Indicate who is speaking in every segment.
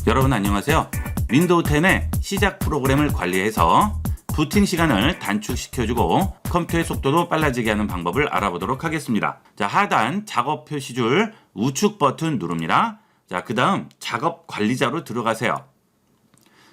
Speaker 1: 여러분 안녕하세요. 윈도우 10의 시작 프로그램을 관리해서 부팅 시간을 단축시켜주고 컴퓨터의 속도도 빨라지게 하는 방법을 알아보도록 하겠습니다. 자, 하단 작업 표시줄 우측 버튼 누릅니다. 자, 그 다음 작업 관리자로 들어가세요.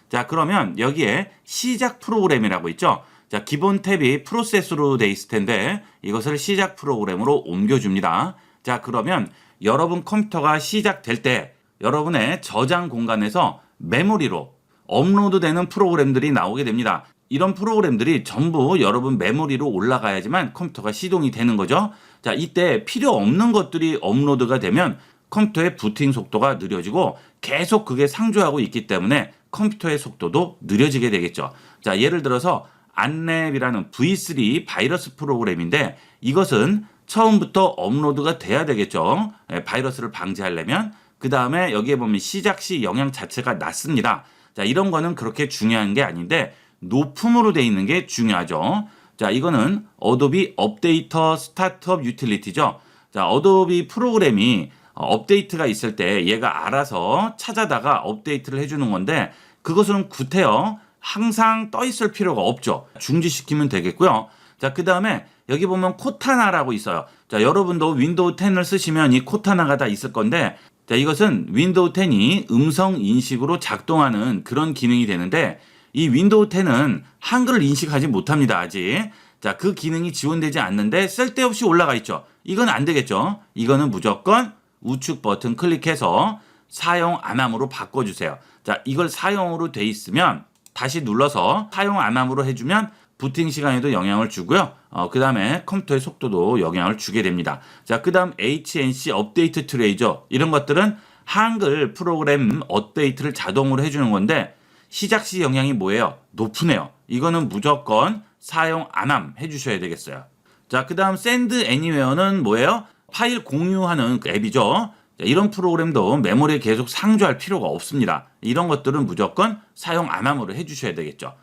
Speaker 1: 자, 그러면 여기에 시작 프로그램이라고 있죠. 자, 기본 탭이 프로세스로 돼 있을 텐데 이것을 시작 프로그램으로 옮겨줍니다. 자, 그러면 여러분 컴퓨터가 시작될 때 여러분의 저장 공간에서 메모리로 업로드되는 프로그램들이 나오게 됩니다. 이런 프로그램들이 전부 여러분 메모리로 올라가야지만 컴퓨터가 시동이 되는 거죠. 자, 이때 필요 없는 것들이 업로드가 되면 컴퓨터의 부팅 속도가 느려지고 계속 그게 상조하고 있기 때문에 컴퓨터의 속도도 느려지게 되겠죠. 자, 예를 들어서 안랩이라는 V3 바이러스 프로그램인데 이것은 처음부터 업로드가 돼야 되겠죠. 바이러스를 방지하려면. 그 다음에 여기에 보면 시작 시 영향 자체가 낮습니다. 자, 이런 거는 그렇게 중요한 게 아닌데 높음으로 돼 있는 게 중요하죠. 자, 이거는 어도비 업데이터 스타트업 유틸리티죠. 자, 어도비 프로그램이 업데이트가 있을 때 얘가 알아서 찾아다가 업데이트를 해주는 건데 그것은 구태여 항상 떠 있을 필요가 없죠. 중지시키면 되겠고요. 자, 그 다음에 여기 보면 코타나라고 있어요. 자, 여러분도 윈도우 10을 쓰시면 이 코타나가 다 있을 건데 자, 이것은 윈도우 10이 음성 인식으로 작동하는 그런 기능이 되는데 이 윈도우 10은 한글을 인식하지 못합니다, 아직. 자, 그 기능이 지원되지 않는데 쓸데없이 올라가 있죠. 이건 안 되겠죠. 이거는 무조건 우측 버튼 클릭해서 사용 안함으로 바꿔주세요. 자, 이걸 사용으로 돼 있으면 다시 눌러서 사용 안함으로 해주면 부팅 시간에도 영향을 주고요. 그 다음에 컴퓨터의 속도도 영향을 주게 됩니다. 자, 그 다음 HNC 업데이트 트레이저 이런 것들은 한글 프로그램 업데이트를 자동으로 해주는 건데 시작 시 영향이 뭐예요? 높으네요. 이거는 무조건 사용 안함 해주셔야 되겠어요. 자, 그 다음 샌드 애니웨어는 뭐예요? 파일 공유하는 그 앱이죠. 자, 이런 프로그램도 메모리에 계속 상주할 필요가 없습니다. 이런 것들은 무조건 사용 안함으로 해주셔야 되겠죠.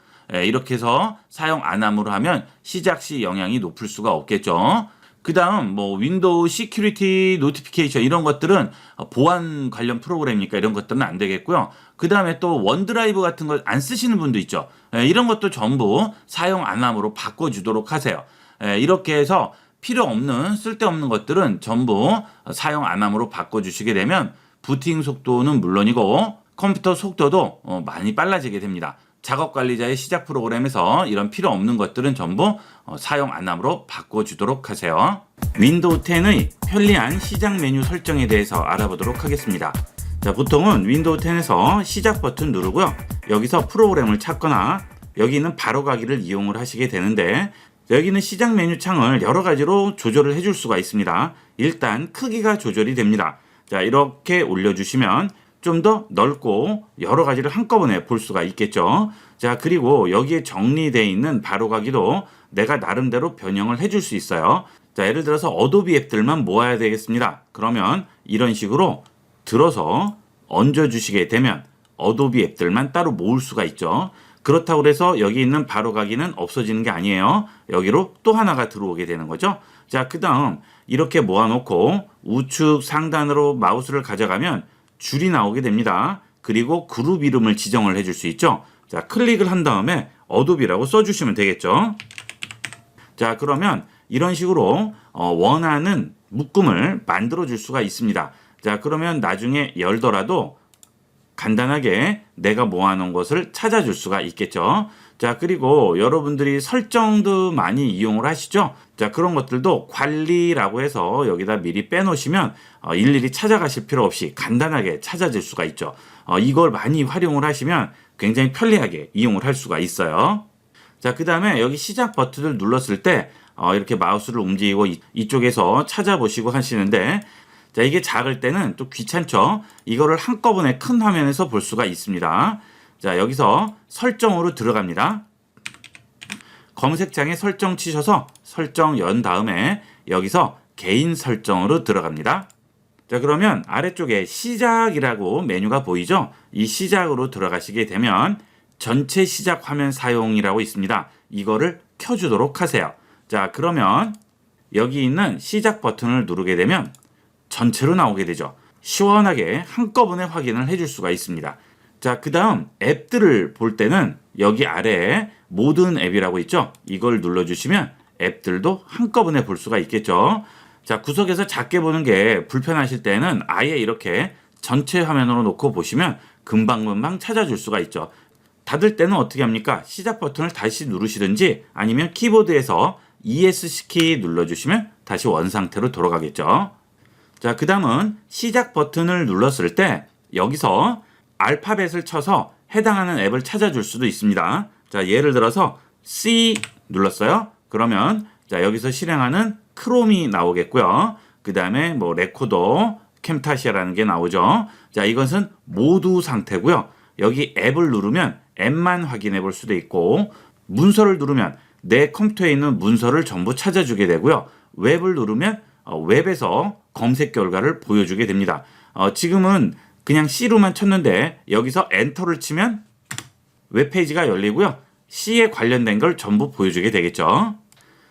Speaker 1: 이렇게 해서 사용 안함으로 하면 시작 시 영향이 높을 수가 없겠죠. 그 다음 뭐 윈도우 시큐리티 노티피케이션 이런 것들은 보안 관련 프로그램이니까 이런 것들은 안 되겠고요. 그 다음에 또 원드라이브 같은 걸 안 쓰시는 분도 있죠. 이런 것도 전부 사용 안함으로 바꿔주도록 하세요. 이렇게 해서 필요 없는 쓸데없는 것들은 전부 사용 안함으로 바꿔주시게 되면 부팅 속도는 물론이고 컴퓨터 속도도 많이 빨라지게 됩니다. 작업 관리자의 시작 프로그램에서 이런 필요 없는 것들은 전부 사용 안함으로 바꿔주도록 하세요. 윈도우 10의 편리한 시작 메뉴 설정에 대해서 알아보도록 하겠습니다. 자, 보통은 윈도우 10에서 시작 버튼 누르고요. 여기서 프로그램을 찾거나 여기 있는 바로가기를 이용을 하시게 되는데 여기는 시작 메뉴 창을 여러 가지로 조절을 해줄 수가 있습니다. 일단 크기가 조절이 됩니다. 자, 이렇게 올려주시면 좀 더 넓고 여러 가지를 한꺼번에 볼 수가 있겠죠. 자, 그리고 여기에 정리되어 있는 바로가기도 내가 나름대로 변형을 해줄 수 있어요. 자, 예를 들어서 어도비 앱들만 모아야 되겠습니다. 그러면 이런 식으로 들어서 얹어주시게 되면 어도비 앱들만 따로 모을 수가 있죠. 그렇다고 해서 여기 있는 바로가기는 없어지는 게 아니에요. 여기로 또 하나가 들어오게 되는 거죠. 자, 그 다음 이렇게 모아놓고 우측 상단으로 마우스를 가져가면 줄이 나오게 됩니다. 그리고 그룹 이름을 지정을 해줄 수 있죠. 자, 클릭을 한 다음에 어도비라고 써주시면 되겠죠. 자, 그러면 이런 식으로 원하는 묶음을 만들어 줄 수가 있습니다. 자, 그러면 나중에 열더라도 간단하게 내가 모아놓은 것을 찾아줄 수가 있겠죠. 자, 그리고 여러분들이 설정도 많이 이용을 하시죠. 자, 그런 것들도 관리라고 해서 여기다 미리 빼놓으시면 일일이 찾아가실 필요 없이 간단하게 찾아질 수가 있죠. 이걸 많이 활용을 하시면 굉장히 편리하게 이용을 할 수가 있어요. 자, 그 다음에 여기 시작 버튼을 눌렀을 때 이렇게 마우스를 움직이고 이쪽에서 찾아보시고 하시는데 자, 이게 작을 때는 또 귀찮죠. 이거를 한꺼번에 큰 화면에서 볼 수가 있습니다. 자, 여기서 설정으로 들어갑니다. 검색창에 설정 치셔서 설정 연 다음에 여기서 개인 설정으로 들어갑니다. 자, 그러면 아래쪽에 시작이라고 메뉴가 보이죠? 이 시작으로 들어가시게 되면 전체 시작 화면 사용이라고 있습니다. 이거를 켜주도록 하세요. 자, 그러면 여기 있는 시작 버튼을 누르게 되면 전체로 나오게 되죠. 시원하게 한꺼번에 확인을 해줄 수가 있습니다. 자, 그 다음 앱들을 볼 때는 여기 아래에 모든 앱이라고 있죠. 이걸 눌러주시면 앱들도 한꺼번에 볼 수가 있겠죠. 자, 구석에서 작게 보는 게 불편하실 때는 아예 이렇게 전체 화면으로 놓고 보시면 금방금방 찾아줄 수가 있죠. 닫을 때는 어떻게 합니까? 시작 버튼을 다시 누르시든지 아니면 키보드에서 ESC 키 눌러주시면 다시 원 상태로 돌아가겠죠. 자, 그 다음은 시작 버튼을 눌렀을 때 여기서 알파벳을 쳐서 해당하는 앱을 찾아줄 수도 있습니다. 자, 예를 들어서 C 눌렀어요. 그러면 자, 여기서 실행하는 크롬이 나오겠고요. 그 다음에 뭐 레코더, 캠타시아라는 게 나오죠. 자, 이것은 모두 상태고요. 여기 앱을 누르면 앱만 확인해 볼 수도 있고, 문서를 누르면 내 컴퓨터에 있는 문서를 전부 찾아주게 되고요. 웹을 누르면 웹에서 검색 결과를 보여주게 됩니다. 지금은 그냥 C로만 쳤는데 여기서 엔터를 치면 웹페이지가 열리고요. C에 관련된 걸 전부 보여주게 되겠죠.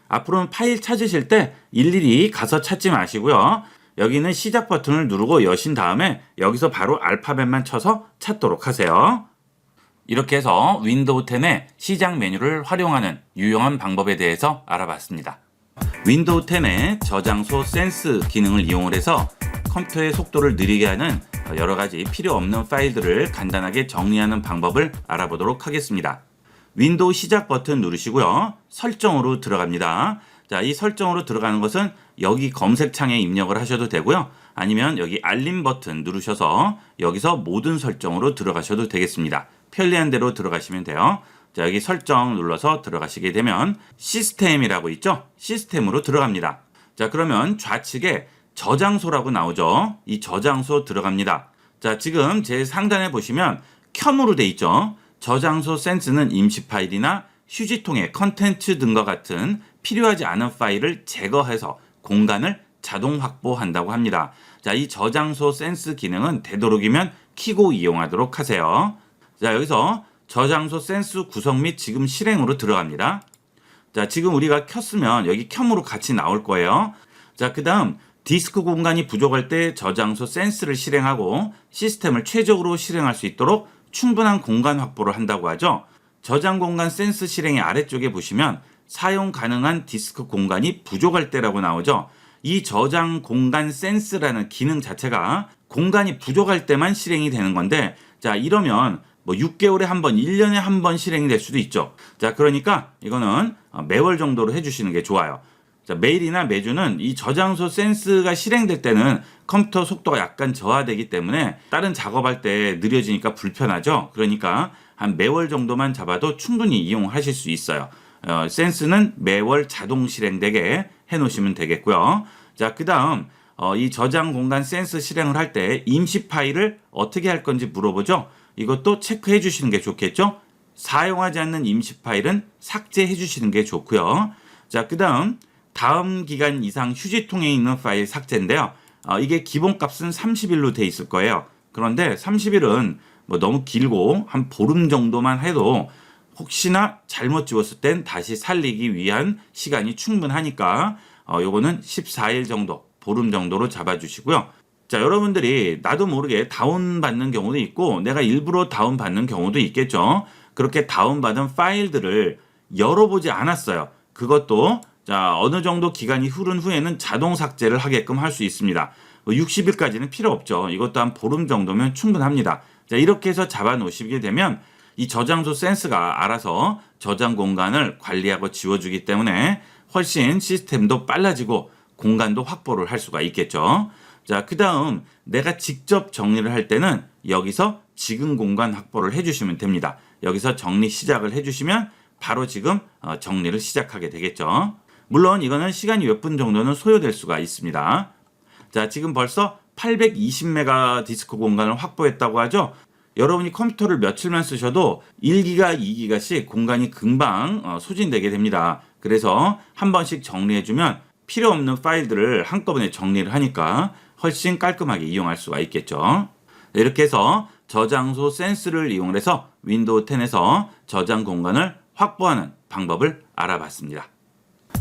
Speaker 1: 앞으로는 파일 찾으실 때 일일이 가서 찾지 마시고요. 여기는 시작 버튼을 누르고 여신 다음에 여기서 바로 알파벳만 쳐서 찾도록 하세요. 이렇게 해서 윈도우 10의 시작 메뉴를 활용하는 유용한 방법에 대해서 알아봤습니다. 윈도우 10의 저장소 센스 기능을 이용을 해서 컴퓨터의 속도를 느리게 하는 여러 가지 필요 없는 파일들을 간단하게 정리하는 방법을 알아보도록 하겠습니다. 윈도우 시작 버튼 누르시고요. 설정으로 들어갑니다. 자, 이 설정으로 들어가는 것은 여기 검색창에 입력을 하셔도 되고요. 아니면 여기 알림 버튼 누르셔서 여기서 모든 설정으로 들어가셔도 되겠습니다. 편리한 대로 들어가시면 돼요. 자, 여기 설정 눌러서 들어가시게 되면 시스템이라고 있죠? 시스템으로 들어갑니다. 자, 그러면 좌측에 저장소라고 나오죠? 이 저장소 들어갑니다. 자, 지금 제 상단에 보시면 켬으로 돼 있죠? 저장소 센스는 임시 파일이나 휴지통의 컨텐츠 등과 같은 필요하지 않은 파일을 제거해서 공간을 자동 확보한다고 합니다. 자, 이 저장소 센스 기능은 되도록이면 켜고 이용하도록 하세요. 자, 여기서 저장소 센스 구성 및 지금 실행으로 들어갑니다. 자, 지금 우리가 켰으면 여기 켬으로 같이 나올 거예요. 자, 그 다음 디스크 공간이 부족할 때 저장소 센스를 실행하고 시스템을 최적으로 실행할 수 있도록 충분한 공간 확보를 한다고 하죠. 저장 공간 센스 실행의 아래쪽에 보시면 사용 가능한 디스크 공간이 부족할 때라고 나오죠. 이 저장 공간 센스라는 기능 자체가 공간이 부족할 때만 실행이 되는 건데, 자, 이러면 뭐 6개월에 한 번, 1년에 한 번 실행이 될 수도 있죠. 자, 그러니까 이거는 매월 정도로 해주시는 게 좋아요. 자, 매일이나 매주는 이 저장소 센스가 실행될 때는 컴퓨터 속도가 약간 저하되기 때문에 다른 작업할 때 느려지니까 불편하죠. 그러니까 한 매월 정도만 잡아도 충분히 이용하실 수 있어요. 센스는 매월 자동 실행되게 해놓으시면 되겠고요. 자, 그 다음 이 저장 공간 센스 실행을 할 때 임시 파일을 어떻게 할 건지 물어보죠. 이것도 체크해 주시는 게 좋겠죠. 사용하지 않는 임시 파일은 삭제해 주시는 게 좋고요. 자, 그 다음 기간 이상 휴지통에 있는 파일 삭제인데요. 이게 기본값은 30일로 돼 있을 거예요. 그런데 30일은 뭐 너무 길고 한 보름 정도만 해도 혹시나 잘못 지웠을 땐 다시 살리기 위한 시간이 충분하니까 요거는 14일 정도, 보름 정도로 잡아주시고요. 자, 여러분들이 나도 모르게 다운받는 경우도 있고 내가 일부러 다운받는 경우도 있겠죠. 그렇게 다운받은 파일들을 열어보지 않았어요. 그것도 자, 어느 정도 기간이 흐른 후에는 자동 삭제를 하게끔 할 수 있습니다. 60일까지는 필요 없죠. 이것도 한 보름 정도면 충분합니다. 자, 이렇게 해서 잡아 놓으시게 되면 이 저장소 센스가 알아서 저장 공간을 관리하고 지워주기 때문에 훨씬 시스템도 빨라지고 공간도 확보를 할 수가 있겠죠. 자, 그 다음 내가 직접 정리를 할 때는 여기서 지금 공간 확보를 해주시면 됩니다. 여기서 정리 시작을 해주시면 바로 지금 정리를 시작하게 되겠죠. 물론 이거는 시간이 몇 분 정도는 소요될 수가 있습니다. 자, 지금 벌써 820메가 디스크 공간을 확보했다고 하죠. 여러분이 컴퓨터를 며칠만 쓰셔도 1기가, 2기가씩 공간이 금방 소진되게 됩니다. 그래서 한 번씩 정리해주면 필요 없는 파일들을 한꺼번에 정리를 하니까 훨씬 깔끔하게 이용할 수가 있겠죠. 이렇게 해서 저장소 센스를 이용해서 윈도우 10에서 저장 공간을 확보하는 방법을 알아봤습니다.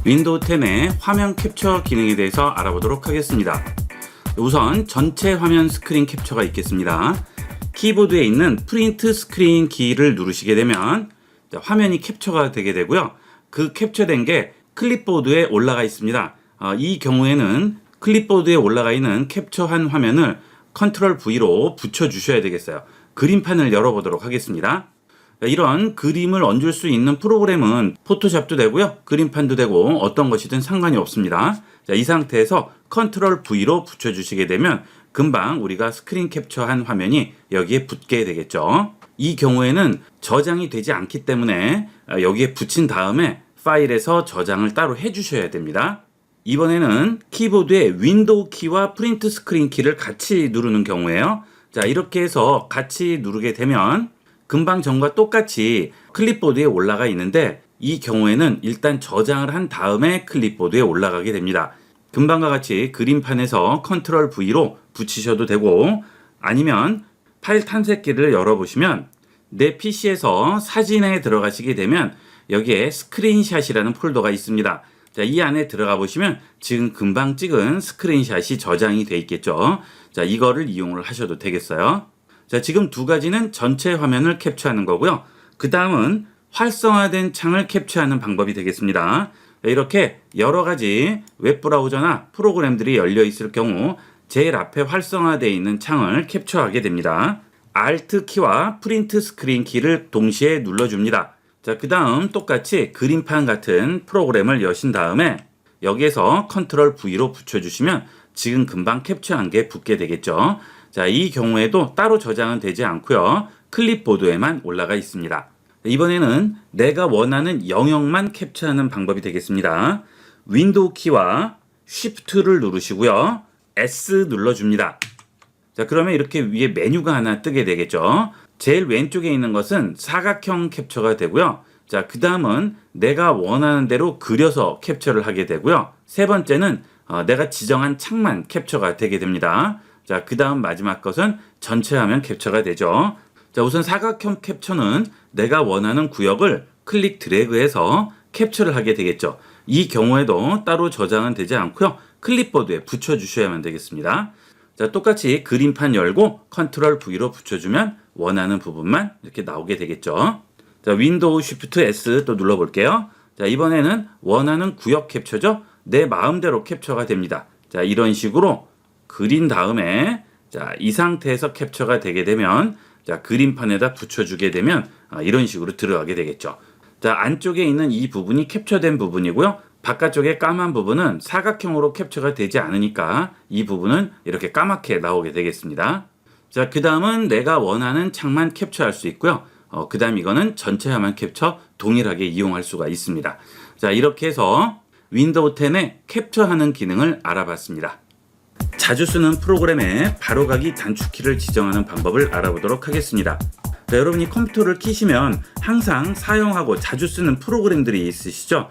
Speaker 1: 윈도우 10의 화면 캡처 기능에 대해서 알아보도록 하겠습니다. 우선 전체 화면 스크린 캡처가 있겠습니다. 키보드에 있는 프린트 스크린 키를 누르시게 되면 화면이 캡처가 되게 되고요. 그 캡처된 게 클립보드에 올라가 있습니다. 이 경우에는 클립보드에 올라가 있는 캡처한 화면을 컨트롤 V로 붙여주셔야 되겠어요. 그림판을 열어보도록 하겠습니다. 이런 그림을 얹을 수 있는 프로그램은 포토샵도 되고요. 그림판도 되고 어떤 것이든 상관이 없습니다. 자, 이 상태에서 컨트롤 V로 붙여주시게 되면 금방 우리가 스크린 캡처한 화면이 여기에 붙게 되겠죠. 이 경우에는 저장이 되지 않기 때문에 여기에 붙인 다음에 파일에서 저장을 따로 해주셔야 됩니다. 이번에는 키보드에 윈도우 키와 프린트 스크린 키를 같이 누르는 경우에요. 자, 이렇게 해서 같이 누르게 되면 금방 전과 똑같이 클립보드에 올라가 있는데 이 경우에는 일단 저장을 한 다음에 클립보드에 올라가게 됩니다. 금방과 같이 그림판에서 컨트롤 V로 붙이셔도 되고 아니면 파일 탐색기를 열어보시면 내 PC에서 사진에 들어가시게 되면 여기에 스크린샷이라는 폴더가 있습니다. 자, 이 안에 들어가 보시면 지금 금방 찍은 스크린샷이 저장이 돼 있겠죠. 자, 이거를 이용을 하셔도 되겠어요. 자, 지금 두 가지는 전체 화면을 캡처하는 거고요. 그 다음은 활성화된 창을 캡처하는 방법이 되겠습니다. 이렇게 여러 가지 웹브라우저나 프로그램들이 열려 있을 경우 제일 앞에 활성화되어 있는 창을 캡처하게 됩니다. Alt 키와 프린트 스크린 키를 동시에 눌러줍니다. 자, 그 다음 똑같이 그림판 같은 프로그램을 여신 다음에 여기에서 컨트롤 V로 붙여주시면 지금 금방 캡처한 게 붙게 되겠죠. 자, 이 경우에도 따로 저장은 되지 않고요. 클립보드에만 올라가 있습니다. 이번에는 내가 원하는 영역만 캡처하는 방법이 되겠습니다. 윈도우 키와 Shift를 누르시고요. S 눌러줍니다. 자, 그러면 이렇게 위에 메뉴가 하나 뜨게 되겠죠. 제일 왼쪽에 있는 것은 사각형 캡처가 되고요. 자, 그 다음은 내가 원하는 대로 그려서 캡처를 하게 되고요. 세 번째는 내가 지정한 창만 캡처가 되게 됩니다. 자, 그 다음 마지막 것은 전체 화면 캡처가 되죠. 자, 우선 사각형 캡처는 내가 원하는 구역을 클릭 드래그해서 캡처를 하게 되겠죠. 이 경우에도 따로 저장은 되지 않고요. 클립보드에 붙여주셔야만 되겠습니다. 자, 똑같이 그림판 열고 컨트롤 V로 붙여주면 원하는 부분만 이렇게 나오게 되겠죠. 자, 윈도우 Shift S 또 눌러볼게요. 자, 이번에는 원하는 구역 캡처죠. 내 마음대로 캡처가 됩니다. 자, 이런 식으로 그린 다음에 자, 이 상태에서 캡처가 되게 되면 자, 그림판에다 붙여주게 되면 이런 식으로 들어가게 되겠죠. 자, 안쪽에 있는 이 부분이 캡처된 부분이고요. 바깥쪽에 까만 부분은 사각형으로 캡처가 되지 않으니까 이 부분은 이렇게 까맣게 나오게 되겠습니다. 자, 그 다음은 내가 원하는 창만 캡처할 수 있고요. 그 다음 이거는 전체 화면 캡처 동일하게 이용할 수가 있습니다. 자, 이렇게 해서 윈도우 10의 캡처하는 기능을 알아봤습니다. 자주 쓰는 프로그램에 바로가기 단축키를 지정하는 방법을 알아보도록 하겠습니다. 자, 여러분이 컴퓨터를 켜시면 항상 사용하고 자주 쓰는 프로그램들이 있으시죠?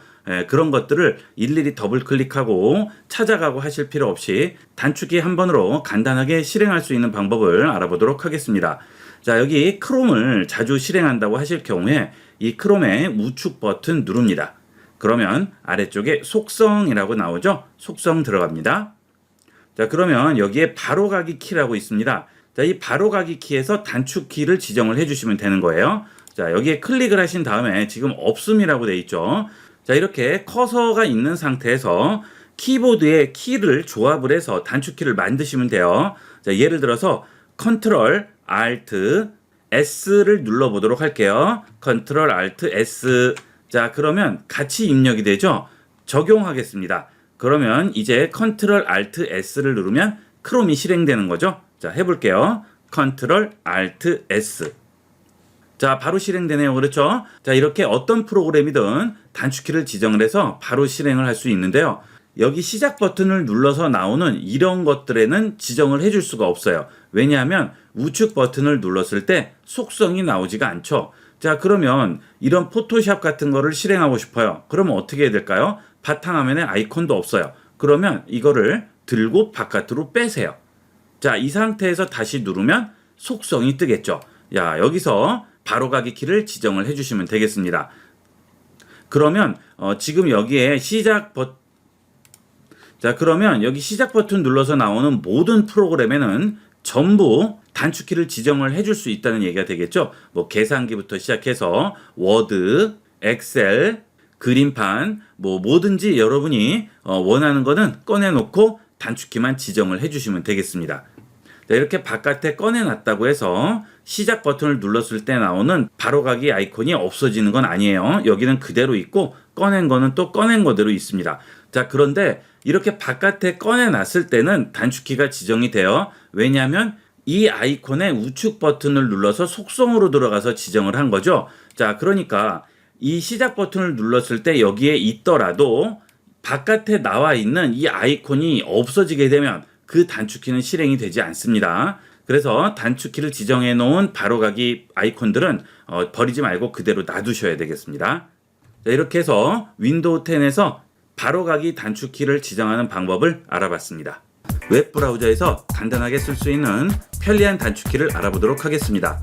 Speaker 1: 그런 것들을 일일이 더블 클릭하고 찾아가고 하실 필요 없이 단축키 한 번으로 간단하게 실행할 수 있는 방법을 알아보도록 하겠습니다. 자, 여기 크롬을 자주 실행한다고 하실 경우에 이 크롬의 우측 버튼 누릅니다. 그러면 아래쪽에 속성이라고 나오죠? 속성 들어갑니다. 자, 그러면 여기에 바로가기 키라고 있습니다. 자, 이 바로가기 키에서 단축키를 지정을 해주시면 되는 거예요. 자, 여기에 클릭을 하신 다음에 지금 없음이라고 되어 있죠. 자, 이렇게 커서가 있는 상태에서 키보드에 키를 조합을 해서 단축키를 만드시면 돼요. 자, 예를 들어서 컨트롤 Alt S를 눌러보도록 할게요. 컨트롤 Alt S. 자, 그러면 같이 입력이 되죠. 적용하겠습니다. 그러면 이제 컨트롤 Alt S를 누르면 크롬이 실행되는 거죠. 자, 해볼게요. 컨트롤 Alt S. 자, 바로 실행되네요. 그렇죠? 자, 이렇게 어떤 프로그램이든 단축키를 지정을 해서 바로 실행을 할 수 있는데요. 여기 시작 버튼을 눌러서 나오는 이런 것들에는 지정을 해줄 수가 없어요. 왜냐하면 우측 버튼을 눌렀을 때 속성이 나오지가 않죠. 자, 그러면 이런 포토샵 같은 거를 실행하고 싶어요. 그러면 어떻게 해야 될까요? 바탕화면에 아이콘도 없어요. 그러면 이거를 들고 바깥으로 빼세요. 자, 이 상태에서 다시 누르면 속성이 뜨겠죠. 야, 여기서 바로가기 키를 지정을 해주시면 되겠습니다. 그러면 지금 여기에 그러면 여기 시작 버튼 눌러서 나오는 모든 프로그램에는 전부 단축키를 지정을 해줄 수 있다는 얘기가 되겠죠. 뭐 계산기부터 시작해서 워드, 엑셀, 그림판, 뭐 뭐든지 여러분이 원하는 거는 꺼내놓고 단축키만 지정을 해주시면 되겠습니다. 자, 이렇게 바깥에 꺼내놨다고 해서 시작 버튼을 눌렀을 때 나오는 바로가기 아이콘이 없어지는 건 아니에요. 여기는 그대로 있고 꺼낸 거는 또 꺼낸 거대로 있습니다. 자, 그런데 이렇게 바깥에 꺼내놨을 때는 단축키가 지정이 돼요. 왜냐하면 이 아이콘의 우측 버튼을 눌러서 속성으로 들어가서 지정을 한 거죠. 자, 그러니까 이 시작 버튼을 눌렀을 때 여기에 있더라도 바깥에 나와 있는 이 아이콘이 없어지게 되면 그 단축키는 실행이 되지 않습니다. 그래서 단축키를 지정해 놓은 바로가기 아이콘들은 버리지 말고 그대로 놔두셔야 되겠습니다. 자, 이렇게 해서 윈도우 10에서 바로가기 단축키를 지정하는 방법을 알아봤습니다. 웹브라우저에서 간단하게 쓸 수 있는 편리한 단축키를 알아보도록 하겠습니다.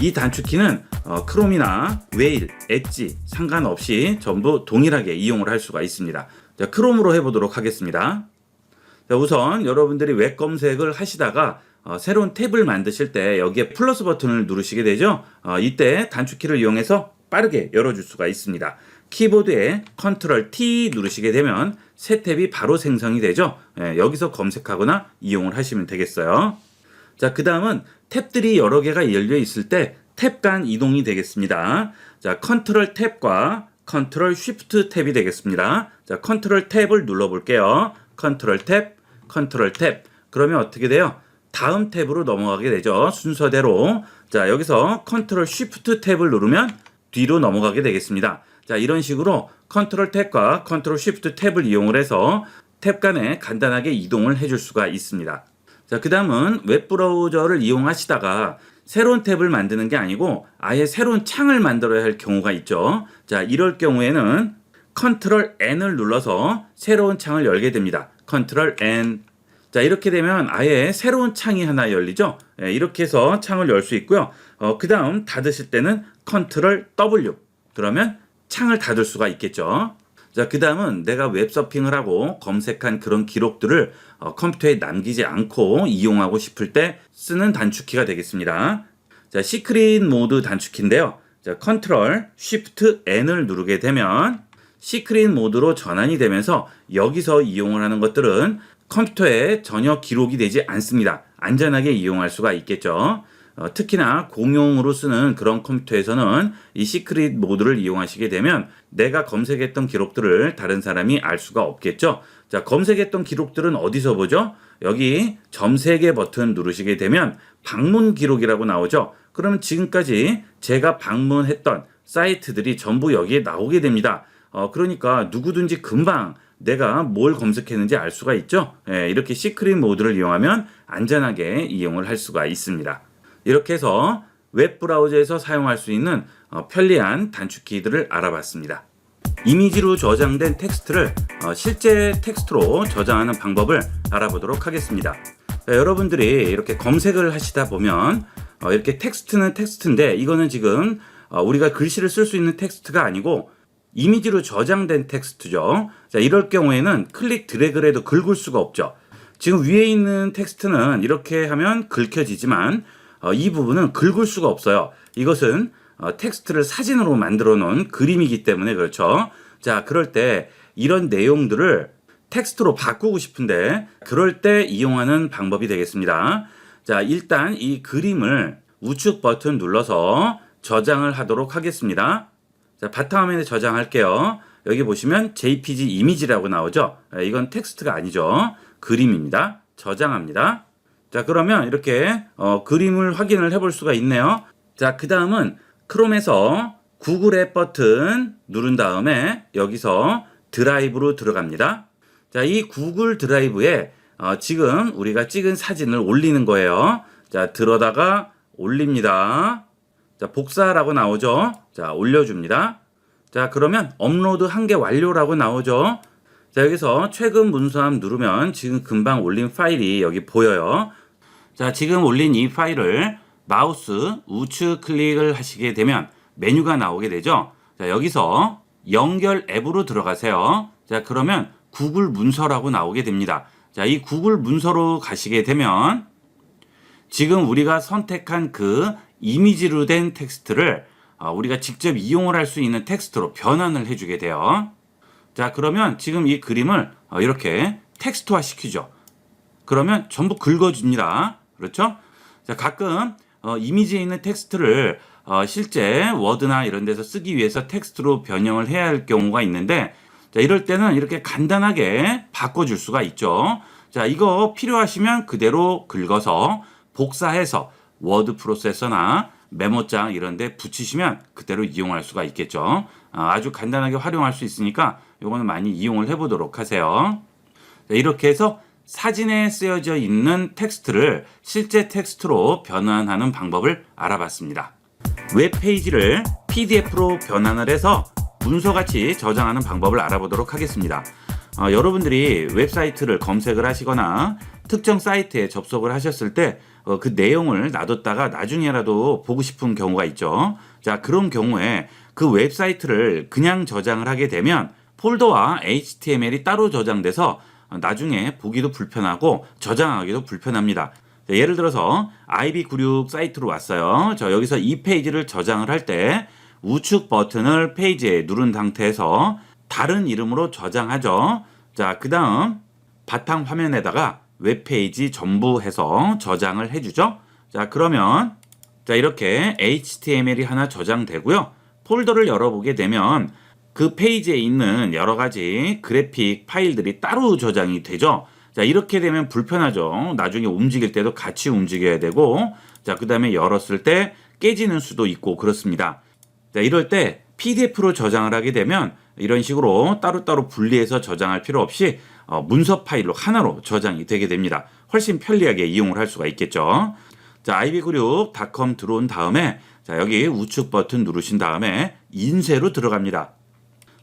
Speaker 1: 이 단축키는 크롬이나 웨일, 엣지 상관없이 전부 동일하게 이용을 할 수가 있습니다. 자, 크롬으로 해보도록 하겠습니다. 자, 우선 여러분들이 웹 검색을 하시다가 새로운 탭을 만드실 때 여기에 플러스 버튼을 누르시게 되죠. 이때 단축키를 이용해서 빠르게 열어줄 수가 있습니다. 키보드에 컨트롤 T 누르시게 되면 새 탭이 바로 생성이 되죠. 여기서 검색하거나 이용을 하시면 되겠어요. 자, 그 다음은 탭들이 여러 개가 열려 있을 때 탭 간 이동이 되겠습니다. 자, 컨트롤 탭과 컨트롤 쉬프트 탭이 되겠습니다. 자, 컨트롤 탭을 눌러 볼게요. 컨트롤 탭, 컨트롤 탭. 그러면 어떻게 돼요? 다음 탭으로 넘어가게 되죠. 순서대로. 자, 여기서 컨트롤 쉬프트 탭을 누르면 뒤로 넘어가게 되겠습니다. 자, 이런 식으로 컨트롤 탭과 컨트롤 쉬프트 탭을 이용을 해서 탭 간에 간단하게 이동을 해줄 수가 있습니다. 자, 그 다음은 웹브라우저를 이용하시다가 새로운 탭을 만드는 게 아니고 아예 새로운 창을 만들어야 할 경우가 있죠. 자, 이럴 경우에는 컨트롤 N을 눌러서 새로운 창을 열게 됩니다. 컨트롤 N. 자, 이렇게 되면 아예 새로운 창이 하나 열리죠. 이렇게 해서 창을 열 수 있고요. 그 다음 닫으실 때는 컨트롤 W. 그러면 창을 닫을 수가 있겠죠. 자, 그 다음은 내가 웹서핑을 하고 검색한 그런 기록들을 컴퓨터에 남기지 않고 이용하고 싶을 때 쓰는 단축키가 되겠습니다. 자, 시크릿 모드 단축키인데요. 자, 컨트롤 쉬프트 N을 누르게 되면 시크릿 모드로 전환이 되면서 여기서 이용을 하는 것들은 컴퓨터에 전혀 기록이 되지 않습니다. 안전하게 이용할 수가 있겠죠. 특히나 공용으로 쓰는 그런 컴퓨터에서는 이 시크릿 모드를 이용하시게 되면 내가 검색했던 기록들을 다른 사람이 알 수가 없겠죠. 자, 검색했던 기록들은 어디서 보죠? 여기 점 3개 버튼 누르시게 되면 방문 기록이라고 나오죠. 그러면 지금까지 제가 방문했던 사이트들이 전부 여기에 나오게 됩니다. 그러니까 누구든지 금방 내가 뭘 검색했는지 알 수가 있죠. 이렇게 시크릿 모드를 이용하면 안전하게 이용을 할 수가 있습니다. 이렇게 해서 웹브라우저에서 사용할 수 있는 편리한 단축키들을 알아봤습니다. 이미지로 저장된 텍스트를 실제 텍스트로 저장하는 방법을 알아보도록 하겠습니다. 자, 여러분들이 이렇게 검색을 하시다 보면 이렇게 텍스트는 텍스트인데 이거는 지금 우리가 글씨를 쓸 수 있는 텍스트가 아니고 이미지로 저장된 텍스트죠. 자, 이럴 경우에는 클릭 드래그를 해도 긁을 수가 없죠. 지금 위에 있는 텍스트는 이렇게 하면 긁혀지지만 이 부분은 긁을 수가 없어요. 이것은 텍스트를 사진으로 만들어 놓은 그림이기 때문에 그렇죠. 자, 그럴 때 이런 내용들을 텍스트로 바꾸고 싶은데 그럴 때 이용하는 방법이 되겠습니다. 자, 일단 이 그림을 우측 버튼 눌러서 저장을 하도록 하겠습니다. 자, 바탕화면에 저장할게요. 여기 보시면 JPG 이미지라고 나오죠. 이건 텍스트가 아니죠. 그림입니다. 저장합니다. 자, 그러면 이렇게 그림을 확인을 해볼 수가 있네요. 자, 그 다음은 크롬에서 구글 앱 버튼 누른 다음에 여기서 드라이브로 들어갑니다. 자, 이 구글 드라이브에 지금 우리가 찍은 사진을 올리는 거예요. 자, 들어다가 올립니다. 자, 복사라고 나오죠. 자, 올려줍니다. 자, 그러면 업로드 1개 완료라고 나오죠. 자, 여기서 최근 문서함 누르면 지금 금방 올린 파일이 여기 보여요. 자, 지금 올린 이 파일을 마우스 우측 클릭을 하시게 되면 메뉴가 나오게 되죠. 자, 여기서 연결 앱으로 들어가세요. 자, 그러면 구글 문서라고 나오게 됩니다. 자, 이 구글 문서로 가시게 되면 지금 우리가 선택한 그 이미지로 된 텍스트를 우리가 직접 이용을 할 수 있는 텍스트로 변환을 해주게 돼요. 자, 그러면 지금 이 그림을 이렇게 텍스트화 시키죠. 그러면 전부 긁어줍니다. 그렇죠? 자, 가끔 이미지에 있는 텍스트를 실제 워드나 이런 데서 쓰기 위해서 텍스트로 변형을 해야 할 경우가 있는데, 자, 이럴 때는 이렇게 간단하게 바꿔줄 수가 있죠. 자, 이거 필요하시면 그대로 긁어서 복사해서 워드 프로세서나 메모장 이런 데 붙이시면 그대로 이용할 수가 있겠죠. 아주 간단하게 활용할 수 있으니까 이거는 많이 이용을 해보도록 하세요. 자, 이렇게 해서 사진에 쓰여져 있는 텍스트를 실제 텍스트로 변환하는 방법을 알아봤습니다. 웹페이지를 PDF로 변환을 해서 문서같이 저장하는 방법을 알아보도록 하겠습니다. 여러분들이 웹사이트를 검색을 하시거나 특정 사이트에 접속을 하셨을 때 그 내용을 놔뒀다가 나중에라도 보고 싶은 경우가 있죠. 자, 그런 경우에 그 웹사이트를 그냥 저장을 하게 되면 폴더와 HTML이 따로 저장돼서 나중에 보기도 불편하고 저장하기도 불편합니다. 자, 예를 들어서 IB96 사이트로 왔어요. 여기서 이 페이지를 저장을 할 때 우측 버튼을 페이지에 누른 상태에서 다른 이름으로 저장하죠. 자, 그 다음 바탕 화면에다가 웹페이지 전부 해서 저장을 해주죠. 자, 그러면 이렇게 HTML이 하나 저장되고요. 폴더를 열어보게 되면 그 페이지에 있는 여러 가지 그래픽 파일들이 따로 저장이 되죠. 자, 이렇게 되면 불편하죠. 나중에 움직일 때도 같이 움직여야 되고, 자, 그 다음에 열었을 때 깨지는 수도 있고 그렇습니다. 자, 이럴 때 PDF로 저장을 하게 되면 이런 식으로 따로따로 분리해서 저장할 필요 없이 문서 파일로 하나로 저장이 되게 됩니다. 훨씬 편리하게 이용을 할 수가 있겠죠. 자, ib96.com 들어온 다음에 자, 여기 우측 버튼 누르신 다음에 인쇄로 들어갑니다.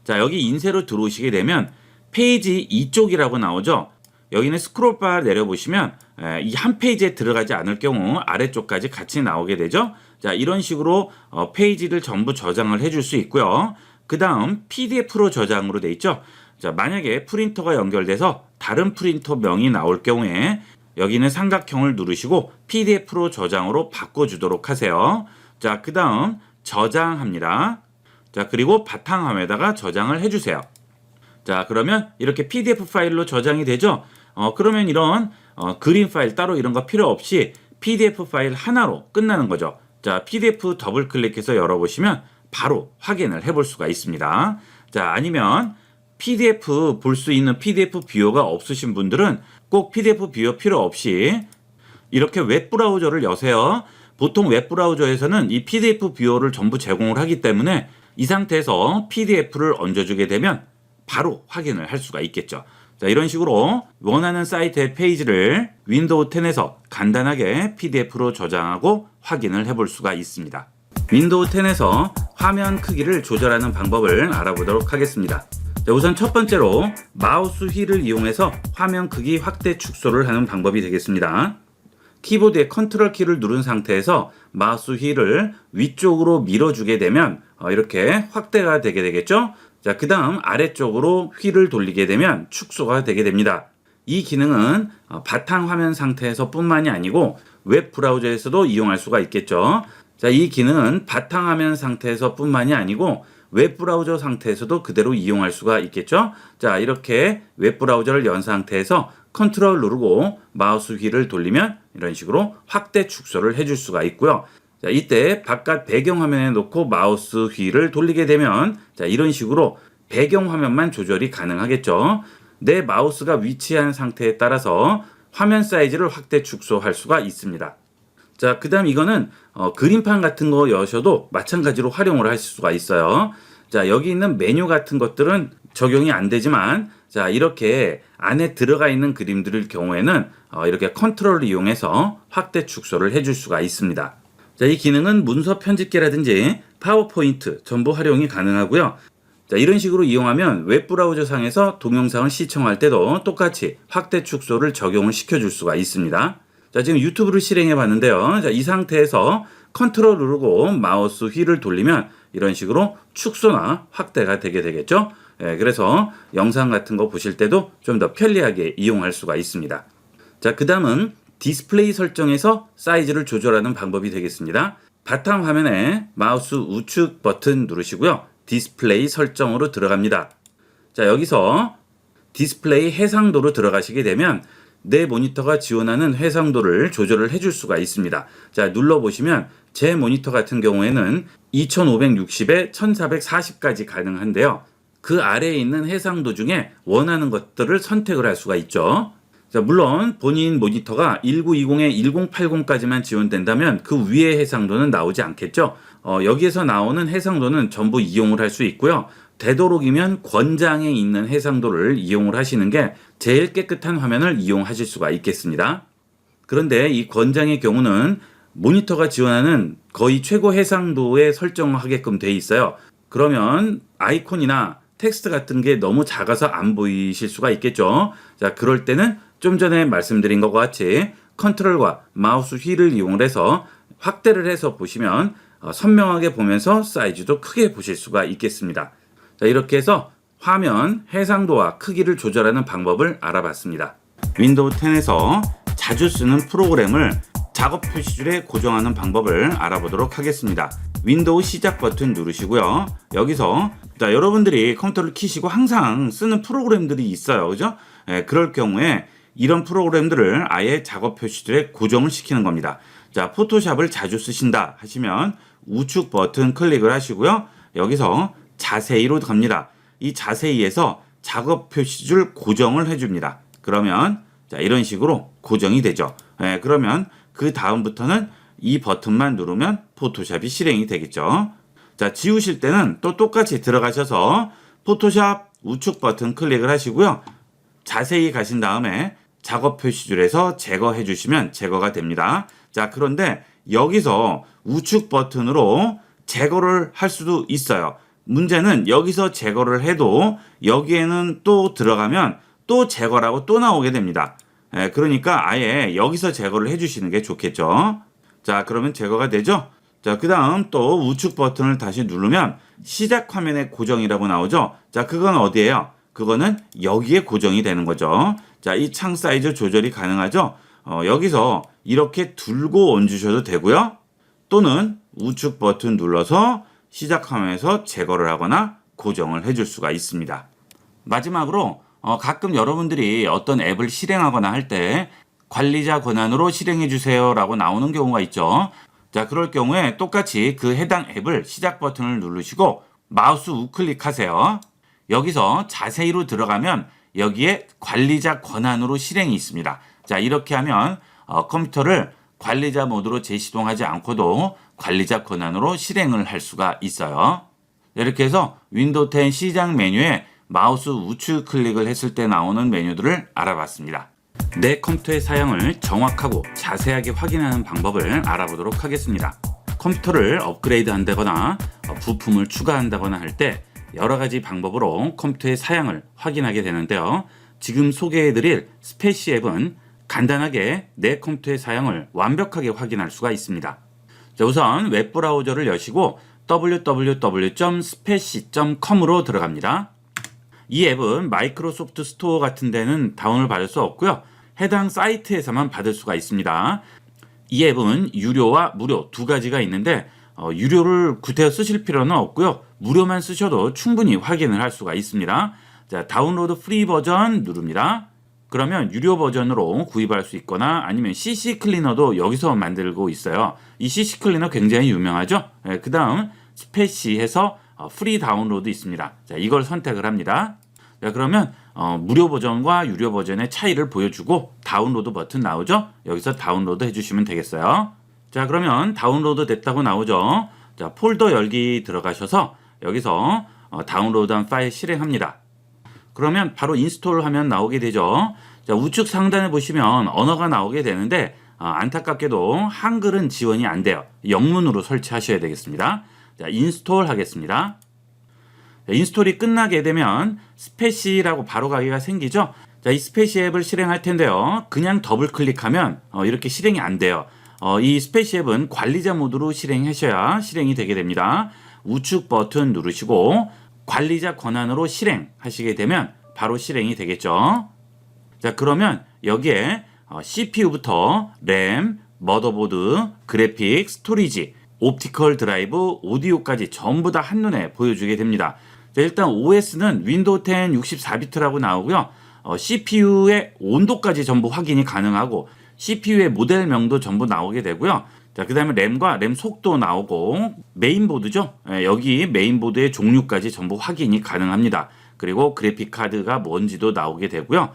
Speaker 1: 자, 여기 인쇄로 들어오시게 되면 페이지 이쪽이라고 나오죠. 여기는 스크롤바 내려보시면 이 한 페이지에 들어가지 않을 경우 아래쪽까지 같이 나오게 되죠. 자, 이런 식으로 페이지를 전부 저장을 해줄 수 있고요. 그 다음 PDF로 저장으로 돼 있죠. 자, 만약에 프린터가 연결돼서 다른 프린터 명이 나올 경우에 여기는 삼각형을 누르시고 PDF로 저장으로 바꿔주도록 하세요. 자, 그 다음 저장합니다. 자, 그리고 바탕화면에다가 저장을 해주세요. 자, 그러면 이렇게 PDF 파일로 저장이 되죠. 그러면 이런 그림 파일 따로 이런 거 필요 없이 PDF 파일 하나로 끝나는 거죠. 자, PDF 더블 클릭해서 열어보시면 바로 확인을 해볼 수가 있습니다. 자, 아니면 PDF 볼 수 있는 PDF 뷰어가 없으신 분들은 꼭 PDF 뷰어 필요 없이 이렇게 웹 브라우저를 여세요. 보통 웹 브라우저에서는 이 PDF 뷰어를 전부 제공을 하기 때문에 이 상태에서 PDF를 얹어주게 되면 바로 확인을 할 수가 있겠죠. 자, 이런 식으로 원하는 사이트의 페이지를 윈도우 10에서 간단하게 PDF로 저장하고 확인을 해볼 수가 있습니다. 윈도우 10에서 화면 크기를 조절하는 방법을 알아보도록 하겠습니다. 자, 우선 첫 번째로 마우스 휠을 이용해서 화면 크기 확대 축소를 하는 방법이 되겠습니다. 키보드의 컨트롤 키를 누른 상태에서 마우스 휠을 위쪽으로 밀어주게 되면 이렇게 확대가 되게 되겠죠. 자, 그 다음 아래쪽으로 휠을 돌리게 되면 축소가 되게 됩니다. 이 기능은 바탕화면 상태에서 뿐만이 아니고 웹 브라우저에서도 이용할 수가 있겠죠. 자, 이 기능은 바탕화면 상태에서 뿐만이 아니고 웹 브라우저 상태에서도 그대로 이용할 수가 있겠죠. 자, 이렇게 웹 브라우저를 연 상태에서 컨트롤 누르고 마우스 휠을 돌리면 이런 식으로 확대 축소를 해줄 수가 있고요. 자, 이때 바깥 배경화면에 놓고 마우스 휠을 돌리게 되면 자, 이런 식으로 배경화면만 조절이 가능하겠죠. 내 마우스가 위치한 상태에 따라서 화면 사이즈를 확대 축소할 수가 있습니다. 자, 그 다음 이거는 그림판 같은 거 여셔도 마찬가지로 활용을 하실 수가 있어요. 자, 여기 있는 메뉴 같은 것들은 적용이 안 되지만 자, 이렇게 안에 들어가 있는 그림들일 경우에는 이렇게 컨트롤을 이용해서 확대 축소를 해줄 수가 있습니다. 자, 이 기능은 문서 편집기라든지 파워포인트 전부 활용이 가능하고요. 자, 이런 식으로 이용하면 웹 브라우저 상에서 동영상을 시청할 때도 똑같이 확대 축소를 적용을 시켜줄 수가 있습니다. 자, 지금 유튜브를 실행해 봤는데요. 자, 이 상태에서 컨트롤 누르고 마우스 휠을 돌리면 이런 식으로 축소나 확대가 되게 되겠죠. 그래서 영상 같은 거 보실 때도 좀 더 편리하게 이용할 수가 있습니다. 자, 그 다음은 디스플레이 설정에서 사이즈를 조절하는 방법이 되겠습니다. 바탕 화면에 마우스 우측 버튼 누르시고요. 디스플레이 설정으로 들어갑니다. 자, 여기서 디스플레이 해상도로 들어가시게 되면 내 모니터가 지원하는 해상도를 조절을 해줄 수가 있습니다. 자, 눌러보시면 제 모니터 같은 경우에는 2560에 1440까지 가능한데요. 그 아래에 있는 해상도 중에 원하는 것들을 선택을 할 수가 있죠. 자, 물론 본인 모니터가 1920에 1080까지만 지원된다면 그 위의 해상도는 나오지 않겠죠. 여기에서 나오는 해상도는 전부 이용을 할 수 있고요. 되도록이면 권장에 있는 해상도를 이용을 하시는 게 제일 깨끗한 화면을 이용하실 수가 있겠습니다. 그런데 이 권장의 경우는 모니터가 지원하는 거의 최고 해상도에 설정하게끔 돼 있어요. 그러면 아이콘이나 텍스트 같은 게 너무 작아서 안 보이실 수가 있겠죠. 자, 그럴 때는 좀 전에 말씀드린 것과 같이 컨트롤과 마우스 휠을 이용을 해서 확대를 해서 보시면 선명하게 보면서 사이즈도 크게 보실 수가 있겠습니다. 자, 이렇게 해서 화면 해상도와 크기를 조절하는 방법을 알아봤습니다. 윈도우 10에서 자주 쓰는 프로그램을 작업 표시줄에 고정하는 방법을 알아보도록 하겠습니다. 윈도우 시작 버튼 누르시고요. 여기서 자, 여러분들이 컴퓨터를 켜시고 항상 쓰는 프로그램들이 있어요. 그죠? 그럴 경우에 이런 프로그램들을 아예 작업 표시줄에 고정을 시키는 겁니다. 자, 포토샵을 자주 쓰신다 하시면 우측 버튼 클릭을 하시고요. 여기서 자세히로 갑니다. 이 자세히에서 작업 표시줄 고정을 해줍니다. 그러면 자, 이런 식으로 고정이 되죠. 그러면 그 다음부터는 이 버튼만 누르면 포토샵이 실행이 되겠죠. 자, 지우실 때는 또 똑같이 들어가셔서 포토샵 우측 버튼 클릭을 하시고요. 자세히 가신 다음에 작업 표시줄에서 제거해 주시면 제거가 됩니다. 자, 그런데 여기서 우측 버튼으로 제거를 할 수도 있어요. 문제는 여기서 제거를 해도 여기에는 또 들어가면 또 제거라고 또 나오게 됩니다. 그러니까 아예 여기서 제거를 해주시는 게 좋겠죠. 자, 그러면 제거가 되죠. 자, 그 다음 또 우측 버튼을 다시 누르면 시작 화면에 고정이라고 나오죠. 자, 그건 어디예요? 그거는 여기에 고정이 되는 거죠. 자, 이 창 사이즈 조절이 가능하죠. 여기서 이렇게 들고 얹으셔도 되고요. 또는 우측 버튼 눌러서 시작 화면에서 제거를 하거나 고정을 해줄 수가 있습니다. 마지막으로 가끔 여러분들이 어떤 앱을 실행하거나 할 때 관리자 권한으로 실행해 주세요 라고 나오는 경우가 있죠. 자, 그럴 경우에 똑같이 그 해당 앱을 시작 버튼을 누르시고 마우스 우클릭 하세요. 여기서 자세히로 들어가면 여기에 관리자 권한으로 실행이 있습니다. 자, 이렇게 하면 컴퓨터를 관리자 모드로 재시동하지 않고도 관리자 권한으로 실행을 할 수가 있어요. 이렇게 해서 윈도우 10 시작 메뉴에 마우스 우측 클릭을 했을 때 나오는 메뉴들을 알아봤습니다. 내 컴퓨터의 사양을 정확하고 자세하게 확인하는 방법을 알아보도록 하겠습니다. 컴퓨터를 업그레이드 한다거나 부품을 추가한다거나 할 때 여러 가지 방법으로 컴퓨터의 사양을 확인하게 되는데요. 지금 소개해드릴 스페시 앱은 간단하게 내 컴퓨터의 사양을 완벽하게 확인할 수가 있습니다. 자, 우선 웹브라우저를 여시고 www.speci.com으로 들어갑니다. 이 앱은 마이크로소프트 스토어 같은 데는 다운을 받을 수 없고요. 해당 사이트에서만 받을 수가 있습니다. 이 앱은 유료와 무료 두 가지가 있는데 유료를 구태여 쓰실 필요는 없고요. 무료만 쓰셔도 충분히 확인을 할 수가 있습니다. 자, 다운로드 프리 버전 누릅니다. 그러면 유료 버전으로 구입할 수 있거나 아니면 CC 클리너도 여기서 만들고 있어요. 이 CC 클리너 굉장히 유명하죠. 그 다음 스페시해서 프리 다운로드 있습니다. 자, 이걸 선택을 합니다. 자, 그러면 무료 버전과 유료 버전의 차이를 보여주고 다운로드 버튼 나오죠. 여기서 다운로드 해주시면 되겠어요. 자, 그러면 다운로드 됐다고 나오죠. 자, 폴더 열기 들어가셔서 여기서 다운로드한 파일 실행합니다. 그러면 바로 인스톨 하면 나오게 되죠. 자, 우측 상단에 보시면 언어가 나오게 되는데 안타깝게도 한글은 지원이 안 돼요. 영문으로 설치하셔야 되겠습니다. 자, 인스톨 하겠습니다. 자, 인스톨이 끝나게 되면 스페시라고 바로 가기가 생기죠. 자, 이 스페시 앱을 실행할 텐데요. 그냥 더블 클릭하면 이렇게 실행이 안 돼요. 이 스페시 앱은 관리자 모드로 실행하셔야 실행이 되게 됩니다. 우측 버튼 누르시고 관리자 권한으로 실행하시게 되면 바로 실행이 되겠죠. 자, 그러면 여기에 CPU부터 램, 머더보드, 그래픽, 스토리지, 옵티컬 드라이브, 오디오까지 전부 다 한눈에 보여주게 됩니다. 자, 일단 OS는 윈도우 10 64비트라고 나오고요. CPU의 온도까지 전부 확인이 가능하고 CPU의 모델명도 전부 나오게 되고요. 자, 그 다음에 램과 램 속도 나오고 메인보드죠. 여기 메인보드의 종류까지 전부 확인이 가능합니다. 그리고 그래픽 카드가 뭔지도 나오게 되고요.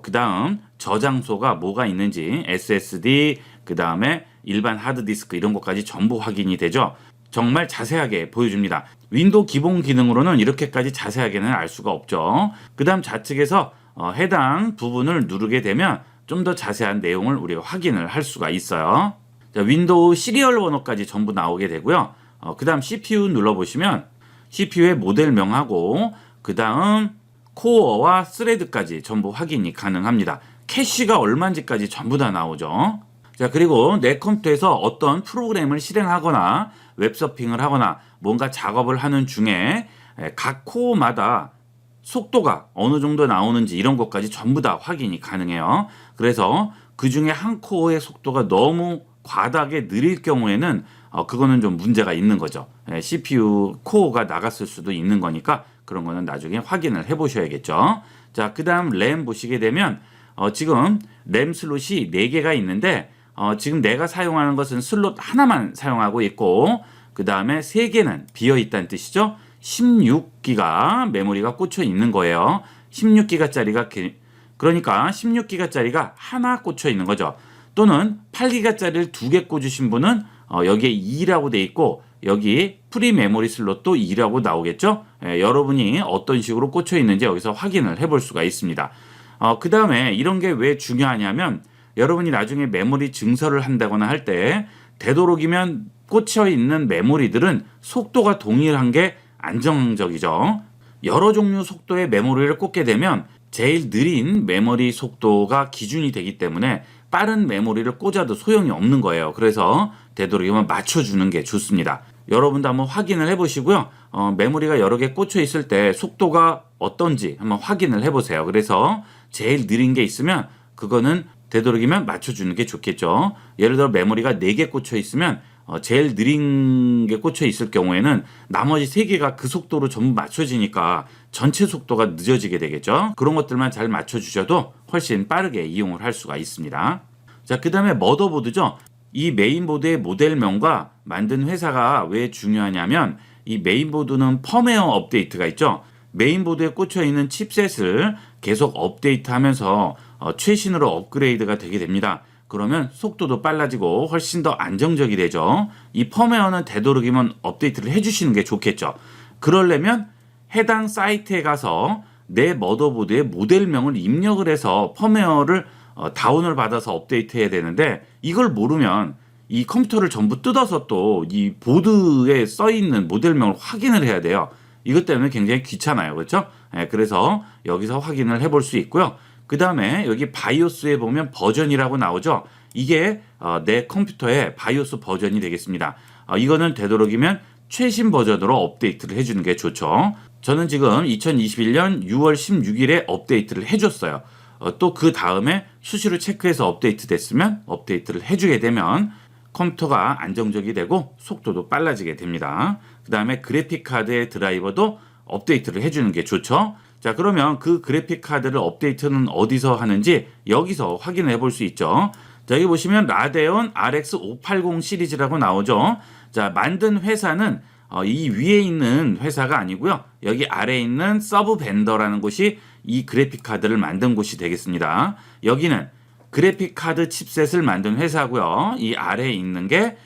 Speaker 1: 그 다음 저장소가 뭐가 있는지 SSD, 그 다음에 일반 하드디스크 이런 것까지 전부 확인이 되죠. 정말 자세하게 보여줍니다. 윈도우 기본 기능으로는 이렇게까지 자세하게는 알 수가 없죠. 그 다음 좌측에서 해당 부분을 누르게 되면 좀 더 자세한 내용을 우리가 확인을 할 수가 있어요. 자, 윈도우 시리얼 번호까지 전부 나오게 되고요. 그 다음 CPU 눌러보시면 CPU의 모델명하고 그 다음 코어와 스레드까지 전부 확인이 가능합니다. 캐시가 얼마인지까지 전부 다 나오죠. 자, 그리고 내 컴퓨터에서 어떤 프로그램을 실행하거나 웹서핑을 하거나 뭔가 작업을 하는 중에 각 코어마다 속도가 어느 정도 나오는지 이런 것까지 전부 다 확인이 가능해요. 그래서 그 중에 한 코어의 속도가 너무 과다하게 느릴 경우에는 그거는 좀 문제가 있는 거죠. CPU 코어가 나갔을 수도 있는 거니까 그런 거는 나중에 확인을 해 보셔야겠죠. 자, 그 다음 램 보시게 되면 지금 램 슬롯이 4개가 있는데 지금 내가 사용하는 것은 슬롯 하나만 사용하고 있고 그 다음에 3개는 비어있다는 뜻이죠. 16기가 메모리가 꽂혀 있는 거예요. 16기가짜리가 그러니까 16기가짜리가 하나 꽂혀 있는 거죠. 또는 8기가짜리를 2개 꽂으신 분은 여기에 2라고 돼 있고 여기 프리 메모리 슬롯도 2라고 나오겠죠. 여러분이 어떤 식으로 꽂혀 있는지 여기서 확인을 해볼 수가 있습니다. 그 다음에 이런 게 왜 중요하냐면 여러분이 나중에 메모리 증설을 한다거나 할 때 되도록이면 꽂혀 있는 메모리들은 속도가 동일한 게 안정적이죠. 여러 종류 속도의 메모리를 꽂게 되면 제일 느린 메모리 속도가 기준이 되기 때문에 빠른 메모리를 꽂아도 소용이 없는 거예요. 그래서 되도록이면 맞춰주는 게 좋습니다. 여러분도 한번 확인을 해보시고요. 메모리가 여러 개 꽂혀 있을 때 속도가 어떤지 한번 확인을 해보세요. 그래서 제일 느린 게 있으면 그거는 되도록이면 맞춰주는 게 좋겠죠. 예를 들어 메모리가 4개 꽂혀 있으면 제일 느린 게 꽂혀 있을 경우에는 나머지 3개가 그 속도로 전부 맞춰지니까 전체 속도가 늦어지게 되겠죠. 그런 것들만 잘 맞춰주셔도 훨씬 빠르게 이용을 할 수가 있습니다. 자, 그 다음에 머더보드죠. 이 메인보드의 모델명과 만든 회사가 왜 중요하냐면 이 메인보드는 펌웨어 업데이트가 있죠. 메인보드에 꽂혀 있는 칩셋을 계속 업데이트하면서 최신으로 업그레이드가 되게 됩니다. 그러면 속도도 빨라지고 훨씬 더 안정적이 되죠. 이 펌웨어는 되도록이면 업데이트를 해주시는 게 좋겠죠. 그러려면 해당 사이트에 가서 내 머더보드의 모델명을 입력을 해서 펌웨어를 다운을 받아서 업데이트해야 되는데 이걸 모르면 이 컴퓨터를 전부 뜯어서 또 이 보드에 써있는 모델명을 확인을 해야 돼요. 이것 때문에 굉장히 귀찮아요. 그렇죠? 그래서 여기서 확인을 해볼 수 있고요. 그 다음에 여기 바이오스에 보면 버전이라고 나오죠. 이게 내 컴퓨터의 바이오스 버전이 되겠습니다. 이거는 되도록이면 최신 버전으로 업데이트를 해주는 게 좋죠. 저는 지금 2021년 6월 16일에 업데이트를 해줬어요. 또 그 다음에 수시로 체크해서 업데이트 됐으면 업데이트를 해주게 되면 컴퓨터가 안정적이 되고 속도도 빨라지게 됩니다. 그 다음에 그래픽카드의 드라이버도 업데이트를 해주는 게 좋죠. 자, 그러면 그 그래픽 카드를 업데이트는 어디서 하는지 여기서 확인해 볼 수 있죠. 자, 여기 보시면 라데온 RX 580 시리즈라고 나오죠. 자, 만든 회사는 이 위에 있는 회사가 아니고요. 여기 아래에 있는 서브 벤더라는 곳이 이 그래픽 카드를 만든 곳이 되겠습니다. 여기는 그래픽 카드 칩셋을 만든 회사고요. 이 아래에 있는 게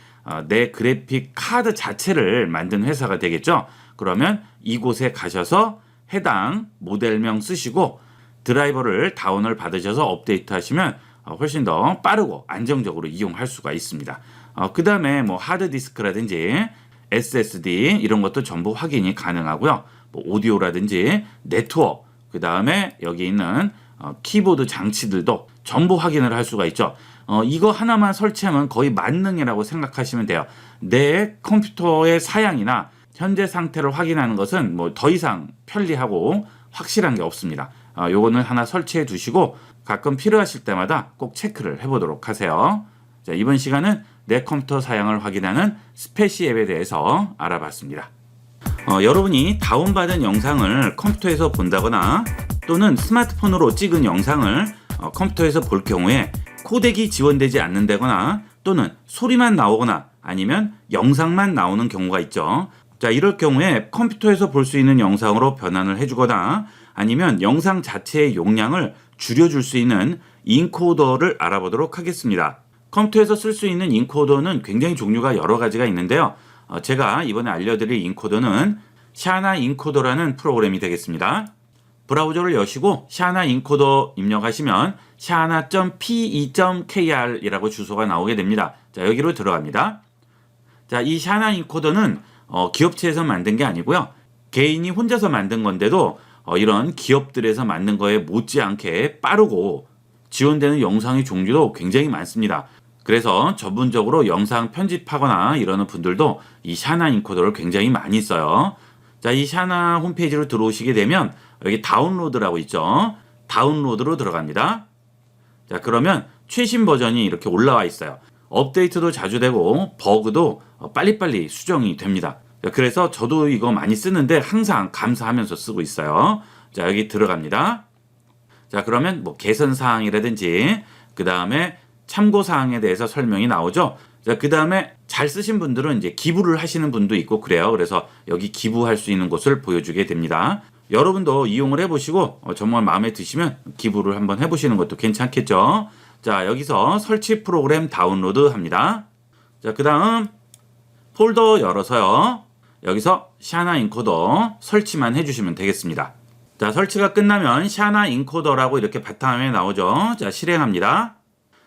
Speaker 1: 내 그래픽 카드 자체를 만든 회사가 되겠죠. 그러면 이곳에 가셔서 해당 모델명 쓰시고 드라이버를 다운을 받으셔서 업데이트 하시면 훨씬 더 빠르고 안정적으로 이용할 수가 있습니다. 그 다음에 뭐 하드디스크라든지 SSD 이런 것도 전부 확인이 가능하고요. 뭐 오디오라든지 네트워크, 그 다음에 여기 있는 키보드 장치들도 전부 확인을 할 수가 있죠. 이거 하나만 설치하면 거의 만능이라고 생각하시면 돼요. 내 컴퓨터의 사양이나 현재 상태를 확인하는 것은 뭐 더 이상 편리하고 확실한 게 없습니다. 요거는 하나 설치해 두시고 가끔 필요하실 때마다 꼭 체크를 해보도록 하세요. 자, 이번 시간은 내 컴퓨터 사양을 확인하는 스페시 앱에 대해서 알아봤습니다. 여러분이 다운받은 영상을 컴퓨터에서 본다거나 또는 스마트폰으로 찍은 영상을 컴퓨터에서 볼 경우에 코덱이 지원되지 않는다거나 또는 소리만 나오거나 아니면 영상만 나오는 경우가 있죠. 자, 이럴 경우에 컴퓨터에서 볼 수 있는 영상으로 변환을 해주거나 아니면 영상 자체의 용량을 줄여줄 수 있는 인코더를 알아보도록 하겠습니다. 컴퓨터에서 쓸 수 있는 인코더는 굉장히 종류가 여러 가지가 있는데요. 제가 이번에 알려드릴 인코더는 샤나 인코더라는 프로그램이 되겠습니다. 브라우저를 여시고 샤나 인코더 입력하시면 shana.pe.kr 이라고 주소가 나오게 됩니다. 자, 여기로 들어갑니다. 자, 이 샤나 인코더는 기업체에서 만든 게 아니고요. 개인이 혼자서 만든 건데도 이런 기업들에서 만든 거에 못지않게 빠르고 지원되는 영상의 종류도 굉장히 많습니다. 그래서 전문적으로 영상 편집하거나 이러는 분들도 이 샤나 인코더를 굉장히 많이 써요. 자, 이 샤나 홈페이지로 들어오시게 되면 여기 다운로드라고 있죠. 다운로드로 들어갑니다. 자, 그러면 최신 버전이 이렇게 올라와 있어요. 업데이트도 자주 되고 버그도 빨리빨리 수정이 됩니다. 그래서 저도 이거 많이 쓰는데 항상 감사하면서 쓰고 있어요. 자, 여기 들어갑니다. 자, 그러면 뭐 개선 사항이라든지 그 다음에 참고 사항에 대해서 설명이 나오죠. 자, 그 다음에 잘 쓰신 분들은 이제 기부를 하시는 분도 있고 그래요. 그래서 여기 기부할 수 있는 곳을 보여주게 됩니다. 여러분도 이용을 해보시고 정말 마음에 드시면 기부를 한번 해보시는 것도 괜찮겠죠. 자, 여기서 설치 프로그램 다운로드 합니다. 자, 그 다음 폴더 열어서요. 여기서 샤나 인코더 설치만 해주시면 되겠습니다. 자, 설치가 끝나면 샤나 인코더라고 이렇게 바탕화면에 나오죠. 자, 실행합니다.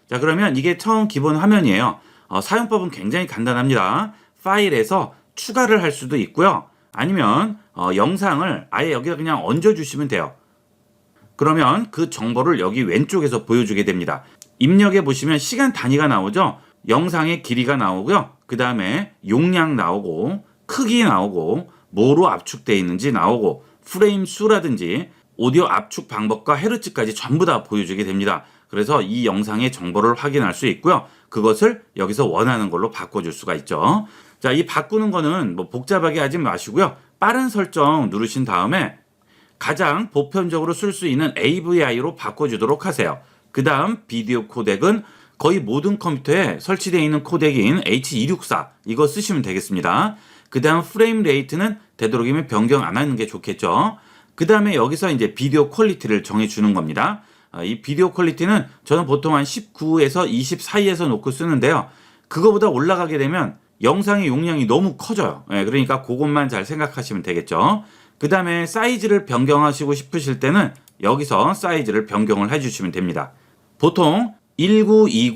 Speaker 1: 자, 그러면 이게 처음 기본 화면이에요. 사용법은 굉장히 간단합니다. 파일에서 추가를 할 수도 있고요. 아니면 영상을 아예 여기다 그냥 얹어주시면 돼요. 그러면 그 정보를 여기 왼쪽에서 보여주게 됩니다. 입력해 보시면 시간 단위가 나오죠. 영상의 길이가 나오고요. 그 다음에 용량 나오고 크기 나오고 뭐로 압축되어 있는지 나오고 프레임 수라든지 오디오 압축 방법과 헤르츠까지 전부 다 보여주게 됩니다. 그래서 이 영상의 정보를 확인할 수 있고요. 그것을 여기서 원하는 걸로 바꿔줄 수가 있죠. 자, 이 바꾸는 거는 뭐 복잡하게 하지 마시고요. 빠른 설정 누르신 다음에 가장 보편적으로 쓸 수 있는 AVI로 바꿔주도록 하세요. 그 다음 비디오 코덱은 거의 모든 컴퓨터에 설치되어 있는 코덱인 H264 이거 쓰시면 되겠습니다. 그 다음 프레임 레이트는 되도록이면 변경 안 하는 게 좋겠죠. 그 다음에 여기서 이제 비디오 퀄리티를 정해주는 겁니다. 이 비디오 퀄리티는 저는 보통 한 19에서 20 사이에서 놓고 쓰는데요. 그거보다 올라가게 되면 영상의 용량이 너무 커져요. 그러니까 그것만 잘 생각하시면 되겠죠. 그 다음에 사이즈를 변경하시고 싶으실 때는 여기서 사이즈를 변경을 해주시면 됩니다. 보통 1920,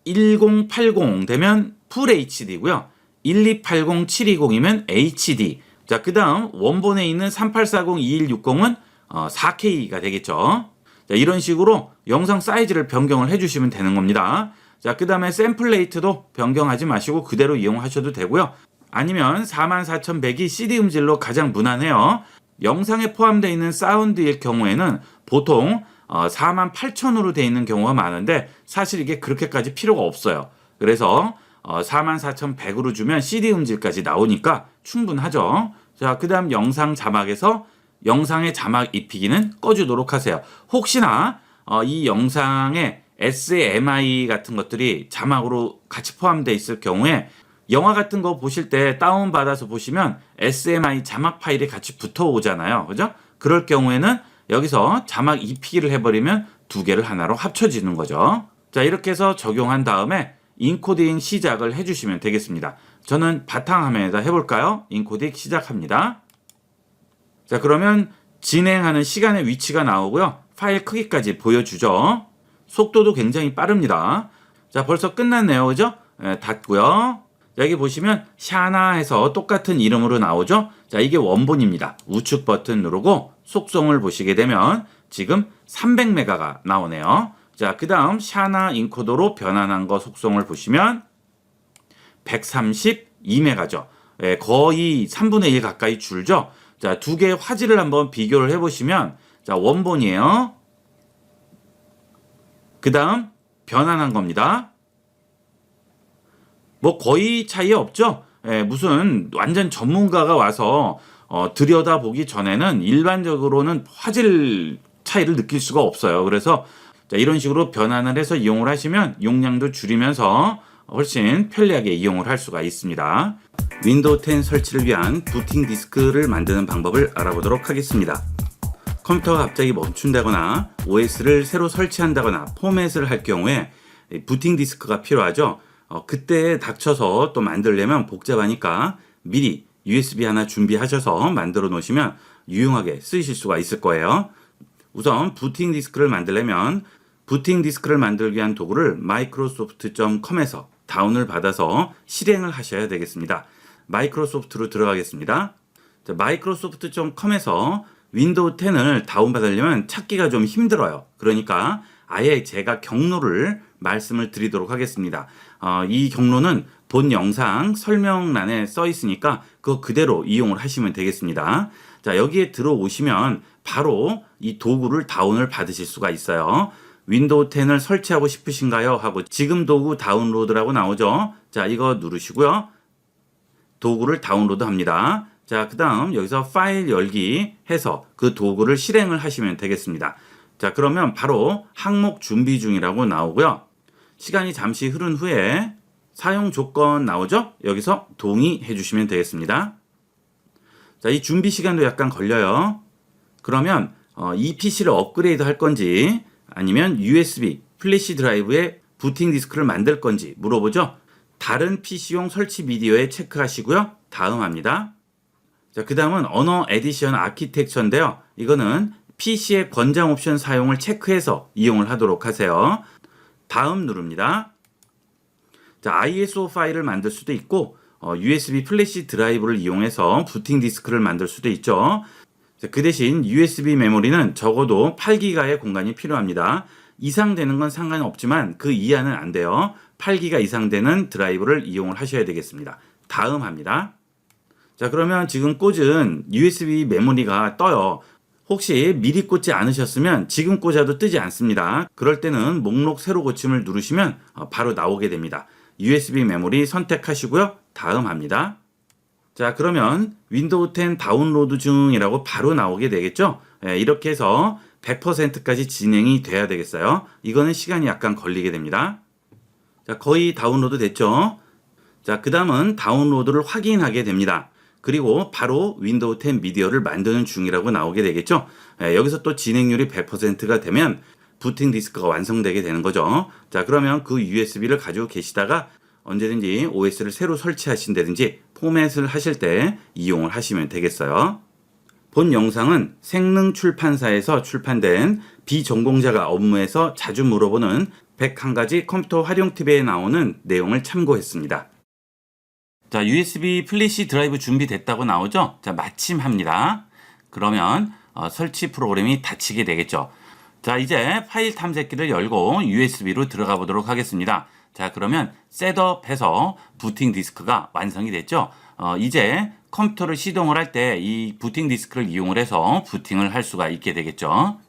Speaker 1: 1080 되면 풀 HD고요. 1280, 720이면 HD. 자, 그 다음 원본에 있는 3840, 2160은 4K가 되겠죠. 자, 이런 식으로 영상 사이즈를 변경을 해주시면 되는 겁니다. 자, 그 다음에 샘플 레이트도 변경하지 마시고 그대로 이용하셔도 되고요. 아니면 44100이 CD 음질로 가장 무난해요. 영상에 포함되어 있는 사운드의 경우에는 보통 48000으로 되어 있는 경우가 많은데 사실 이게 그렇게까지 필요가 없어요. 그래서 44100으로 주면 CD 음질까지 나오니까 충분하죠. 자, 그 다음 영상 자막에서 영상의 자막 입히기는 꺼주도록 하세요. 혹시나 이 영상에 SMI 같은 것들이 자막으로 같이 포함되어 있을 경우에 영화 같은 거 보실 때 다운받아서 보시면 SMI 자막 파일이 같이 붙어 오잖아요. 그죠? 그럴 경우에는 여기서 자막 입히기를 해버리면 두 개를 하나로 합쳐지는 거죠. 자, 이렇게 해서 적용한 다음에 인코딩 시작을 해주시면 되겠습니다. 저는 바탕화면에다 해볼까요? 인코딩 시작합니다. 자, 그러면 진행하는 시간의 위치가 나오고요. 파일 크기까지 보여주죠. 속도도 굉장히 빠릅니다. 자, 벌써 끝났네요. 그죠? 닫고요. 여기 보시면 샤나 해서 똑같은 이름으로 나오죠. 자, 이게 원본입니다. 우측 버튼 누르고 속성을 보시게 되면 지금 300메가가 나오네요. 자, 그 다음 샤나 인코더로 변환한 거 속성을 보시면 132메가죠. 거의 3분의 1 가까이 줄죠. 자, 두 개의 화질을 한번 비교를 해보시면 자, 원본이에요. 그 다음 변환한 겁니다. 뭐 거의 차이 없죠. 무슨 완전 전문가가 와서 들여다보기 전에는 일반적으로는 화질 차이를 느낄 수가 없어요. 그래서 자, 이런 식으로 변환을 해서 이용을 하시면 용량도 줄이면서 훨씬 편리하게 이용을 할 수가 있습니다. 윈도우 10 설치를 위한 부팅 디스크를 만드는 방법을 알아보도록 하겠습니다. 컴퓨터가 갑자기 멈춘다거나 OS를 새로 설치한다거나 포맷을 할 경우에 부팅 디스크가 필요하죠. 그때 닥쳐서 또 만들려면 복잡하니까 미리 USB 하나 준비하셔서 만들어 놓으시면 유용하게 쓰실 수가 있을 거예요. 우선 부팅 디스크를 만들려면 부팅 디스크를 만들기 위한 도구를 microsoft.com에서 다운을 받아서 실행을 하셔야 되겠습니다. 마이크로소프트로 들어가겠습니다. microsoft.com에서 윈도우 10을 다운받으려면 찾기가 좀 힘들어요. 그러니까 아예 제가 경로를 말씀을 드리도록 하겠습니다. 이 경로는 본 영상 설명란에 써 있으니까 그거 그대로 이용을 하시면 되겠습니다. 자, 여기에 들어오시면 바로 이 도구를 다운을 받으실 수가 있어요. 윈도우 10을 설치하고 싶으신가요? 하고 지금 도구 다운로드라고 나오죠. 자, 이거 누르시고요. 도구를 다운로드 합니다. 자, 그 다음 여기서 파일 열기 해서 그 도구를 실행을 하시면 되겠습니다. 자, 그러면 바로 항목 준비 중이라고 나오고요. 시간이 잠시 흐른 후에 사용 조건 나오죠? 여기서 동의해 주시면 되겠습니다. 자, 이 준비 시간도 약간 걸려요. 그러면 이 PC를 업그레이드 할 건지 아니면 USB 플래시 드라이브에 부팅 디스크를 만들 건지 물어보죠. 다른 PC용 설치 비디오에 체크하시고요. 다음 합니다. 자, 그 다음은 언어 에디션 아키텍처인데요. 이거는 PC의 권장 옵션 사용을 체크해서 이용을 하도록 하세요. 다음 누릅니다. 자, ISO 파일을 만들 수도 있고 USB 플래시 드라이브를 이용해서 부팅 디스크를 만들 수도 있죠. 자, 그 대신 USB 메모리는 적어도 8기가의 공간이 필요합니다. 이상 되는 건 상관없지만 그 이하는 안 돼요. 8기가 이상 되는 드라이브를 이용을 하셔야 되겠습니다. 다음 합니다. 자, 그러면 지금 꽂은 USB 메모리가 떠요. 혹시 미리 꽂지 않으셨으면 지금 꽂아도 뜨지 않습니다. 그럴 때는 목록 새로 고침을 누르시면 바로 나오게 됩니다. USB 메모리 선택하시고요. 다음 합니다. 자, 그러면 윈도우 10 다운로드 중이라고 바로 나오게 되겠죠? 이렇게 해서 100%까지 진행이 돼야 되겠어요. 이거는 시간이 약간 걸리게 됩니다. 자, 거의 다운로드 됐죠? 자, 그 다음은 다운로드를 확인하게 됩니다. 그리고 바로 윈도우 10 미디어를 만드는 중이라고 나오게 되겠죠. 여기서 또 진행률이 100%가 되면 부팅 디스크가 완성되게 되는 거죠. 자, 그러면 그 USB를 가지고 계시다가 언제든지 OS를 새로 설치하신다든지 포맷을 하실 때 이용을 하시면 되겠어요. 본 영상은 생능출판사에서 출판된 비전공자가 업무에서 자주 물어보는 101가지 컴퓨터 활용 팁에 나오는 내용을 참고했습니다. 자, USB 플래시 드라이브 준비됐다고 나오죠? 자, 마침 합니다. 그러면 설치 프로그램이 닫히게 되겠죠. 자, 이제 파일 탐색기를 열고 USB로 들어가 보도록 하겠습니다. 자, 그러면 셋업해서 부팅 디스크가 완성이 됐죠. 이제 컴퓨터를 시동을 할 때 이 부팅 디스크를 이용을 해서 부팅을 할 수가 있게 되겠죠.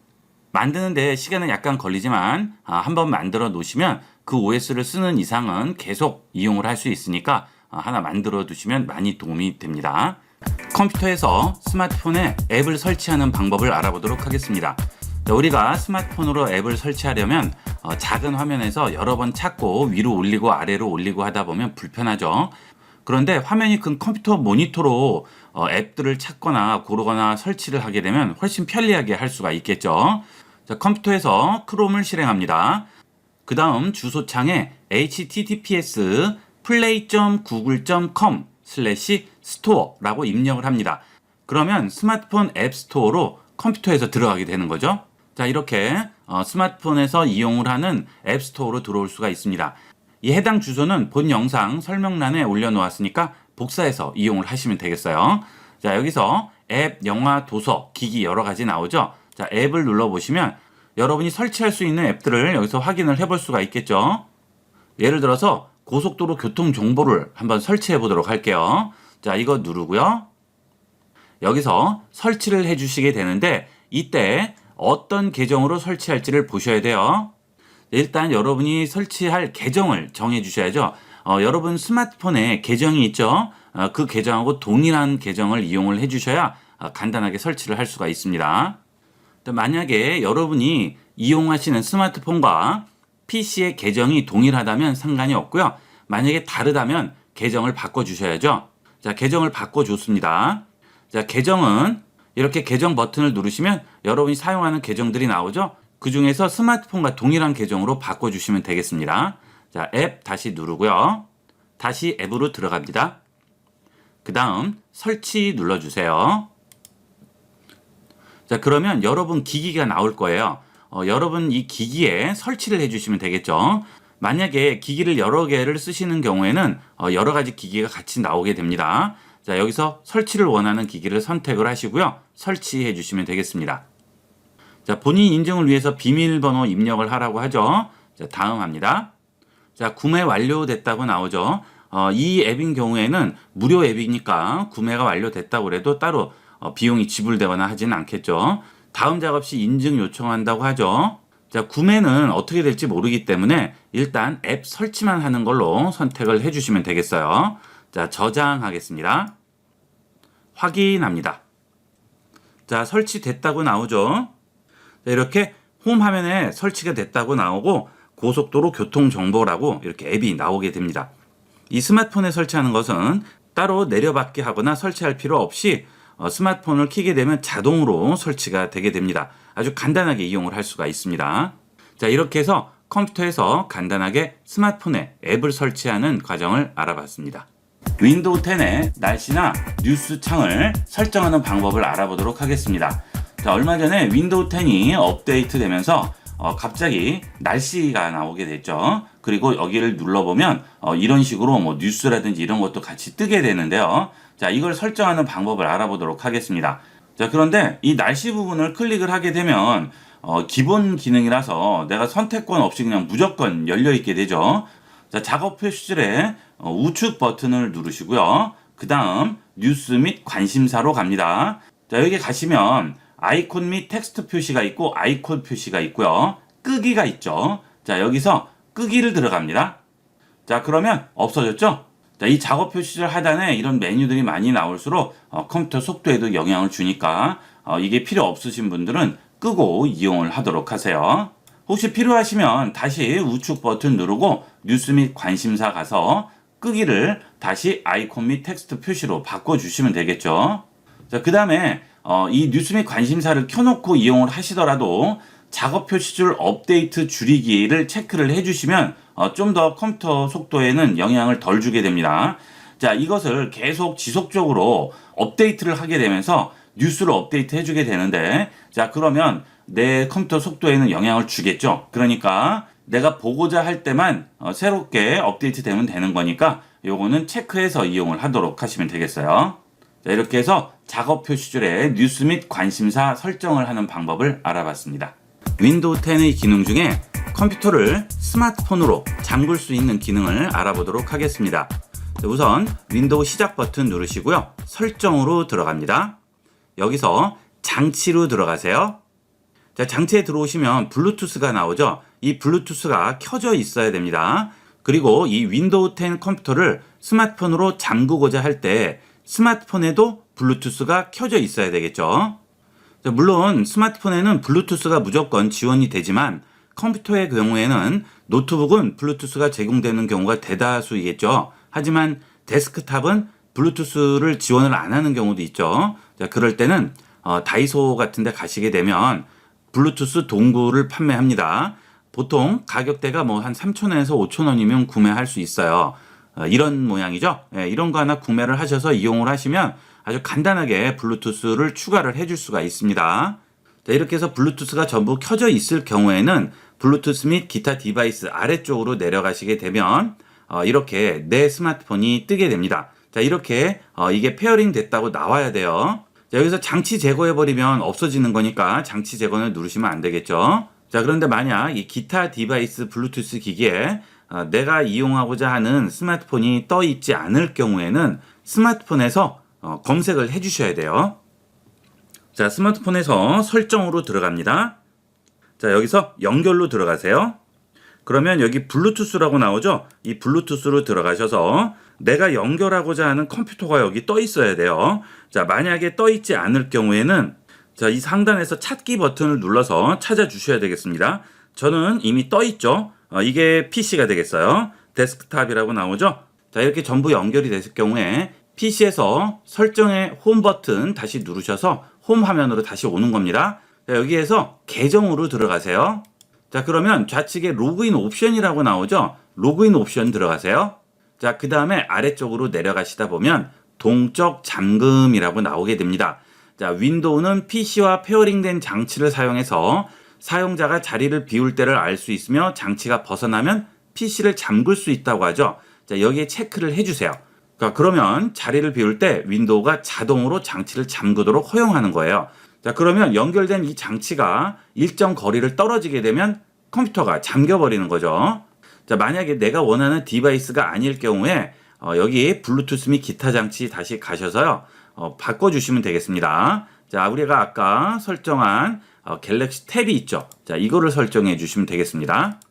Speaker 1: 만드는데 시간은 약간 걸리지만 한번 만들어 놓으시면 그 OS를 쓰는 이상은 계속 이용을 할 수 있으니까 하나 만들어 두시면 많이 도움이 됩니다. 컴퓨터에서 스마트폰에 앱을 설치하는 방법을 알아보도록 하겠습니다. 우리가 스마트폰으로 앱을 설치하려면 작은 화면에서 여러 번 찾고 위로 올리고 아래로 올리고 하다 보면 불편하죠. 그런데 화면이 큰 컴퓨터 모니터로 앱들을 찾거나 고르거나 설치를 하게 되면 훨씬 편리하게 할 수가 있겠죠. 자, 컴퓨터에서 크롬을 실행합니다. 그 다음 주소창에 https play.google.com/store라고 입력을 합니다. 그러면 스마트폰 앱 스토어로 컴퓨터에서 들어가게 되는 거죠. 자, 이렇게 스마트폰에서 이용을 하는 앱 스토어로 들어올 수가 있습니다. 이 해당 주소는 본 영상 설명란에 올려놓았으니까 복사해서 이용을 하시면 되겠어요. 자, 여기서 앱, 영화, 도서, 기기 여러 가지 나오죠. 자, 앱을 눌러보시면 여러분이 설치할 수 있는 앱들을 여기서 확인을 해볼 수가 있겠죠. 예를 들어서 고속도로 교통 정보를 한번 설치해 보도록 할게요. 자, 이거 누르고요. 여기서 설치를 해주시게 되는데 이때 어떤 계정으로 설치할지를 보셔야 돼요. 일단 여러분이 설치할 계정을 정해 주셔야죠. 여러분 스마트폰에 계정이 있죠. 그 계정하고 동일한 계정을 이용을 해 주셔야 간단하게 설치를 할 수가 있습니다. 만약에 여러분이 이용하시는 스마트폰과 PC의 계정이 동일하다면 상관이 없고요. 만약에 다르다면 계정을 바꿔주셔야죠. 자, 계정을 바꿔줬습니다. 자, 계정은 이렇게 계정 버튼을 누르시면 여러분이 사용하는 계정들이 나오죠. 그 중에서 스마트폰과 동일한 계정으로 바꿔주시면 되겠습니다. 자, 앱 다시 누르고요. 다시 앱으로 들어갑니다. 그 다음 설치 눌러주세요. 자, 그러면 여러분 기기가 나올 거예요. 여러분 이 기기에 설치를 해주시면 되겠죠. 만약에 기기를 여러 개를 쓰시는 경우에는 여러 가지 기기가 같이 나오게 됩니다. 자, 여기서 설치를 원하는 기기를 선택을 하시고요. 설치해 주시면 되겠습니다. 자, 본인 인증을 위해서 비밀번호 입력을 하라고 하죠. 자, 다음 합니다. 자, 구매 완료됐다고 나오죠. 이 앱인 경우에는 무료 앱이니까 구매가 완료됐다고 해도 따로 비용이 지불되거나 하지는 않겠죠. 다음 작업 시 인증 요청한다고 하죠. 자, 구매는 어떻게 될지 모르기 때문에 일단 앱 설치만 하는 걸로 선택을 해주시면 되겠어요. 자, 저장하겠습니다. 확인합니다. 자, 설치됐다고 나오죠. 자, 이렇게 홈 화면에 설치가 됐다고 나오고 고속도로 교통정보라고 이렇게 앱이 나오게 됩니다. 이 스마트폰에 설치하는 것은 따로 내려받게 하거나 설치할 필요 없이 스마트폰을 켜게 되면 자동으로 설치가 되게 됩니다. 아주 간단하게 이용을 할 수가 있습니다. 자, 이렇게 해서 컴퓨터에서 간단하게 스마트폰에 앱을 설치하는 과정을 알아봤습니다. 윈도우 10의 날씨나 뉴스 창을 설정하는 방법을 알아보도록 하겠습니다. 자, 얼마 전에 윈도우 10이 업데이트 되면서 갑자기 날씨가 나오게 됐죠. 그리고 여기를 눌러보면 이런 식으로 뭐 뉴스라든지 이런 것도 같이 뜨게 되는데요. 자, 이걸 설정하는 방법을 알아보도록 하겠습니다. 자, 그런데 이 날씨 부분을 클릭을 하게 되면 기본 기능이라서 내가 선택권 없이 그냥 무조건 열려 있게 되죠. 자, 작업 표시줄에 우측 버튼을 누르시고요. 그 다음 뉴스 및 관심사로 갑니다. 자, 여기 가시면 아이콘 및 텍스트 표시가 있고 아이콘 표시가 있고요. 끄기가 있죠. 자, 여기서 끄기를 들어갑니다. 자, 그러면 없어졌죠? 자, 이 작업 표시줄 하단에 이런 메뉴들이 많이 나올수록 컴퓨터 속도에도 영향을 주니까 이게 필요 없으신 분들은 끄고 이용을 하도록 하세요. 혹시 필요하시면 다시 우측 버튼 누르고 뉴스 및 관심사 가서 끄기를 다시 아이콘 및 텍스트 표시로 바꿔주시면 되겠죠. 자, 그 다음에 이 뉴스 및 관심사를 켜놓고 이용을 하시더라도 작업 표시줄 업데이트 줄이기를 체크를 해주시면 좀 더 컴퓨터 속도에는 영향을 덜 주게 됩니다. 자, 이것을 계속 지속적으로 업데이트를 하게 되면서 뉴스를 업데이트 해주게 되는데, 자, 그러면 내 컴퓨터 속도에는 영향을 주겠죠. 그러니까 내가 보고자 할 때만 새롭게 업데이트 되면 되는 거니까 요거는 체크해서 이용을 하도록 하시면 되겠어요. 자, 이렇게 해서 작업 표시줄에 뉴스 및 관심사 설정을 하는 방법을 알아봤습니다. 윈도우 10의 기능 중에 컴퓨터를 스마트폰으로 잠글 수 있는 기능을 알아보도록 하겠습니다. 우선 윈도우 시작 버튼 누르시고요. 설정으로 들어갑니다. 여기서 장치로 들어가세요. 자, 장치에 들어오시면 블루투스가 나오죠. 이 블루투스가 켜져 있어야 됩니다. 그리고 이 윈도우 10 컴퓨터를 스마트폰으로 잠그고자 할 때 스마트폰에도 블루투스가 켜져 있어야 되겠죠. 자, 물론 스마트폰에는 블루투스가 무조건 지원이 되지만 컴퓨터의 경우에는 노트북은 블루투스가 제공되는 경우가 대다수이겠죠. 하지만 데스크탑은 블루투스를 지원을 안 하는 경우도 있죠. 자, 그럴 때는 다이소 같은 데 가시게 되면 블루투스 동구를 판매합니다. 보통 가격대가 뭐 한 3,000원에서 5,000원이면 구매할 수 있어요. 이런 모양이죠. 예, 이런 거 하나 구매를 하셔서 이용을 하시면 아주 간단하게 블루투스를 추가를 해줄 수가 있습니다. 자, 이렇게 해서 블루투스가 전부 켜져 있을 경우에는 블루투스 및 기타 디바이스 아래쪽으로 내려가시게 되면 이렇게 내 스마트폰이 뜨게 됩니다. 자, 이렇게 이게 페어링 됐다고 나와야 돼요. 자, 여기서 장치 제거해버리면 없어지는 거니까 장치 제거는 누르시면 안 되겠죠. 자, 그런데 만약 이 기타 디바이스 블루투스 기기에 내가 이용하고자 하는 스마트폰이 떠 있지 않을 경우에는 스마트폰에서 검색을 해 주셔야 돼요. 자, 스마트폰에서 설정으로 들어갑니다. 자, 여기서 연결로 들어가세요. 그러면 여기 블루투스라고 나오죠? 이 블루투스로 들어가셔서 내가 연결하고자 하는 컴퓨터가 여기 떠 있어야 돼요. 자, 만약에 떠 있지 않을 경우에는 자, 이 상단에서 찾기 버튼을 눌러서 찾아주셔야 되겠습니다. 저는 이미 떠 있죠? 이게 PC가 되겠어요. 데스크탑이라고 나오죠? 자, 이렇게 전부 연결이 됐을 경우에 PC에서 설정의 홈 버튼 다시 누르셔서 홈 화면으로 다시 오는 겁니다. 자, 여기에서 계정으로 들어가세요. 자, 그러면 좌측에 로그인 옵션이라고 나오죠? 로그인 옵션 들어가세요. 자, 그 다음에 아래쪽으로 내려가시다 보면 동적 잠금이라고 나오게 됩니다. 자, 윈도우는 PC와 페어링된 장치를 사용해서 사용자가 자리를 비울 때를 알 수 있으며 장치가 벗어나면 PC를 잠글 수 있다고 하죠. 자, 여기에 체크를 해주세요. 그러면 자리를 비울 때 윈도우가 자동으로 장치를 잠그도록 허용하는 거예요. 자, 그러면 연결된 이 장치가 일정 거리를 떨어지게 되면 컴퓨터가 잠겨버리는 거죠. 자, 만약에 내가 원하는 디바이스가 아닐 경우에 여기 블루투스 및 기타 장치 다시 가셔서요. 바꿔주시면 되겠습니다. 자, 우리가 아까 설정한 갤럭시 탭이 있죠. 자, 이거를 설정해 주시면 되겠습니다.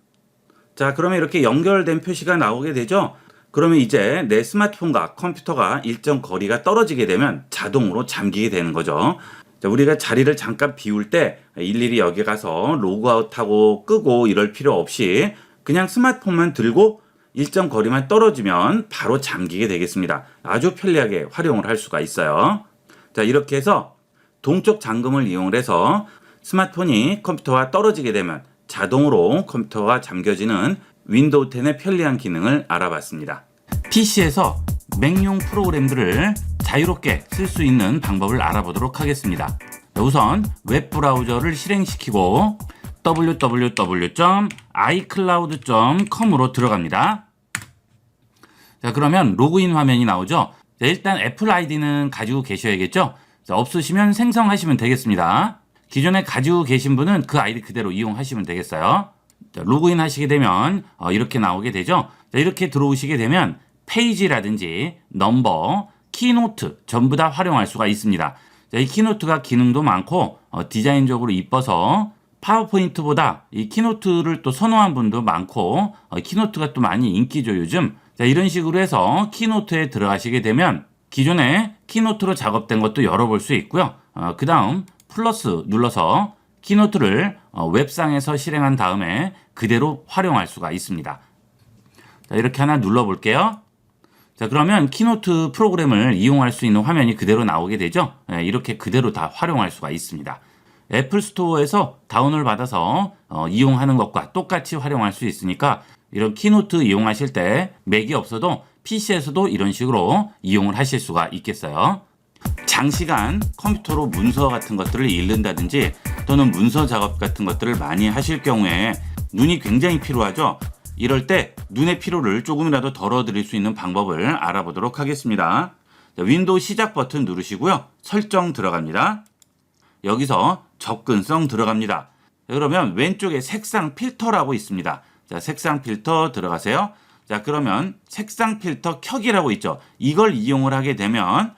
Speaker 1: 자, 그러면 이렇게 연결된 표시가 나오게 되죠. 그러면 이제 내 스마트폰과 컴퓨터가 일정 거리가 떨어지게 되면 자동으로 잠기게 되는 거죠. 자, 우리가 자리를 잠깐 비울 때 일일이 여기 가서 로그아웃하고 끄고 이럴 필요 없이 그냥 스마트폰만 들고 일정 거리만 떨어지면 바로 잠기게 되겠습니다. 아주 편리하게 활용을 할 수가 있어요. 자, 이렇게 해서 동적 잠금을 이용해서 스마트폰이 컴퓨터와 떨어지게 되면 자동으로 컴퓨터가 잠겨지는 윈도우 10의 편리한 기능을 알아봤습니다. PC에서 맥용 프로그램들을 자유롭게 쓸 수 있는 방법을 알아보도록 하겠습니다. 우선 웹브라우저를 실행시키고 www.icloud.com으로 들어갑니다. 자, 그러면 로그인 화면이 나오죠. 자, 일단 애플 아이디는 가지고 계셔야겠죠. 자, 없으시면 생성하시면 되겠습니다. 기존에 가지고 계신 분은 그 아이디 그대로 이용하시면 되겠어요. 자, 로그인 하시게 되면 이렇게 나오게 되죠. 자, 이렇게 들어오시게 되면 페이지라든지 넘버, 키노트 전부 다 활용할 수가 있습니다. 자, 이 키노트가 기능도 많고 디자인적으로 이뻐서 파워포인트보다 이 키노트를 또 선호한 분도 많고 키노트가 또 많이 인기죠, 요즘. 자, 이런 식으로 해서 키노트에 들어가시게 되면 기존에 키노트로 작업된 것도 열어볼 수 있고요. 그 다음 플러스 눌러서 키노트를 웹상에서 실행한 다음에 그대로 활용할 수가 있습니다. 자, 이렇게 하나 눌러볼게요. 자, 그러면 키노트 프로그램을 이용할 수 있는 화면이 그대로 나오게 되죠. 이렇게 그대로 다 활용할 수가 있습니다. 애플 스토어에서 다운을 받아서 이용하는 것과 똑같이 활용할 수 있으니까 이런 키노트 이용하실 때 맥이 없어도 PC에서도 이런 식으로 이용을 하실 수가 있겠어요. 장시간 컴퓨터로 문서 같은 것들을 읽는다든지 또는 문서 작업 같은 것들을 많이 하실 경우에 눈이 굉장히 피로하죠. 이럴 때 눈의 피로를 조금이라도 덜어드릴 수 있는 방법을 알아보도록 하겠습니다. 자, 윈도우 시작 버튼 누르시고요. 설정 들어갑니다. 여기서 접근성 들어갑니다. 자, 그러면 왼쪽에 색상 필터라고 있습니다. 자, 색상 필터 들어가세요. 자, 그러면 색상 필터 켜기라고 있죠. 이걸 이용을 하게 되면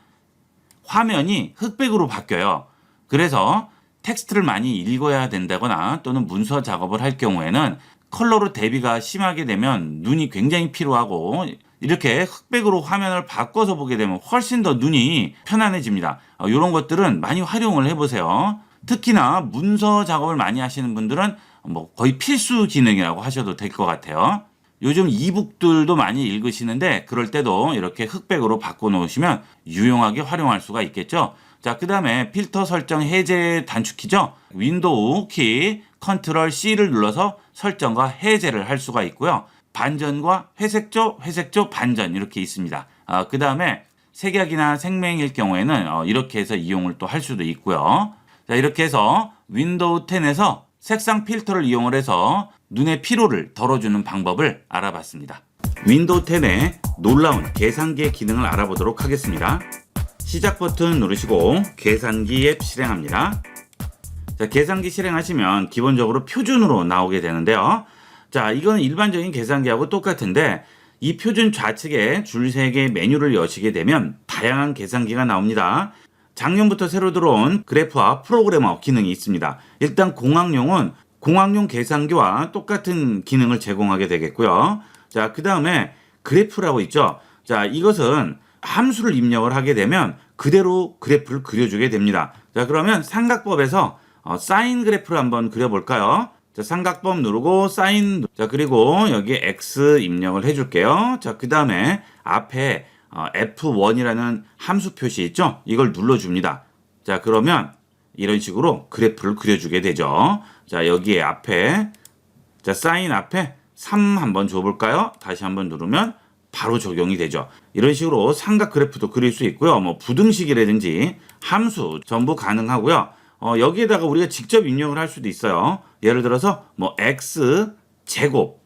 Speaker 1: 화면이 흑백으로 바뀌어요. 그래서 텍스트를 많이 읽어야 된다거나 또는 문서 작업을 할 경우에는 컬러로 대비가 심하게 되면 눈이 굉장히 피로하고 이렇게 흑백으로 화면을 바꿔서 보게 되면 훨씬 더 눈이 편안해집니다. 이런 것들은 많이 활용을 해보세요. 특히나 문서 작업을 많이 하시는 분들은 뭐 거의 필수 기능이라고 하셔도 될 것 같아요. 요즘 이북들도 많이 읽으시는데 그럴 때도 이렇게 흑백으로 바꿔놓으시면 유용하게 활용할 수가 있겠죠. 자, 그 다음에 필터 설정 해제 단축키죠. 윈도우 키 컨트롤 C를 눌러서 설정과 해제를 할 수가 있고요. 반전과 회색조, 회색조, 반전 이렇게 있습니다. 그 다음에 색약이나 생맹일 경우에는 이렇게 해서 이용을 또 할 수도 있고요. 자, 이렇게 해서 윈도우 10에서 색상 필터를 이용을 해서 눈의 피로를 덜어주는 방법을 알아봤습니다. 윈도우 10의 놀라운 계산기의 기능을 알아보도록 하겠습니다. 시작 버튼 누르시고 계산기 앱 실행합니다. 자, 계산기 실행하시면 기본적으로 표준으로 나오게 되는데요. 자, 이건 일반적인 계산기하고 똑같은데 이 표준 좌측에 줄 3개의 메뉴를 여시게 되면 다양한 계산기가 나옵니다. 작년부터 새로 들어온 그래프와 프로그래머 기능이 있습니다. 일단 공학용은 공학용 계산기와 똑같은 기능을 제공하게 되겠고요. 자, 그 다음에 그래프라고 있죠. 자, 이것은 함수를 입력을 하게 되면 그대로 그래프를 그려주게 됩니다. 자, 그러면 삼각법에서 사인 그래프를 한번 그려볼까요? 자, 삼각법 누르고 사인, 자, 그리고 여기에 x 입력을 해줄게요. 자, 그 다음에 앞에 F1이라는 함수 표시 있죠? 이걸 눌러줍니다. 자, 그러면 이런 식으로 그래프를 그려주게 되죠. 자, 여기에 앞에, 자, 사인 앞에 3 한번 줘볼까요? 다시 한번 누르면 바로 적용이 되죠. 이런 식으로 삼각 그래프도 그릴 수 있고요. 뭐 부등식이라든지 함수 전부 가능하고요. 여기에다가 우리가 직접 입력을 할 수도 있어요. 예를 들어서 뭐 x 제곱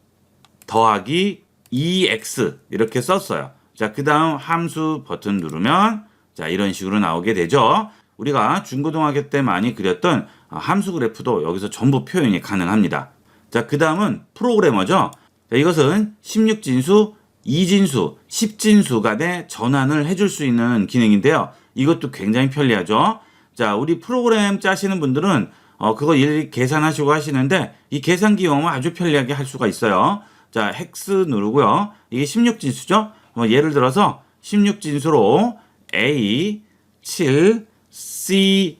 Speaker 1: 더하기 2x 이렇게 썼어요. 자, 그 다음 함수 버튼 누르면 자, 이런 식으로 나오게 되죠. 우리가 중고등학교 때 많이 그렸던 함수 그래프도 여기서 전부 표현이 가능합니다. 자, 그 다음은 프로그래머죠. 자, 이것은 16진수, 2진수, 10진수 간의 전환을 해줄 수 있는 기능인데요. 이것도 굉장히 편리하죠. 자, 우리 프로그램 짜시는 분들은 그거 일일이 계산하시고 하시는데 이 계산기 이용은 아주 편리하게 할 수가 있어요. 자, 헥스 누르고요. 이게 16진수죠. 예를 들어서 16진수로 A, 7, C,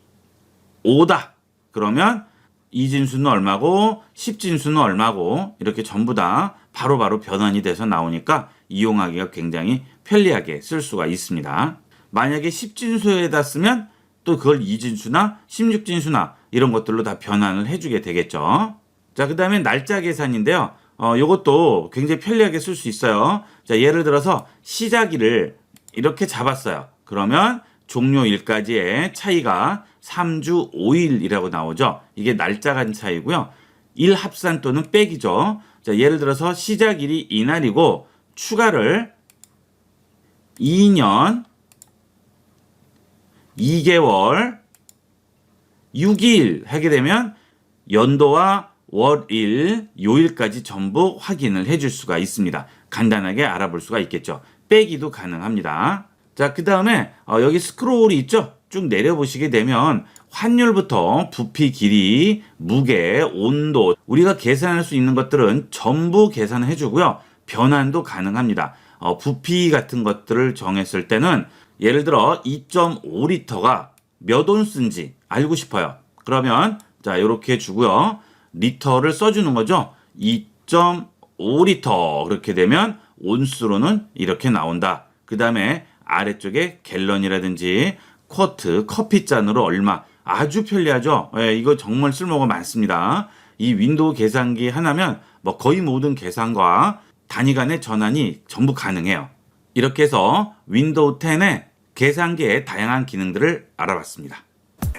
Speaker 1: 5다. 그러면 2진수는 얼마고 10진수는 얼마고 이렇게 전부 다 바로바로 변환이 돼서 나오니까 이용하기가 굉장히 편리하게 쓸 수가 있습니다. 만약에 10진수에다 쓰면 또 그걸 2진수나 16진수나 이런 것들로 다 변환을 해주게 되겠죠. 자, 그 다음에 날짜 계산인데요. 요것도 굉장히 편리하게 쓸 수 있어요. 자, 예를 들어서 시작일을 이렇게 잡았어요. 그러면 종료일까지의 차이가 3주 5일이라고 나오죠. 이게 날짜 간 차이고요. 일 합산 또는 빼기죠. 자, 예를 들어서 시작일이 이날이고 추가를 2년 2개월 6일 하게 되면 연도와 월일, 요일까지 전부 확인을 해줄 수가 있습니다. 간단하게 알아볼 수가 있겠죠. 빼기도 가능합니다. 자, 그 다음에 여기 스크롤이 있죠? 쭉 내려보시게 되면 환율부터 부피 길이, 무게, 온도 우리가 계산할 수 있는 것들은 전부 계산을 해주고요. 변환도 가능합니다. 부피 같은 것들을 정했을 때는 예를 들어 2.5리터가 몇 온스인지 알고 싶어요. 그러면 자, 이렇게 주고요. 리터를 써주는 거죠. 2.5리터 그렇게 되면 온수로는 이렇게 나온다. 그 다음에 아래쪽에 갤런이라든지 쿼트, 커피잔으로 얼마 아주 편리하죠. 예, 이거 정말 쓸모가 많습니다. 이 윈도우 계산기 하나면 뭐 거의 모든 계산과 단위 간의 전환이 전부 가능해요. 이렇게 해서 윈도우 10의 계산기의 다양한 기능들을 알아봤습니다.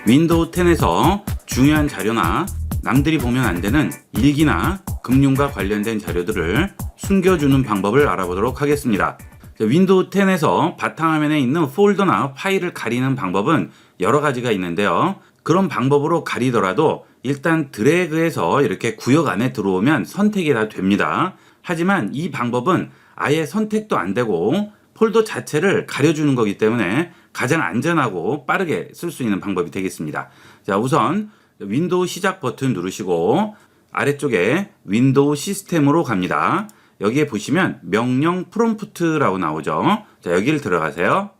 Speaker 1: 윈도우 10에서 중요한 자료나 남들이 보면 안 되는 일기나 금융과 관련된 자료들을 숨겨주는 방법을 알아보도록 하겠습니다. 윈도우 10에서 바탕화면에 있는 폴더나 파일을 가리는 방법은 여러 가지가 있는데요. 그런 방법으로 가리더라도 일단 드래그해서 이렇게 구역 안에 들어오면 선택이 다 됩니다. 하지만 이 방법은 아예 선택도 안 되고 폴더 자체를 가려주는 거기 때문에 가장 안전하고 빠르게 쓸 수 있는 방법이 되겠습니다. 자, 우선 윈도우 시작 버튼 누르시고 아래쪽에 윈도우 시스템으로 갑니다. 여기에 보시면 명령 프롬프트라고 나오죠. 자, 여기를 들어가세요.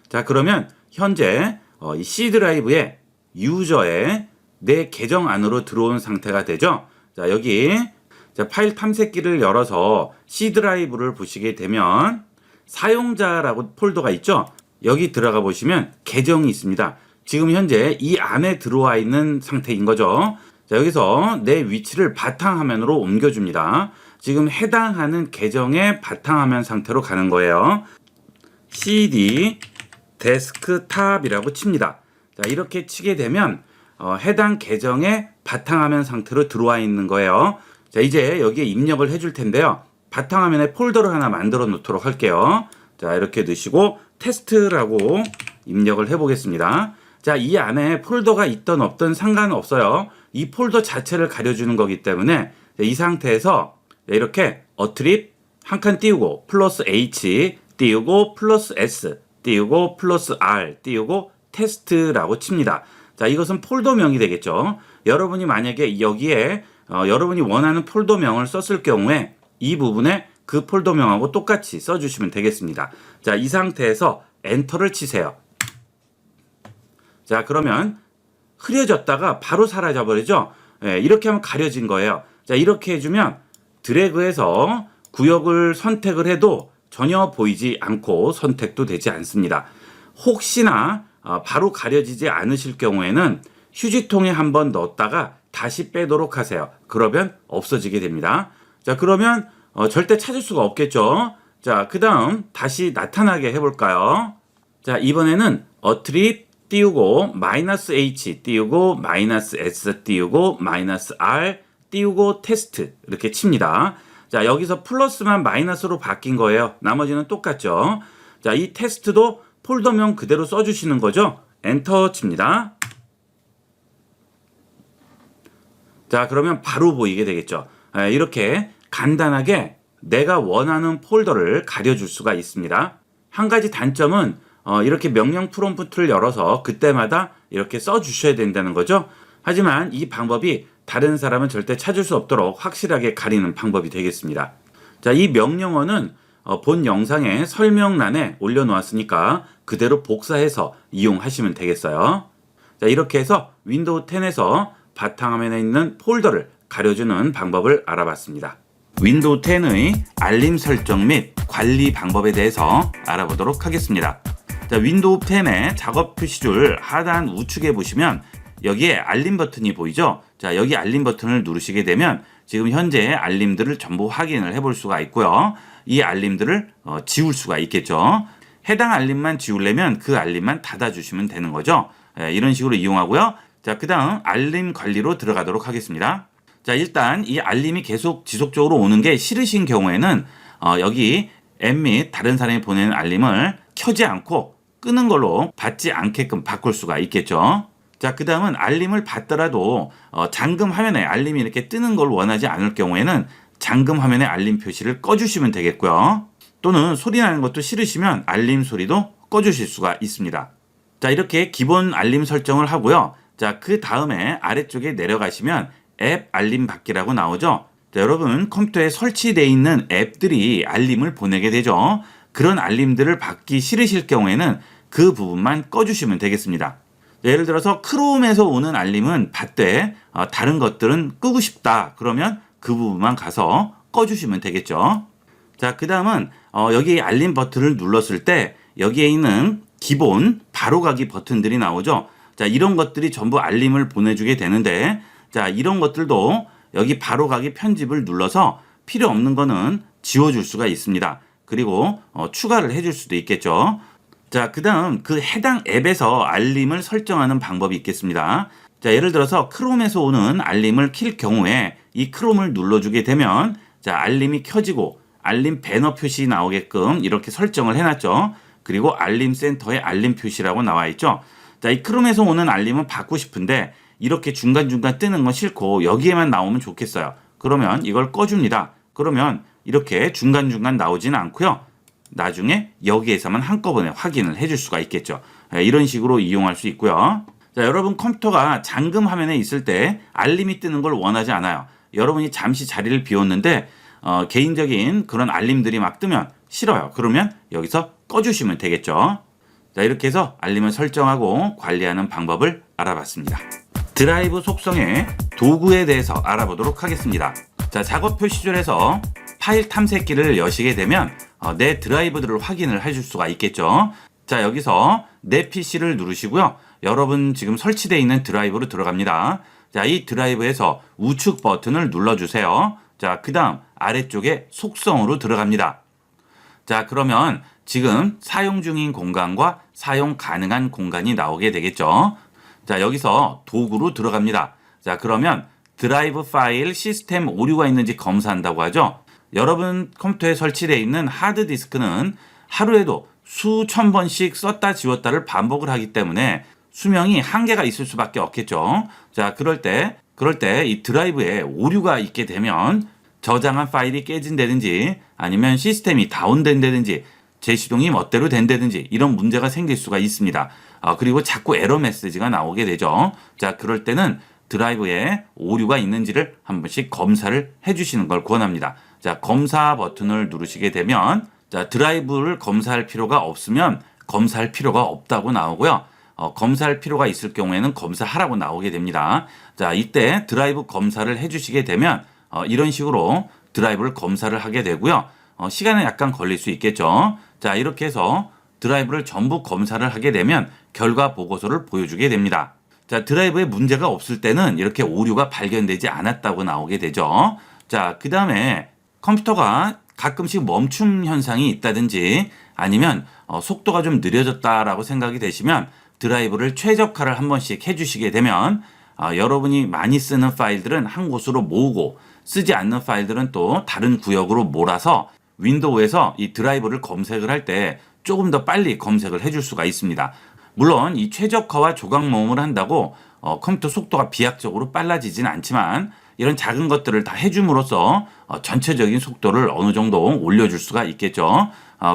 Speaker 1: 자, 그러면 현재 이 C 드라이브에 유저의 내 계정 안으로 들어온 상태가 되죠. 자, 여기 자, 파일 탐색기를 열어서 C 드라이브를 보시게 되면 사용자라고 폴더가 있죠. 여기 들어가 보시면 계정이 있습니다. 지금 현재 이 안에 들어와 있는 상태인 거죠. 자, 여기서 내 위치를 바탕화면으로 옮겨줍니다. 지금 해당하는 계정의 바탕화면 상태로 가는 거예요. CD 데스크탑이라고 칩니다. 자, 이렇게 치게 되면 해당 계정의 바탕화면 상태로 들어와 있는 거예요. 자, 이제 여기에 입력을 해줄 텐데요. 바탕화면에 폴더를 하나 만들어 놓도록 할게요. 자, 이렇게 넣으시고 테스트라고 입력을 해보겠습니다. 자, 이 안에 폴더가 있던 없던 상관없어요. 이 폴더 자체를 가려주는 거기 때문에 이 상태에서 이렇게 어트립 한 칸 띄우고 플러스 H 띄우고 플러스 S 띄우고 플러스 R 띄우고 테스트라고 칩니다. 자, 이것은 폴더명이 되겠죠. 여러분이 만약에 여기에 여러분이 원하는 폴더명을 썼을 경우에 이 부분에 그 폴더명하고 똑같이 써주시면 되겠습니다. 자, 이 상태에서 엔터를 치세요. 자, 그러면 흐려졌다가 바로 사라져 버리죠. 예, 이렇게 하면 가려진 거예요. 자, 이렇게 해주면 드래그해서 구역을 선택을 해도 전혀 보이지 않고 선택도 되지 않습니다. 혹시나 바로 가려지지 않으실 경우에는 휴지통에 한번 넣었다가 다시 빼도록 하세요. 그러면 없어지게 됩니다. 자, 그러면 절대 찾을 수가 없겠죠. 자, 그 다음 다시 나타나게 해볼까요? 자, 이번에는 어트립 띄우고 마이너스 H 띄우고 마이너스 S 띄우고 마이너스 R 띄우고 테스트 이렇게 칩니다. 자, 여기서 플러스만 마이너스로 바뀐 거예요. 나머지는 똑같죠. 자, 이 테스트도 폴더명 그대로 써주시는 거죠. 엔터 칩니다. 자, 그러면 바로 보이게 되겠죠. 이렇게 간단하게 내가 원하는 폴더를 가려줄 수가 있습니다. 한 가지 단점은 이렇게 명령 프롬프트를 열어서 그때마다 이렇게 써주셔야 된다는 거죠. 하지만 이 방법이 다른 사람은 절대 찾을 수 없도록 확실하게 가리는 방법이 되겠습니다. 자, 이 명령어는 본 영상의 설명란에 올려놓았으니까 그대로 복사해서 이용하시면 되겠어요. 자, 이렇게 해서 윈도우 10에서 바탕화면에 있는 폴더를 가려주는 방법을 알아봤습니다. 윈도우 10의 알림 설정 및 관리 방법에 대해서 알아보도록 하겠습니다. 자, 윈도우 10의 작업 표시줄 하단 우측에 보시면 여기에 알림 버튼이 보이죠? 자, 여기 알림 버튼을 누르시게 되면 지금 현재 알림들을 전부 확인을 해볼 수가 있고요. 이 알림들을 지울 수가 있겠죠. 해당 알림만 지우려면 그 알림만 닫아주시면 되는 거죠. 이런 식으로 이용하고요. 자, 그 다음 알림 관리로 들어가도록 하겠습니다. 자, 일단 이 알림이 계속 지속적으로 오는 게 싫으신 경우에는 여기 앱 및 다른 사람이 보내는 알림을 켜지 않고 끄는 걸로 받지 않게끔 바꿀 수가 있겠죠. 자, 그 다음은 알림을 받더라도 잠금 화면에 알림이 이렇게 뜨는 걸 원하지 않을 경우에는 잠금 화면에 알림 표시를 꺼주시면 되겠고요. 또는 소리 나는 것도 싫으시면 알림 소리도 꺼주실 수가 있습니다. 자, 이렇게 기본 알림 설정을 하고요. 자, 그 다음에 아래쪽에 내려가시면 앱 알림 받기라고 나오죠. 자, 여러분 컴퓨터에 설치되어 있는 앱들이 알림을 보내게 되죠. 그런 알림들을 받기 싫으실 경우에는 그 부분만 꺼주시면 되겠습니다. 자, 예를 들어서 크롬에서 오는 알림은 받되 다른 것들은 끄고 싶다. 그러면 그 부분만 가서 꺼주시면 되겠죠. 자, 그 다음은 여기 알림 버튼을 눌렀을 때 여기에 있는 기본 바로가기 버튼들이 나오죠. 자, 이런 것들이 전부 알림을 보내주게 되는데, 자, 이런 것들도 여기 바로가기 편집을 눌러서 필요 없는 거는 지워줄 수가 있습니다. 그리고 추가를 해줄 수도 있겠죠. 자, 그 다음 그 해당 앱에서 알림을 설정하는 방법이 있겠습니다. 자, 예를 들어서 크롬에서 오는 알림을 킬 경우에 이 크롬을 눌러주게 되면 자, 알림이 켜지고 알림 배너 표시 나오게끔 이렇게 설정을 해놨죠. 그리고 알림 센터에 알림 표시라고 나와 있죠. 자, 이 크롬에서 오는 알림은 받고 싶은데 이렇게 중간중간 뜨는 건 싫고 여기에만 나오면 좋겠어요. 그러면 이걸 꺼줍니다. 그러면 이렇게 중간중간 나오지는 않고요. 나중에 여기에서만 한꺼번에 확인을 해줄 수가 있겠죠. 이런 식으로 이용할 수 있고요. 자, 여러분 컴퓨터가 잠금 화면에 있을 때 알림이 뜨는 걸 원하지 않아요. 여러분이 잠시 자리를 비웠는데 개인적인 그런 알림들이 막 뜨면 싫어요. 그러면 여기서 꺼주시면 되겠죠. 자, 이렇게 해서 알림을 설정하고 관리하는 방법을 알아봤습니다. 드라이브 속성의 도구에 대해서 알아보도록 하겠습니다. 자, 작업 표시줄에서 파일 탐색기를 여시게 되면 내 드라이브들을 확인을 해줄 수가 있겠죠. 자, 여기서 내 PC를 누르시고요. 여러분 지금 설치되어 있는 드라이브로 들어갑니다. 자, 이 드라이브에서 우측 버튼을 눌러주세요. 자, 그 다음 아래쪽에 속성으로 들어갑니다. 자, 그러면 지금 사용 중인 공간과 사용 가능한 공간이 나오게 되겠죠. 자, 여기서 도구로 들어갑니다. 자, 그러면 드라이브 파일 시스템 오류가 있는지 검사한다고 하죠. 여러분 컴퓨터에 설치되어 있는 하드디스크는 하루에도 수천 번씩 썼다 지웠다를 반복을 하기 때문에 수명이 한계가 있을 수밖에 없겠죠. 자, 그럴 때 이 드라이브에 오류가 있게 되면 저장한 파일이 깨진다든지 아니면 시스템이 다운된다든지 재시동이 멋대로 된다든지 이런 문제가 생길 수가 있습니다. 그리고 자꾸 에러 메시지가 나오게 되죠. 자, 그럴 때는 드라이브에 오류가 있는지를 한 번씩 검사를 해주시는 걸 권합니다. 자, 검사 버튼을 누르시게 되면 자, 드라이브를 검사할 필요가 없으면 검사할 필요가 없다고 나오고요. 검사할 필요가 있을 경우에는 검사하라고 나오게 됩니다. 자, 이때 드라이브 검사를 해주시게 되면 이런 식으로 드라이브를 검사를 하게 되고요. 시간은 약간 걸릴 수 있겠죠. 자, 이렇게 해서 드라이브를 전부 검사를 하게 되면 결과 보고서를 보여주게 됩니다. 자, 드라이브에 문제가 없을 때는 이렇게 오류가 발견되지 않았다고 나오게 되죠. 자, 그 다음에 컴퓨터가 가끔씩 멈춤 현상이 있다든지 아니면 속도가 좀 느려졌다라고 생각이 되시면 드라이브를 최적화를 한 번씩 해주시게 되면 여러분이 많이 쓰는 파일들은 한 곳으로 모으고 쓰지 않는 파일들은 또 다른 구역으로 몰아서 윈도우에서 이 드라이브를 검색을 할 때 조금 더 빨리 검색을 해줄 수가 있습니다. 물론 이 최적화와 조각 모음을 한다고 컴퓨터 속도가 비약적으로 빨라지진 않지만 이런 작은 것들을 다 해줌으로써 전체적인 속도를 어느 정도 올려줄 수가 있겠죠.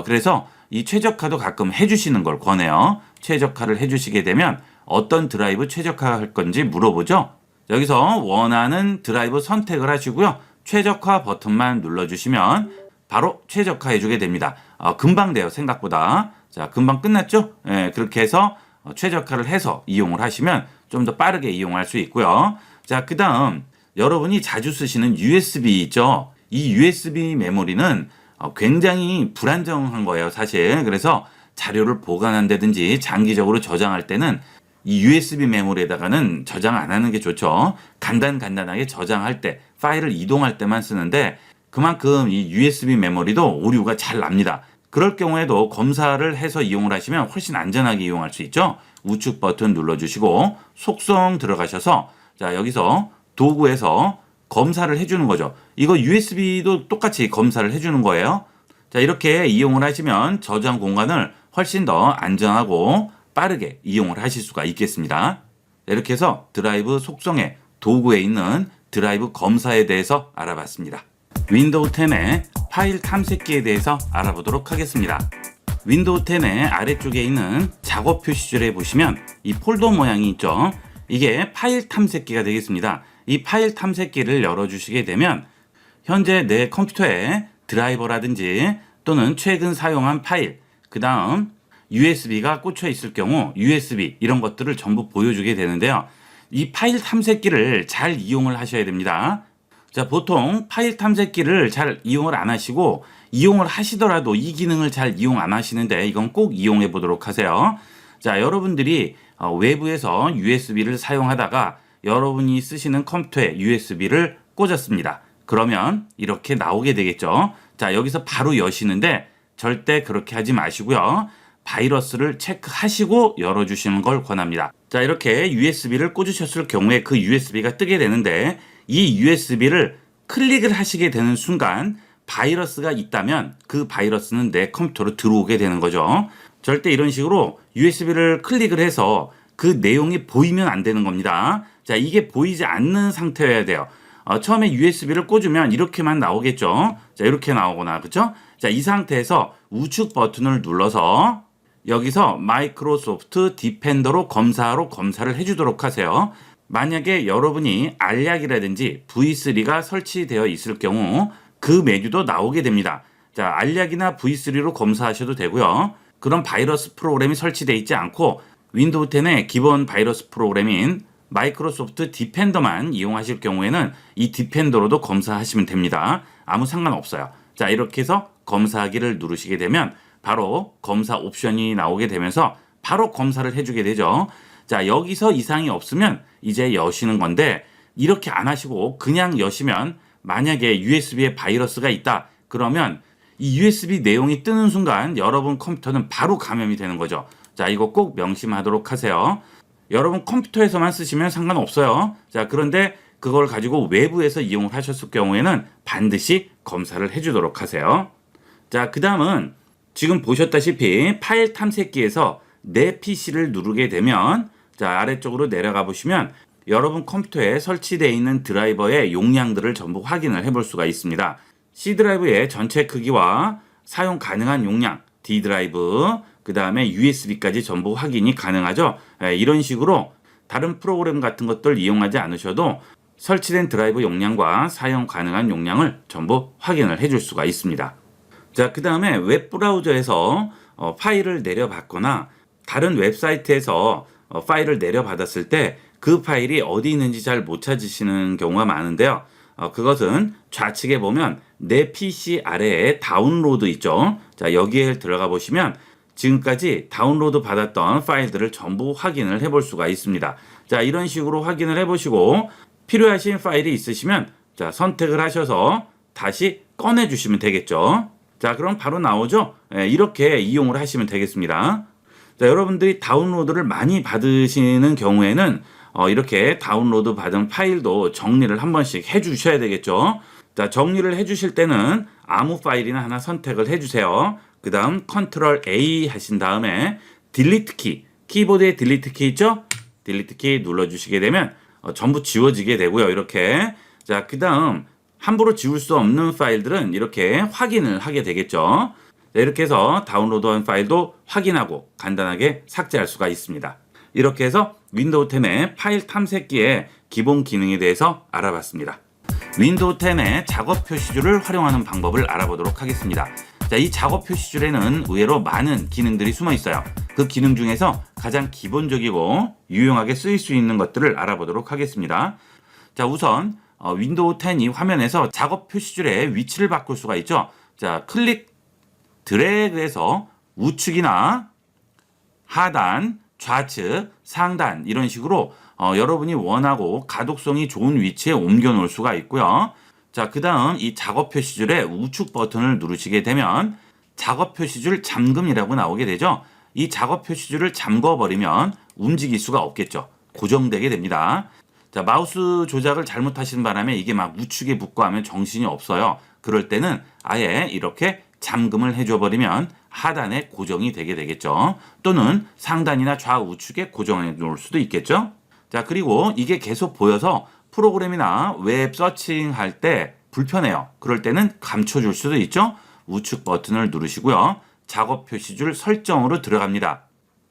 Speaker 1: 그래서 이 최적화도 가끔 해주시는 걸 권해요. 최적화를 해주시게 되면 어떤 드라이브 최적화할 건지 물어보죠. 여기서 원하는 드라이브 선택을 하시고요. 최적화 버튼만 눌러주시면 바로 최적화해주게 됩니다. 금방 돼요, 생각보다. 자, 금방 끝났죠? 예, 그렇게 해서 최적화를 해서 이용을 하시면 좀 더 빠르게 이용할 수 있고요. 자, 그 다음 여러분이 자주 쓰시는 USB 있죠? 이 USB 메모리는 굉장히 불안정한 거예요, 사실. 그래서 자료를 보관한다든지 장기적으로 저장할 때는 이 USB 메모리에다가는 저장 안 하는 게 좋죠. 간단하게 저장할 때, 파일을 이동할 때만 쓰는데 그만큼 이 USB 메모리도 오류가 잘 납니다. 그럴 경우에도 검사를 해서 이용을 하시면 훨씬 안전하게 이용할 수 있죠. 우측 버튼 눌러주시고 속성 들어가셔서 자, 여기서 도구에서 검사를 해주는 거죠. 이거 USB도 똑같이 검사를 해주는 거예요. 자, 이렇게 이용을 하시면 저장 공간을 훨씬 더 안전하고 빠르게 이용을 하실 수가 있겠습니다. 이렇게 해서 드라이브 속성에 도구에 있는 드라이브 검사에 대해서 알아봤습니다. 윈도우 10의 파일 탐색기에 대해서 알아보도록 하겠습니다. 윈도우 10의 아래쪽에 있는 작업 표시줄에 보시면 이 폴더 모양이 있죠. 이게 파일 탐색기가 되겠습니다. 이 파일 탐색기를 열어주시게 되면 현재 내 컴퓨터에 드라이버라든지 또는 최근 사용한 파일, 그 다음 USB가 꽂혀 있을 경우 USB 이런 것들을 전부 보여주게 되는데요. 이 파일 탐색기를 잘 이용을 하셔야 됩니다. 자, 보통 파일 탐색기를 잘 이용을 안 하시고 이용을 하시더라도 이 기능을 잘 이용 안 하시는데 이건 꼭 이용해 보도록 하세요. 자, 여러분들이 외부에서 USB를 사용하다가 여러분이 쓰시는 컴퓨터에 USB를 꽂았습니다. 그러면 이렇게 나오게 되겠죠. 자, 여기서 바로 여시는데 절대 그렇게 하지 마시고요. 바이러스를 체크하시고 열어주시는 걸 권합니다. 자, 이렇게 USB를 꽂으셨을 경우에 그 USB가 뜨게 되는데 이 USB를 클릭을 하시게 되는 순간 바이러스가 있다면 그 바이러스는 내 컴퓨터로 들어오게 되는 거죠. 절대 이런 식으로 USB를 클릭을 해서 그 내용이 보이면 안 되는 겁니다. 자, 이게 보이지 않는 상태여야 돼요. 처음에 USB를 꽂으면 이렇게만 나오겠죠. 자, 이렇게 나오거나, 그렇죠? 자, 이 상태에서 우측 버튼을 눌러서 여기서 마이크로소프트 디펜더로 검사를 해주도록 하세요. 만약에 여러분이 알약이라든지 V3가 설치되어 있을 경우 그 메뉴도 나오게 됩니다. 자, 알약이나 V3로 검사하셔도 되고요. 그런 바이러스 프로그램이 설치되어 있지 않고 윈도우 10의 기본 바이러스 프로그램인 마이크로소프트 디펜더만 이용하실 경우에는 이 디펜더로도 검사하시면 됩니다. 아무 상관없어요. 자, 이렇게 해서 검사하기를 누르시게 되면 바로 검사 옵션이 나오게 되면서 바로 검사를 해주게 되죠. 자, 여기서 이상이 없으면 이제 여시는 건데 이렇게 안 하시고 그냥 여시면 만약에 USB에 바이러스가 있다 그러면 이 USB 내용이 뜨는 순간 여러분 컴퓨터는 바로 감염이 되는 거죠. 자, 이거 꼭 명심하도록 하세요. 여러분 컴퓨터에서만 쓰시면 상관없어요. 자, 그런데 그걸 가지고 외부에서 이용을 하셨을 경우에는 반드시 검사를 해주도록 하세요. 자, 그 다음은 지금 보셨다시피 파일 탐색기에서 내 PC를 누르게 되면 자, 아래쪽으로 내려가 보시면 여러분 컴퓨터에 설치되어 있는 드라이버의 용량들을 전부 확인을 해볼 수가 있습니다. C 드라이브의 전체 크기와 사용 가능한 용량, D 드라이브, 그 다음에 USB까지 전부 확인이 가능하죠. 이런 식으로 다른 프로그램 같은 것들 이용하지 않으셔도 설치된 드라이브 용량과 사용 가능한 용량을 전부 확인을 해줄 수가 있습니다. 자, 그 다음에 웹브라우저에서 파일을 내려받거나 다른 웹사이트에서 파일을 내려받았을 때 그 파일이 어디 있는지 잘 못 찾으시는 경우가 많은데요. 그것은 좌측에 보면 내 PC 아래에 다운로드 있죠. 자, 여기에 들어가 보시면 지금까지 다운로드 받았던 파일들을 전부 확인을 해볼 수가 있습니다. 자, 이런 식으로 확인을 해보시고 필요하신 파일이 있으시면 자, 선택을 하셔서 다시 꺼내 주시면 되겠죠. 자, 그럼 바로 나오죠. 이렇게 이용을 하시면 되겠습니다. 자, 여러분들이 다운로드를 많이 받으시는 경우에는 이렇게 다운로드 받은 파일도 정리를 한 번씩 해 주셔야 되겠죠. 자, 정리를 해 주실 때는 아무 파일이나 하나 선택을 해 주세요. 그 다음 컨트롤 A 하신 다음에 딜리트 키, 키보드에 딜리트 키 있죠? 딜리트 키 눌러 주시게 되면 전부 지워지게 되고요. 이렇게. 자, 그 다음 함부로 지울 수 없는 파일들은 이렇게 확인을 하게 되겠죠. 자, 이렇게 해서 다운로드한 파일도 확인하고 간단하게 삭제할 수가 있습니다. 이렇게 해서 윈도우 10의 파일 탐색기의 기본 기능에 대해서 알아봤습니다. 윈도우 10의 작업 표시줄을 활용하는 방법을 알아보도록 하겠습니다. 자, 이 작업 표시줄에는 의외로 많은 기능들이 숨어 있어요. 그 기능 중에서 가장 기본적이고 유용하게 쓰일 수 있는 것들을 알아보도록 하겠습니다. 자, 우선 윈도우 10이 화면에서 작업 표시줄의 위치를 바꿀 수가 있죠. 자, 클릭 드래그해서 우측이나 하단, 좌측, 상단 이런 식으로 여러분이 원하고 가독성이 좋은 위치에 옮겨 놓을 수가 있고요. 자, 그 다음 이 작업 표시줄의 우측 버튼을 누르시게 되면 작업 표시줄 잠금이라고 나오게 되죠. 이 작업 표시줄을 잠궈버리면 움직일 수가 없겠죠. 고정되게 됩니다. 자, 마우스 조작을 잘못하시는 바람에 이게 막 우측에 붙고 하면 정신이 없어요. 그럴 때는 아예 이렇게 잠금을 해줘버리면 하단에 고정이 되게 되겠죠. 또는 상단이나 좌우측에 고정해 놓을 수도 있겠죠. 자, 그리고 이게 계속 보여서 프로그램이나 웹 서칭할 때 불편해요. 그럴 때는 감춰줄 수도 있죠. 우측 버튼을 누르시고요. 작업 표시줄 설정으로 들어갑니다.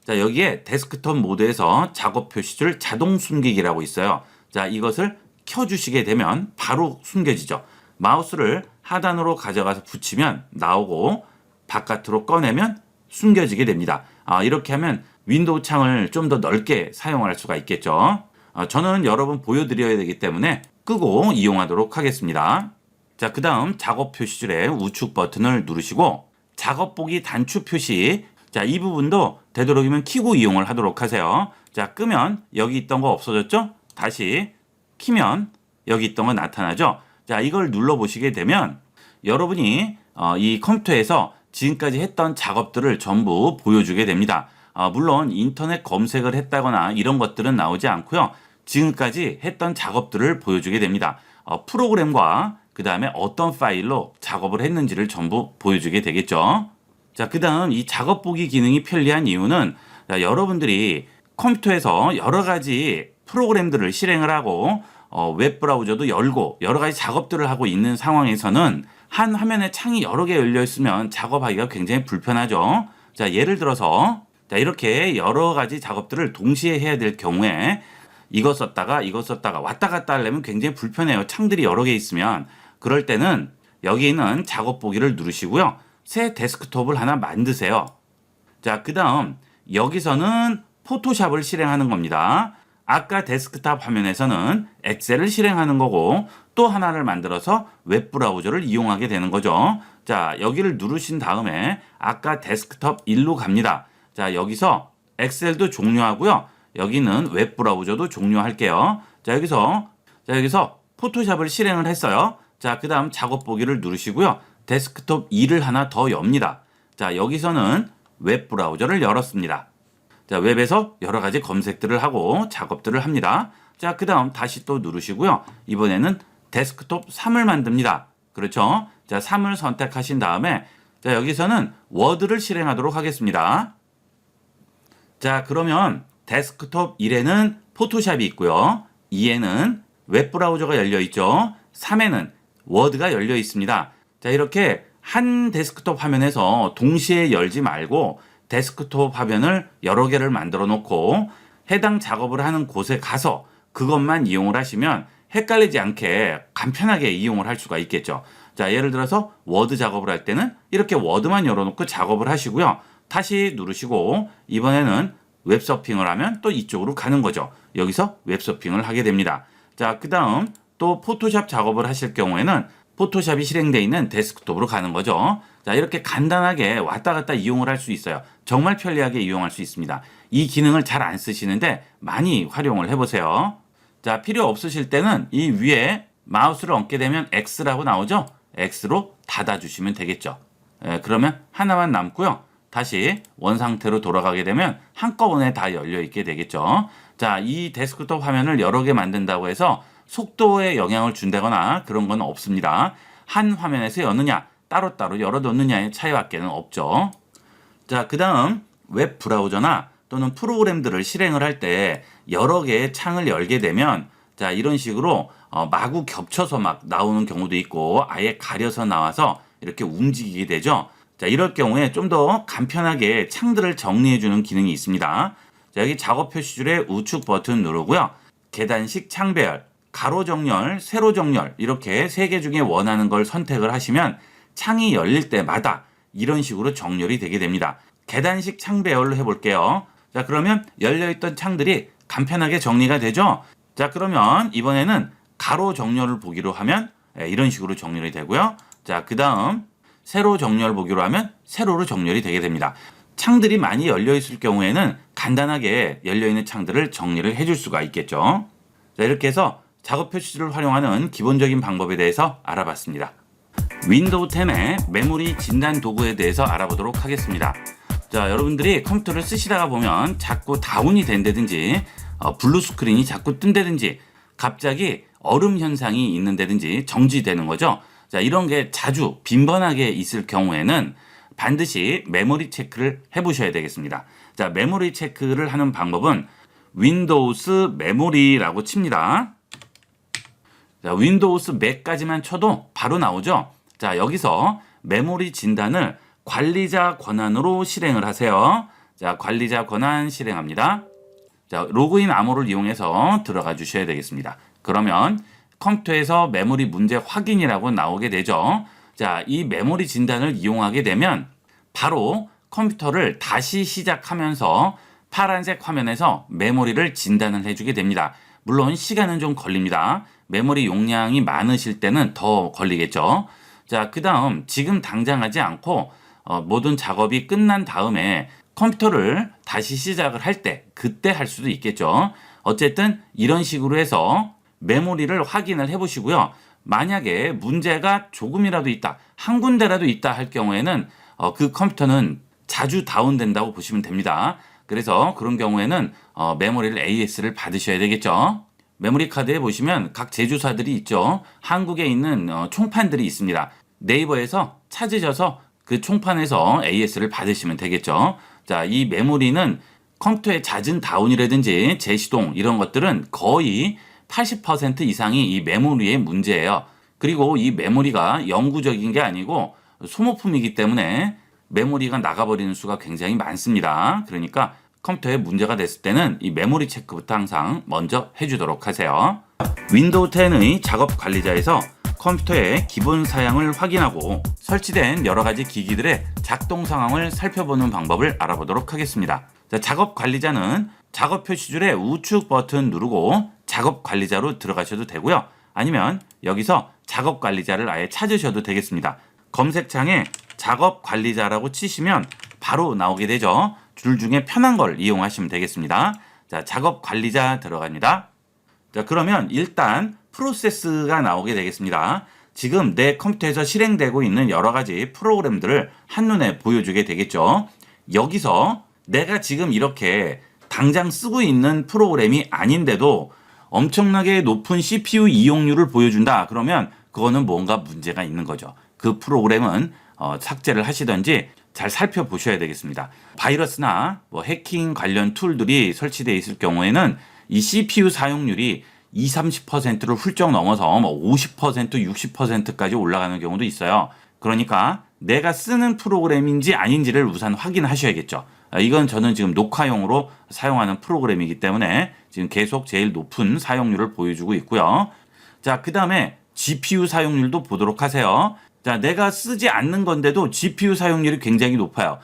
Speaker 1: 자, 여기에 데스크톱 모드에서 작업 표시줄 자동 숨기기라고 있어요. 자, 이것을 켜주시게 되면 바로 숨겨지죠. 마우스를 하단으로 가져가서 붙이면 나오고 바깥으로 꺼내면 숨겨지게 됩니다. 이렇게 하면 윈도우 창을 좀 더 넓게 사용할 수가 있겠죠. 저는 여러분 보여드려야 되기 때문에 끄고 이용하도록 하겠습니다. 자, 그 다음 작업 표시줄의 우측 버튼을 누르시고 작업 보기 단추 표시, 자, 이 부분도 되도록이면 켜고 이용을 하도록 하세요. 자, 끄면 여기 있던 거 없어졌죠? 다시 키면 여기 있던 거 나타나죠? 자, 이걸 눌러보시게 되면 여러분이 이 컴퓨터에서 지금까지 했던 작업들을 전부 보여주게 됩니다. 물론 인터넷 검색을 했다거나 이런 것들은 나오지 않고요. 지금까지 했던 작업들을 보여주게 됩니다. 프로그램과 그 다음에 어떤 파일로 작업을 했는지를 전부 보여주게 되겠죠. 자, 그 다음 이 작업 보기 기능이 편리한 이유는 여러분들이 컴퓨터에서 여러 가지 프로그램들을 실행을 하고 웹브라우저도 열고 여러 가지 작업들을 하고 있는 상황에서는 한 화면에 창이 여러 개 열려 있으면 작업하기가 굉장히 불편하죠. 자, 예를 들어서 이렇게 여러 가지 작업들을 동시에 해야 될 경우에 이거 썼다가 왔다 갔다 하려면 굉장히 불편해요. 창들이 여러 개 있으면. 그럴 때는 여기 있는 작업 보기를 누르시고요. 새 데스크톱을 하나 만드세요. 자, 그 다음 여기서는 포토샵을 실행하는 겁니다. 아까 데스크탑 화면에서는 엑셀을 실행하는 거고 또 하나를 만들어서 웹브라우저를 이용하게 되는 거죠. 자, 여기를 누르신 다음에 아까 데스크톱 1로 갑니다. 자, 여기서 엑셀도 종료하고요. 여기는 웹브라우저도 종료할게요. 자, 여기서 포토샵을 실행을 했어요. 자, 그 다음 작업 보기를 누르시고요. 데스크톱 2를 하나 더 엽니다. 자, 여기서는 웹브라우저를 열었습니다. 자, 웹에서 여러 가지 검색들을 하고 작업들을 합니다. 자, 그 다음 다시 또 누르시고요. 이번에는 데스크톱 3을 만듭니다. 그렇죠? 자, 3을 선택하신 다음에 자, 여기서는 워드를 실행하도록 하겠습니다. 자, 그러면 데스크톱 1에는 포토샵이 있고요. 2에는 웹브라우저가 열려 있죠. 3에는 워드가 열려 있습니다. 자, 이렇게 한 데스크톱 화면에서 동시에 열지 말고 데스크톱 화면을 여러 개를 만들어 놓고 해당 작업을 하는 곳에 가서 그것만 이용을 하시면 헷갈리지 않게 간편하게 이용을 할 수가 있겠죠. 자, 예를 들어서 워드 작업을 할 때는 이렇게 워드만 열어놓고 작업을 하시고요. 다시 누르시고 이번에는 웹서핑을 하면 또 이쪽으로 가는 거죠. 여기서 웹서핑을 하게 됩니다. 자, 그 다음 또 포토샵 작업을 하실 경우에는 포토샵이 실행되어 있는 데스크톱으로 가는 거죠. 자, 이렇게 간단하게 왔다 갔다 이용을 할 수 있어요. 정말 편리하게 이용할 수 있습니다. 이 기능을 잘 안 쓰시는데 많이 활용을 해보세요. 자, 필요 없으실 때는 이 위에 마우스를 얹게 되면 X라고 나오죠? X로 닫아주시면 되겠죠. 그러면 하나만 남고요. 다시 원상태로 돌아가게 되면 한꺼번에 다 열려있게 되겠죠. 자, 이 데스크톱 화면을 여러 개 만든다고 해서 속도에 영향을 준다거나 그런 건 없습니다. 한 화면에서 여느냐, 따로따로 열어놓느냐의 차이밖에는 없죠. 자, 그 다음 웹 브라우저나 또는 프로그램들을 실행을 할 때 여러 개의 창을 열게 되면 자, 이런 식으로 마구 겹쳐서 막 나오는 경우도 있고 아예 가려서 나와서 이렇게 움직이게 되죠. 자, 이럴 경우에 좀 더 간편하게 창들을 정리해주는 기능이 있습니다. 자, 여기 작업 표시줄에 우측 버튼 누르고요. 계단식 창 배열, 가로 정렬, 세로 정렬 이렇게 세 개 중에 원하는 걸 선택을 하시면 창이 열릴 때마다 이런 식으로 정렬이 되게 됩니다. 계단식 창 배열로 해볼게요. 자, 그러면 열려있던 창들이 간편하게 정리가 되죠. 자, 그러면 이번에는 가로 정렬을 보기로 하면 이런 식으로 정렬이 되고요. 자, 그 다음 세로 정렬 보기로 하면 세로로 정렬이 되게 됩니다. 창들이 많이 열려있을 경우에는 간단하게 열려있는 창들을 정리를 해줄 수가 있겠죠. 자, 이렇게 해서 작업 표시줄을 활용하는 기본적인 방법에 대해서 알아봤습니다. 윈도우 10의 메모리 진단 도구에 대해서 알아보도록 하겠습니다. 자, 여러분들이 컴퓨터를 쓰시다가 보면 자꾸 다운이 된다든지 블루 스크린이 자꾸 뜬다든지 갑자기 얼음 현상이 있는다든지 정지되는 거죠. 자, 이런 게 자주 빈번하게 있을 경우에는 반드시 메모리 체크를 해보셔야 되겠습니다. 자, 메모리 체크를 하는 방법은 윈도우스 메모리라고 칩니다. 자, 윈도우스 맥까지만 쳐도 바로 나오죠. 자, 여기서 메모리 진단을 관리자 권한으로 실행을 하세요. 자, 관리자 권한 실행합니다. 자, 로그인 암호를 이용해서 들어가 주셔야 되겠습니다. 그러면 컴퓨터에서 메모리 문제 확인이라고 나오게 되죠. 자, 이 메모리 진단을 이용하게 되면 바로 컴퓨터를 다시 시작하면서 파란색 화면에서 메모리를 진단을 해주게 됩니다. 물론 시간은 좀 걸립니다. 메모리 용량이 많으실 때는 더 걸리겠죠. 자, 그 다음 지금 당장 하지 않고 모든 작업이 끝난 다음에 컴퓨터를 다시 시작을 할 때 그때 할 수도 있겠죠. 어쨌든 이런 식으로 해서 메모리를 확인을 해보시고요. 만약에 문제가 조금이라도 있다, 한 군데라도 있다 할 경우에는 그 컴퓨터는 자주 다운된다고 보시면 됩니다. 그래서 그런 경우에는 메모리를 AS를 받으셔야 되겠죠. 메모리 카드에 보시면 각 제조사들이 있죠. 한국에 있는 총판들이 있습니다. 네이버에서 찾으셔서 그 총판에서 AS를 받으시면 되겠죠. 자, 이 메모리는 컴퓨터의 잦은 다운이라든지 재시동 이런 것들은 거의 80% 이상이 이 메모리의 문제예요. 그리고 이 메모리가 영구적인 게 아니고 소모품이기 때문에 메모리가 나가버리는 수가 굉장히 많습니다. 그러니까 컴퓨터에 문제가 됐을 때는 이 메모리 체크부터 항상 먼저 해주도록 하세요. 윈도우 10의 작업 관리자에서 컴퓨터의 기본 사양을 확인하고 설치된 여러 가지 기기들의 작동 상황을 살펴보는 방법을 알아보도록 하겠습니다. 자, 작업 관리자는 작업 표시줄에 우측 버튼 누르고 작업 관리자로 들어가셔도 되고요. 아니면 여기서 작업 관리자를 아예 찾으셔도 되겠습니다. 검색창에 작업 관리자라고 치시면 바로 나오게 되죠. 줄 중에 편한 걸 이용하시면 되겠습니다. 자, 작업 관리자 들어갑니다. 자, 그러면 일단 프로세스가 나오게 되겠습니다. 지금 내 컴퓨터에서 실행되고 있는 여러 가지 프로그램들을 한눈에 보여주게 되겠죠. 여기서 내가 지금 이렇게 당장 쓰고 있는 프로그램이 아닌데도 엄청나게 높은 CPU 이용률을 보여준다. 그러면 그거는 뭔가 문제가 있는 거죠. 그 프로그램은 삭제를 하시든지 잘 살펴보셔야 되겠습니다. 바이러스나 해킹 관련 툴들이 설치되어 있을 경우에는 이 CPU 사용률이 20, 30%를 훌쩍 넘어서 50%, 60%까지 올라가는 경우도 있어요. 그러니까 내가 쓰는 프로그램인지 아닌지를 우선 확인하셔야겠죠. 이건 저는 지금 녹화용으로 사용하는 프로그램이기 때문에 지금 계속 제일 높은 사용률을 보여주고 있고요. 자, 그 다음에 GPU 사용률도 보도록 하세요. 자, 내가 쓰지 않는 건데도 GPU 사용률이 굉장히 높아요.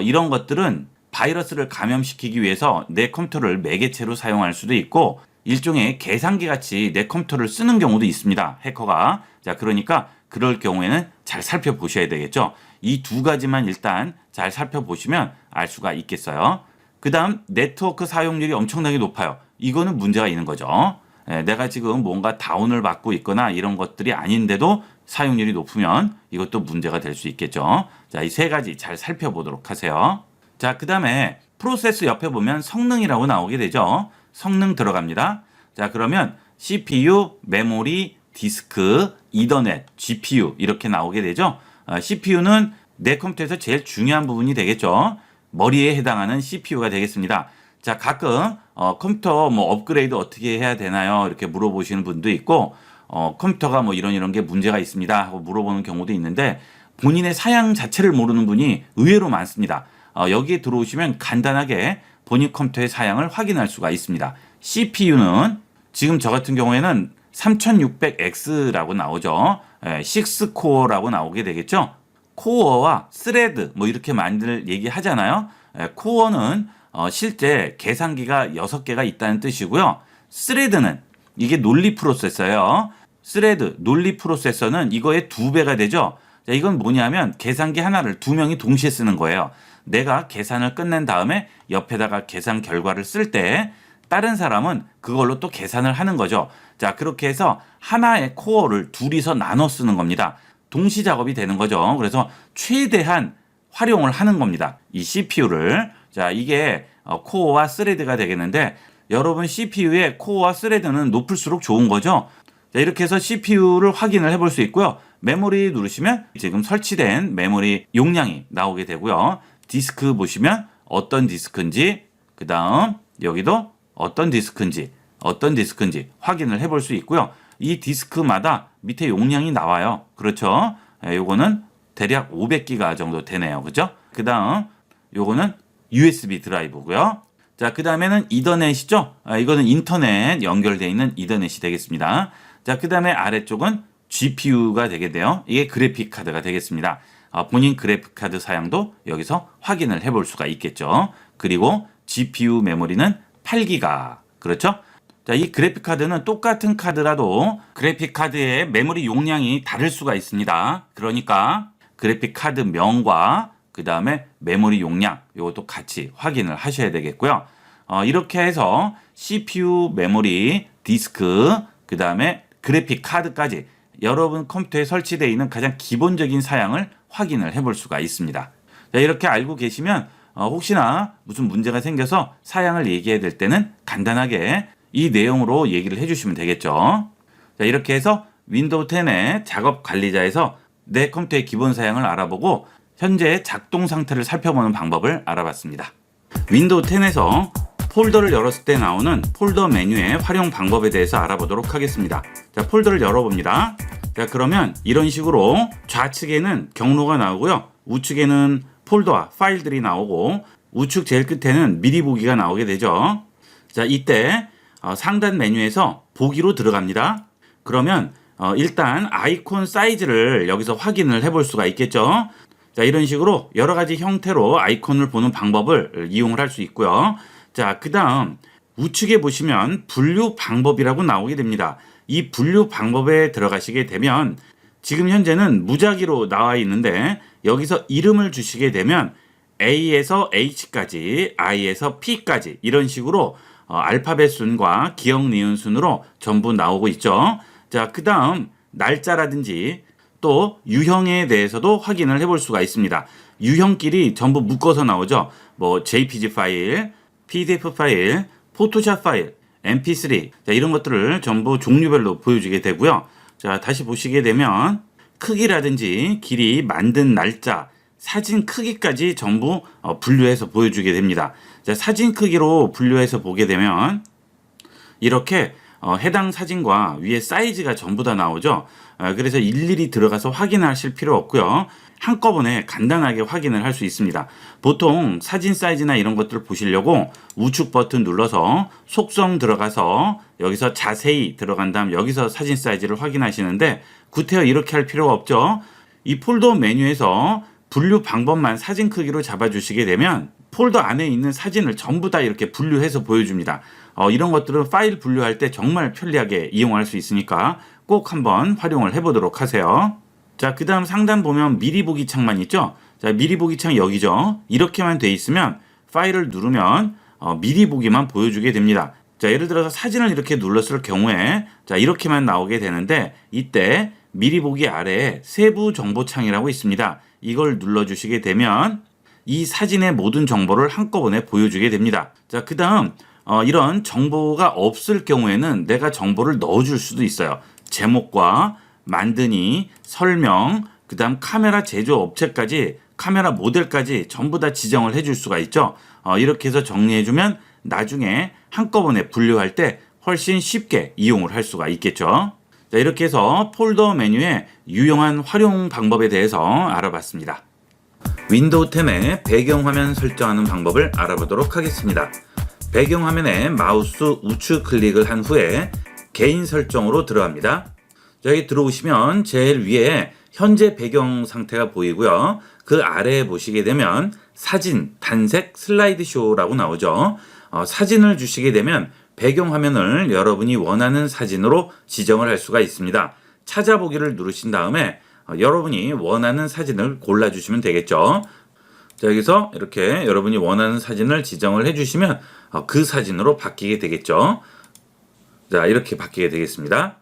Speaker 1: 이런 것들은 바이러스를 감염시키기 위해서 내 컴퓨터를 매개체로 사용할 수도 있고 일종의 계산기 같이 내 컴퓨터를 쓰는 경우도 있습니다. 해커가. 자, 그러니까 그럴 경우에는 잘 살펴보셔야 되겠죠. 이 두 가지만 일단 잘 살펴보시면 알 수가 있겠어요. 그 다음 네트워크 사용률이 엄청나게 높아요. 이거는 문제가 있는 거죠. 내가 지금 뭔가 다운을 받고 있거나 이런 것들이 아닌데도 사용률이 높으면 이것도 문제가 될 수 있겠죠. 자, 이 세 가지 잘 살펴보도록 하세요. 자, 그 다음에 프로세스 옆에 보면 성능이라고 나오게 되죠. 성능 들어갑니다. 자, 그러면 CPU, 메모리, 디스크, 이더넷, GPU 이렇게 나오게 되죠. CPU는 내 컴퓨터에서 제일 중요한 부분이 되겠죠. 머리에 해당하는 CPU가 되겠습니다. 자, 가끔 컴퓨터 뭐 업그레이드 어떻게 해야 되나요? 이렇게 물어보시는 분도 있고 컴퓨터가 뭐 이런 게 문제가 있습니다 하고 물어보는 경우도 있는데 본인의 사양 자체를 모르는 분이 의외로 많습니다. 여기에 들어오시면 간단하게 본인 컴퓨터의 사양을 확인할 수가 있습니다. CPU는 지금 저 같은 경우에는 3600X라고 나오죠. 6코어라고 나오게 되겠죠. 코어와 스레드 뭐 이렇게 많이들 얘기하잖아요. 코어는 실제 계산기가 6개가 있다는 뜻이고요. 스레드는 이게 논리 프로세서예요. 스레드, 논리 프로세서는 이거의 2배가 되죠. 자, 이건 뭐냐면 계산기 하나를 2명이 동시에 쓰는 거예요. 내가 계산을 끝낸 다음에 옆에다가 계산 결과를 쓸 때 다른 사람은 그걸로 또 계산을 하는 거죠. 자, 그렇게 해서 하나의 코어를 둘이서 나눠 쓰는 겁니다. 동시 작업이 되는 거죠. 그래서 최대한 활용을 하는 겁니다. 이 CPU를. 자, 이게 코어와 스레드가 되겠는데 여러분 CPU의 코어와 스레드는 높을수록 좋은 거죠. 자, 이렇게 해서 CPU를 확인을 해볼 수 있고요. 메모리 누르시면 지금 설치된 메모리 용량이 나오게 되고요. 디스크 보시면 어떤 디스크인지, 그 다음 여기도 어떤 디스크인지 확인을 해볼 수 있고요. 이 디스크마다 밑에 용량이 나와요. 그렇죠? 요거는 대략 500기가 정도 되네요. 그죠? 그 다음 요거는 USB 드라이브고요. 자, 그 다음에는 이더넷이죠. 이거는 인터넷 연결되어 있는 이더넷이 되겠습니다. 자, 그 다음에 아래쪽은 GPU가 되게 돼요. 이게 그래픽 카드가 되겠습니다. 본인 그래픽 카드 사양도 여기서 확인을 해볼 수가 있겠죠. 그리고 GPU 메모리는 8기가. 그렇죠? 자, 이 그래픽 카드는 똑같은 카드라도 그래픽 카드의 메모리 용량이 다를 수가 있습니다. 그러니까 그래픽 카드 명과 그 다음에 메모리 용량 이것도 같이 확인을 하셔야 되겠고요. 이렇게 해서 CPU, 메모리, 디스크, 그 다음에 그래픽 카드까지 여러분 컴퓨터에 설치되어 있는 가장 기본적인 사양을 확인을 해볼 수가 있습니다. 자, 이렇게 알고 계시면 혹시나 무슨 문제가 생겨서 사양을 얘기해야 될 때는 간단하게 이 내용으로 얘기를 해주시면 되겠죠. 자, 이렇게 해서 윈도우 10의 작업 관리자에서 내 컴퓨터의 기본 사양을 알아보고 현재 작동 상태를 살펴보는 방법을 알아봤습니다. 윈도우 10에서 폴더를 열었을 때 나오는 폴더 메뉴의 활용 방법에 대해서 알아보도록 하겠습니다. 자, 폴더를 열어봅니다. 자, 그러면 이런 식으로 좌측에는 경로가 나오고요. 우측에는 폴더와 파일들이 나오고 우측 제일 끝에는 미리 보기가 나오게 되죠. 자, 이때 상단 메뉴에서 보기로 들어갑니다. 그러면 일단 아이콘 사이즈를 여기서 확인을 해볼 수가 있겠죠. 자, 이런 식으로 여러 가지 형태로 아이콘을 보는 방법을 이용을 할 수 있고요. 자, 그 다음 우측에 보시면 분류 방법이라고 나오게 됩니다. 이 분류 방법에 들어가시게 되면 지금 현재는 무작위로 나와 있는데 여기서 이름을 주시게 되면 A에서 H까지, I에서 P까지 이런 식으로 알파벳 순과 기억, 니은 순으로 전부 나오고 있죠. 자, 그 다음 날짜라든지 또 유형에 대해서도 확인을 해볼 수가 있습니다. 유형끼리 전부 묶어서 나오죠. 뭐 JPG 파일, PDF 파일, 포토샵 파일, MP3 자, 이런 것들을 전부 종류별로 보여주게 되고요. 자, 다시 보시게 되면 크기라든지 길이, 만든 날짜, 사진 크기까지 전부 분류해서 보여주게 됩니다. 자, 사진 크기로 분류해서 보게 되면 이렇게 해당 사진과 위에 사이즈가 전부 다 나오죠. 그래서 일일이 들어가서 확인하실 필요 없고요. 한꺼번에 간단하게 확인을 할 수 있습니다. 보통 사진 사이즈나 이런 것들을 보시려고 우측 버튼 눌러서 속성 들어가서 여기서 자세히 들어간 다음 여기서 사진 사이즈를 확인하시는데 구태여 이렇게 할 필요가 없죠. 이 폴더 메뉴에서 분류 방법만 사진 크기로 잡아주시게 되면 폴더 안에 있는 사진을 전부 다 이렇게 분류해서 보여줍니다. 이런 것들은 파일 분류할 때 정말 편리하게 이용할 수 있으니까 꼭 한번 활용을 해보도록 하세요. 자, 그 다음 상단 보면 미리 보기 창만 있죠. 자, 미리 보기 창 여기죠. 이렇게만 돼 있으면 파일을 누르면 미리 보기만 보여주게 됩니다. 자, 예를 들어서 사진을 이렇게 눌렀을 경우에 자, 이렇게만 나오게 되는데 이때 미리 보기 아래에 세부 정보 창이라고 있습니다. 이걸 눌러주시게 되면 이 사진의 모든 정보를 한꺼번에 보여주게 됩니다. 자, 그 다음 이런 정보가 없을 경우에는 내가 정보를 넣어줄 수도 있어요. 제목과 만드니, 설명, 그 다음 카메라 제조업체까지, 카메라 모델까지 전부 다 지정을 해줄 수가 있죠. 이렇게 해서 정리해주면 나중에 한꺼번에 분류할 때 훨씬 쉽게 이용을 할 수가 있겠죠. 자, 이렇게 해서 폴더 메뉴의 유용한 활용 방법에 대해서 알아봤습니다. 윈도우 10의 배경화면 설정하는 방법을 알아보도록 하겠습니다. 배경화면에 마우스 우측 클릭을 한 후에 개인 설정으로 들어갑니다. 여기 들어오시면 제일 위에 현재 배경 상태가 보이고요. 그 아래에 보시게 되면 사진, 단색, 슬라이드쇼라고 나오죠. 사진을 주시게 되면 배경화면을 여러분이 원하는 사진으로 지정을 할 수가 있습니다. 찾아보기를 누르신 다음에 여러분이 원하는 사진을 골라주시면 되겠죠. 자, 여기서 이렇게 여러분이 원하는 사진을 지정을 해주시면 그 사진으로 바뀌게 되겠죠. 자, 이렇게 바뀌게 되겠습니다.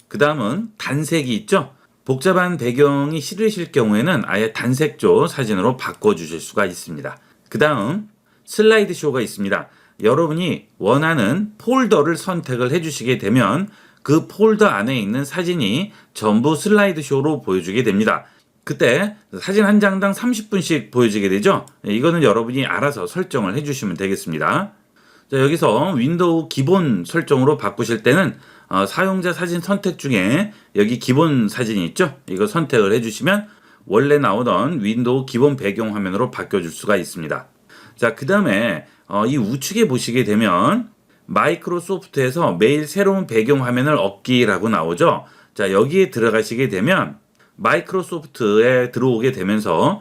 Speaker 1: 그 다음은 단색이 있죠. 복잡한 배경이 싫으실 경우에는 아예 단색조 사진으로 바꿔주실 수가 있습니다. 그 다음 슬라이드 쇼가 있습니다. 여러분이 원하는 폴더를 선택을 해주시게 되면 그 폴더 안에 있는 사진이 전부 슬라이드 쇼로 보여주게 됩니다. 그때 사진 한 장당 30분씩 보여지게 되죠. 이거는 여러분이 알아서 설정을 해주시면 되겠습니다. 자, 여기서 윈도우 기본 설정으로 바꾸실 때는 사용자 사진 선택 중에 여기 기본 사진이 있죠. 이거 선택을 해주시면 원래 나오던 윈도우 기본 배경 화면으로 바꿔줄 수가 있습니다. 자, 그 다음에 이 우측에 보시게 되면 마이크로소프트에서 매일 새로운 배경 화면을 얻기라고 나오죠. 자, 여기에 들어가시게 되면 마이크로소프트에 들어오게 되면서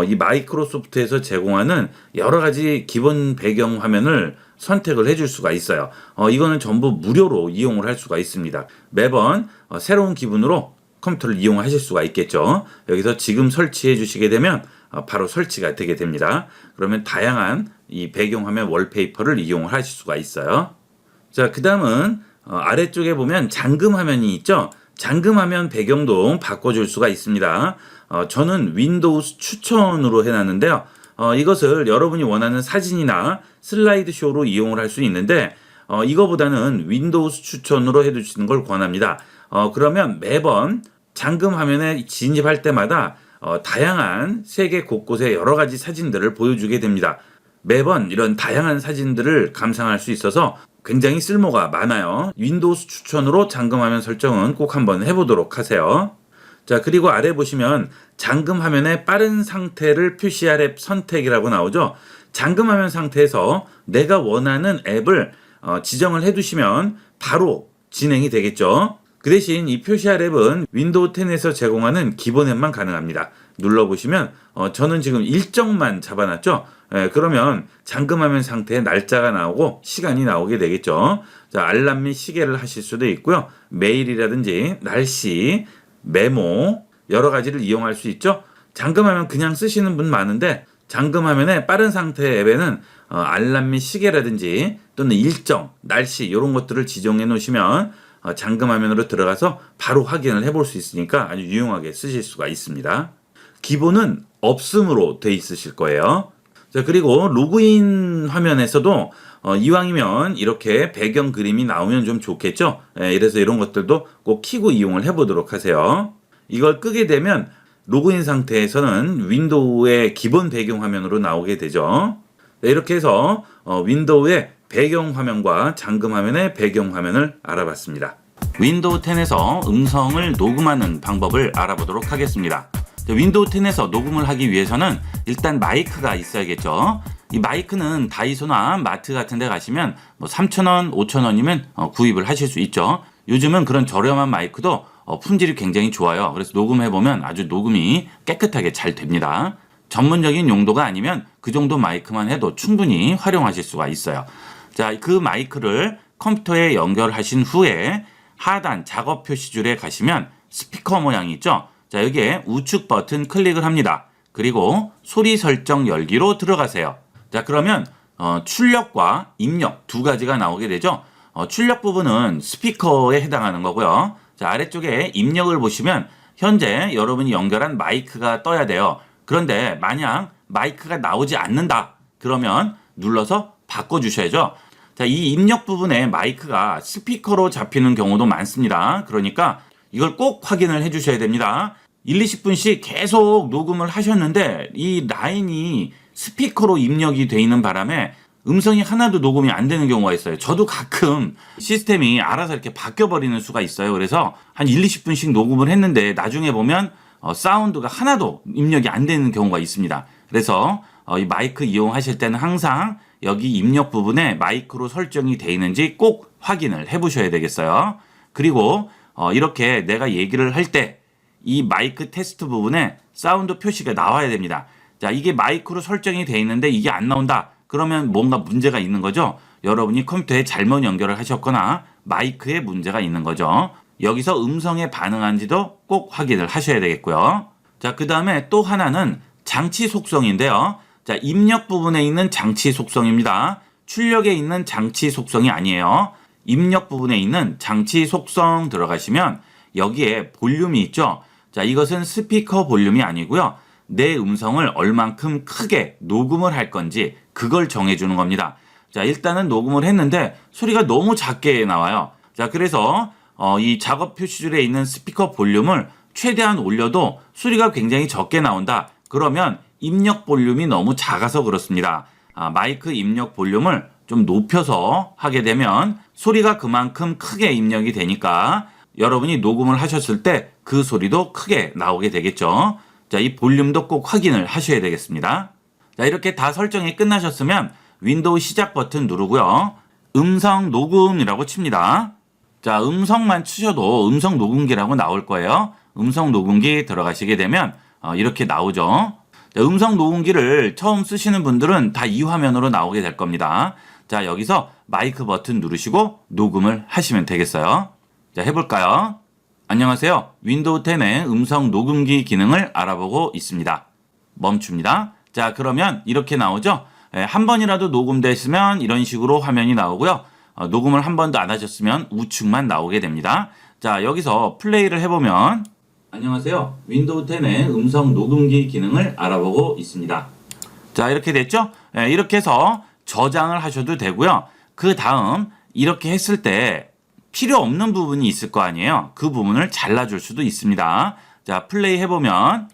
Speaker 1: 이 마이크로소프트에서 제공하는 여러 가지 기본 배경 화면을 선택을 해줄 수가 있어요. 이거는 전부 무료로 이용을 할 수가 있습니다. 매번 새로운 기분으로 컴퓨터를 이용하실 수가 있겠죠. 여기서 지금 설치해 주시게 되면 바로 설치가 되게 됩니다. 그러면 다양한 이 배경화면 월페이퍼를 이용을 하실 수가 있어요. 자, 그 다음은 아래쪽에 보면 잠금화면이 있죠. 잠금화면 배경도 바꿔줄 수가 있습니다. 저는 윈도우 추천으로 해놨는데요. 이것을 여러분이 원하는 사진이나 슬라이드 쇼로 이용을 할 수 있는데 이거보다는 윈도우 추천으로 해주시는 걸 권합니다. 그러면 매번 잠금 화면에 진입할 때마다 다양한 세계 곳곳의 여러 가지 사진들을 보여주게 됩니다. 매번 이런 다양한 사진들을 감상할 수 있어서 굉장히 쓸모가 많아요. 윈도우 추천으로 잠금 화면 설정은 꼭 한번 해보도록 하세요. 자, 그리고 아래 보시면 잠금 화면의 빠른 상태를 표시할 앱 선택이라고 나오죠. 잠금 화면 상태에서 내가 원하는 앱을 지정을 해두시면 바로 진행이 되겠죠. 그 대신 이 표시할 앱은 윈도우 10에서 제공하는 기본 앱만 가능합니다. 눌러보시면 저는 지금 일정만 잡아놨죠. 그러면 잠금화면 상태에 날짜가 나오고 시간이 나오게 되겠죠. 자, 알람 및 시계를 하실 수도 있고요. 메일이라든지 날씨, 메모 여러 가지를 이용할 수 있죠. 잠금화면 그냥 쓰시는 분 많은데 잠금화면의 빠른 상태 앱에는 알람 및 시계라든지 또는 일정, 날씨 이런 것들을 지정해 놓으시면 잠금화면으로 들어가서 바로 확인을 해볼 수 있으니까 아주 유용하게 쓰실 수가 있습니다. 기본은 없음으로 돼 있으실 거예요. 자, 그리고 로그인 화면에서도 이왕이면 이렇게 배경 그림이 나오면 좀 좋겠죠. 이래서 이런 것들도 꼭 켜고 이용을 해보도록 하세요. 이걸 끄게 되면 로그인 상태에서는 윈도우의 기본 배경 화면으로 나오게 되죠. 이렇게 해서 윈도우의 배경화면과 잠금화면의 배경화면을 알아봤습니다. 윈도우 10에서 음성을 녹음하는 방법을 알아보도록 하겠습니다. 윈도우 10에서 녹음을 하기 위해서는 일단 마이크가 있어야겠죠. 이 마이크는 다이소나 마트 같은 데 가시면 3,000원, 5,000원이면 구입을 하실 수 있죠. 요즘은 그런 저렴한 마이크도 품질이 굉장히 좋아요. 그래서 녹음해보면 아주 녹음이 깨끗하게 잘 됩니다. 전문적인 용도가 아니면 그 정도 마이크만 해도 충분히 활용하실 수가 있어요. 자, 그 마이크를 컴퓨터에 연결하신 후에 하단 작업 표시줄에 가시면 스피커 모양이 있죠. 자, 여기에 우측 버튼 클릭을 합니다. 그리고 소리 설정 열기로 들어가세요. 자, 그러면 출력과 입력 두 가지가 나오게 되죠. 출력 부분은 스피커에 해당하는 거고요. 자, 아래쪽에 입력을 보시면 현재 여러분이 연결한 마이크가 떠야 돼요. 그런데 만약 마이크가 나오지 않는다 그러면 눌러서 바꿔주셔야죠. 자, 이 입력 부분에 마이크가 스피커로 잡히는 경우도 많습니다. 그러니까 이걸 꼭 확인을 해주셔야 됩니다. 1, 20분씩 계속 녹음을 하셨는데 이 라인이 스피커로 입력이 돼 있는 바람에 음성이 하나도 녹음이 안 되는 경우가 있어요. 저도 가끔 시스템이 알아서 이렇게 바뀌어버리는 수가 있어요. 그래서 한 1, 20분씩 녹음을 했는데 나중에 보면 사운드가 하나도 입력이 안 되는 경우가 있습니다. 그래서 이 마이크 이용하실 때는 항상 여기 입력 부분에 마이크로 설정이 되어 있는지 꼭 확인을 해 보셔야 되겠어요. 그리고 이렇게 내가 얘기를 할 때 이 마이크 테스트 부분에 사운드 표시가 나와야 됩니다. 자, 이게 마이크로 설정이 되어 있는데 이게 안 나온다. 그러면 뭔가 문제가 있는 거죠. 여러분이 컴퓨터에 잘못 연결을 하셨거나 마이크에 문제가 있는 거죠. 여기서 음성에 반응한지도 꼭 확인을 하셔야 되겠고요. 자, 그 다음에 또 하나는 장치 속성인데요. 자, 입력 부분에 있는 장치 속성입니다. 출력에 있는 장치 속성이 아니에요. 입력 부분에 있는 장치 속성 들어가시면 여기에 볼륨이 있죠. 자, 이것은 스피커 볼륨이 아니고요. 내 음성을 얼만큼 크게 녹음을 할 건지 그걸 정해주는 겁니다. 자, 일단은 녹음을 했는데 소리가 너무 작게 나와요. 자, 그래서 이 작업 표시줄에 있는 스피커 볼륨을 최대한 올려도 소리가 굉장히 적게 나온다. 그러면 입력 볼륨이 너무 작아서 그렇습니다. 마이크 입력 볼륨을 좀 높여서 하게 되면 소리가 그만큼 크게 입력이 되니까 여러분이 녹음을 하셨을 때 그 소리도 크게 나오게 되겠죠. 자, 이 볼륨도 꼭 확인을 하셔야 되겠습니다. 자, 이렇게 다 설정이 끝나셨으면 윈도우 시작 버튼 누르고요. 음성 녹음이라고 칩니다. 자, 음성만 치셔도 음성 녹음기라고 나올 거예요. 음성 녹음기 들어가시게 되면 이렇게 나오죠. 자, 음성 녹음기를 처음 쓰시는 분들은 다 이 화면으로 나오게 될 겁니다. 자, 여기서 마이크 버튼 누르시고 녹음을 하시면 되겠어요. 자, 해볼까요? 안녕하세요. 윈도우 10의 음성 녹음기 기능을 알아보고 있습니다. 멈춥니다. 자, 그러면 이렇게 나오죠. 한 번이라도 녹음됐으면 이런 식으로 화면이 나오고요. 녹음을 한 번도 안 하셨으면 우측만 나오게 됩니다. 자, 여기서 플레이를 해보면 안녕하세요. 윈도우 10의 음성 녹음기 기능을 알아보고 있습니다. 자, 이렇게 됐죠? 이렇게 해서 저장을 하셔도 되고요. 그 다음 이렇게 했을 때 필요 없는 부분이 있을 거 아니에요. 그 부분을 잘라줄 수도 있습니다. 자, 플레이 해보면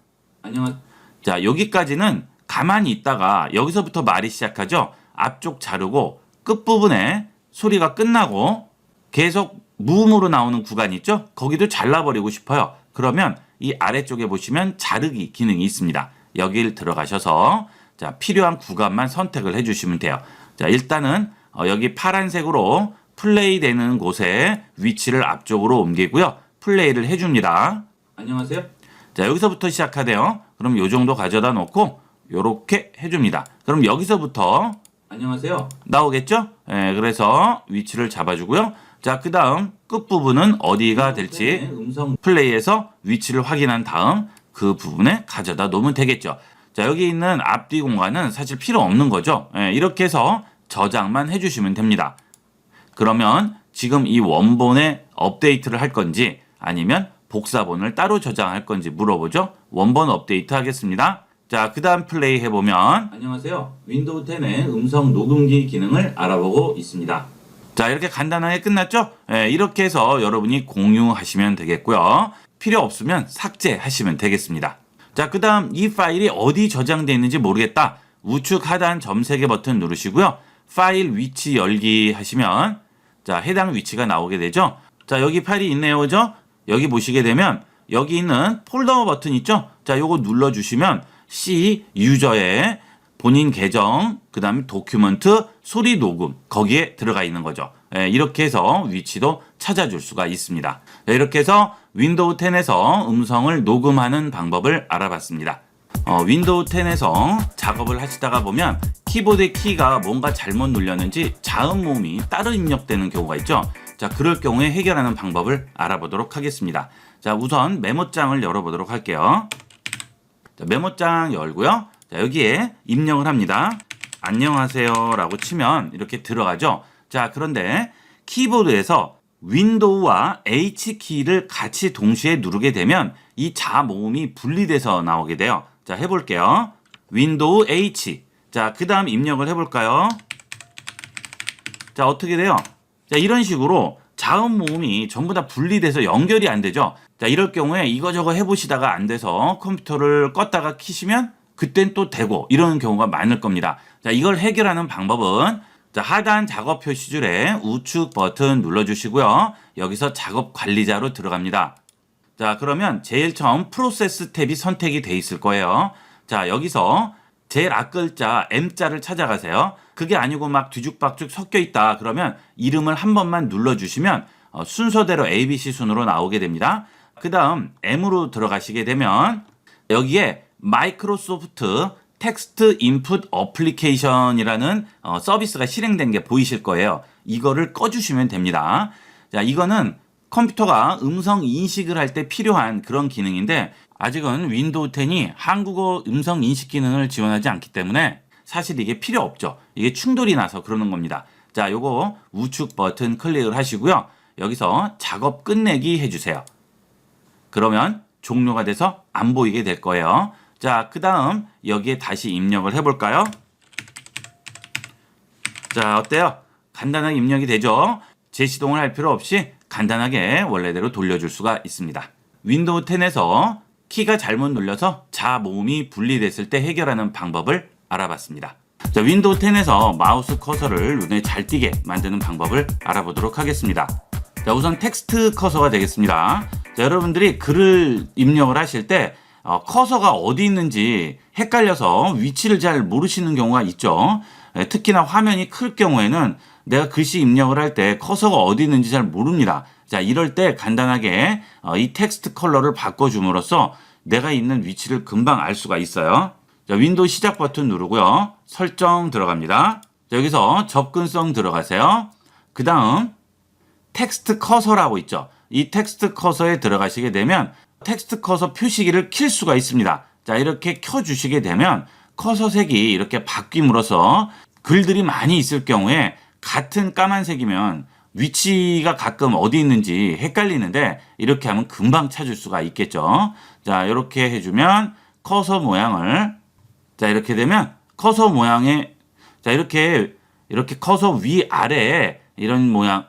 Speaker 1: 자, 여기까지는 가만히 있다가 여기서부터 말이 시작하죠. 앞쪽 자르고 끝부분에 소리가 끝나고 계속 무음으로 나오는 구간이 있죠. 거기도 잘라버리고 싶어요. 그러면 이 아래쪽에 보시면 자르기 기능이 있습니다. 여기를 들어가셔서 자, 필요한 구간만 선택을 해주시면 돼요. 자, 일단은 여기 파란색으로 플레이 되는 곳에 위치를 앞쪽으로 옮기고요. 플레이를 해줍니다. 안녕하세요. 자, 여기서부터 시작하대요. 그럼 요 정도 가져다 놓고 요렇게 해줍니다. 그럼 여기서부터 안녕하세요 나오겠죠? 그래서 위치를 잡아주고요. 자, 그 다음 끝부분은 어디가 될지 음성 플레이에서 위치를 확인한 다음 그 부분에 가져다 놓으면 되겠죠. 자, 여기 있는 앞뒤 공간은 사실 필요 없는 거죠. 이렇게 해서 저장만 해주시면 됩니다. 그러면 지금 이 원본에 업데이트를 할 건지 아니면 복사본을 따로 저장할 건지 물어보죠. 원본 업데이트 하겠습니다. 자, 그 다음 플레이 해보면 안녕하세요. 윈도우 10의 음성 녹음기 기능을 알아보고 있습니다. 자, 이렇게 간단하게 끝났죠? 이렇게 해서 여러분이 공유하시면 되겠고요. 필요 없으면 삭제하시면 되겠습니다. 자, 그 다음 이 파일이 어디 저장되어 있는지 모르겠다. 우측 하단 점 3개 버튼 누르시고요. 파일 위치 열기 하시면 자, 해당 위치가 나오게 되죠. 자, 여기 파일이 있네요. 그죠? 여기 보시게 되면 여기 있는 폴더 버튼 있죠? 자, 요거 눌러주시면 C 유저의 본인 계정, 그 다음에 도큐먼트, 소리 녹음 거기에 들어가 있는 거죠. 이렇게 해서 위치도 찾아줄 수가 있습니다. 이렇게 해서 윈도우 10에서 음성을 녹음하는 방법을 알아봤습니다. 윈도우 10에서 작업을 하시다가 보면 키보드의 키가 뭔가 잘못 눌렸는지 자음 모음이 따로 입력되는 경우가 있죠. 자, 그럴 경우에 해결하는 방법을 알아보도록 하겠습니다. 자, 우선 메모장을 열어보도록 할게요. 자, 메모장 열고요. 자, 여기에 입력을 합니다. 안녕하세요 라고 치면 이렇게 들어가죠. 자, 그런데 키보드에서 윈도우와 H키를 같이 동시에 누르게 되면 이 자 모음이 분리돼서 나오게 돼요. 자, 해볼게요. 윈도우 H. 자, 그 다음 입력을 해볼까요? 자, 어떻게 돼요? 자, 이런 식으로 자음 모음이 전부 다 분리돼서 연결이 안 되죠. 자, 이럴 경우에 이거저거 해보시다가 안 돼서 컴퓨터를 껐다가 키시면 그땐 또 되고 이러는 경우가 많을 겁니다. 자, 이걸 해결하는 방법은 자, 하단 작업 표시줄에 우측 버튼 눌러주시고요. 여기서 작업 관리자로 들어갑니다. 자, 그러면 제일 처음 프로세스 탭이 선택이 돼 있을 거예요. 자, 여기서 제일 앞글자 M자를 찾아가세요. 그게 아니고 막 뒤죽박죽 섞여 있다 그러면 이름을 한 번만 눌러주시면 순서대로 ABC 순으로 나오게 됩니다. 그 다음 M으로 들어가시게 되면 여기에 마이크로소프트 텍스트 인풋 어플리케이션이라는 서비스가 실행된 게 보이실 거예요. 이거를 꺼주시면 됩니다. 자, 이거는 컴퓨터가 음성 인식을 할 때 필요한 그런 기능인데 아직은 윈도우 10이 한국어 음성 인식 기능을 지원하지 않기 때문에 사실 이게 필요 없죠. 이게 충돌이 나서 그러는 겁니다. 자, 요거 우측 버튼 클릭을 하시고요. 여기서 작업 끝내기 해주세요. 그러면 종료가 돼서 안 보이게 될 거예요. 자, 그 다음 여기에 다시 입력을 해볼까요? 자, 어때요? 간단하게 입력이 되죠? 재시동을 할 필요 없이 간단하게 원래대로 돌려줄 수가 있습니다. 윈도우 10에서 키가 잘못 눌려서 자 모음이 분리됐을 때 해결하는 방법을 알아봤습니다. 자, 윈도우 10에서 마우스 커서를 눈에 잘 띄게 만드는 방법을 알아보도록 하겠습니다. 자, 우선 텍스트 커서가 되겠습니다. 자, 여러분들이 글을 입력을 하실 때 커서가 어디 있는지 헷갈려서 위치를 잘 모르시는 경우가 있죠. 특히나 화면이 클 경우에는 내가 글씨 입력을 할 때 커서가 어디 있는지 잘 모릅니다. 자, 이럴 때 간단하게 이 텍스트 컬러를 바꿔줌으로써 내가 있는 위치를 금방 알 수가 있어요. 자, 윈도우 시작 버튼 누르고요. 설정 들어갑니다. 자, 여기서 접근성 들어가세요. 그 다음 텍스트 커서라고 있죠. 이 텍스트 커서에 들어가시게 되면 텍스트 커서 표시기를 킬 수가 있습니다. 자, 이렇게 켜주시게 되면 커서 색이 이렇게 바뀜으로써 글들이 많이 있을 경우에 같은 까만색이면 위치가 가끔 어디 있는지 헷갈리는데 이렇게 하면 금방 찾을 수가 있겠죠. 자, 이렇게 해주면 커서 모양을 자, 이렇게 되면 커서 모양에 자, 이렇게 커서 위아래에 이런 모양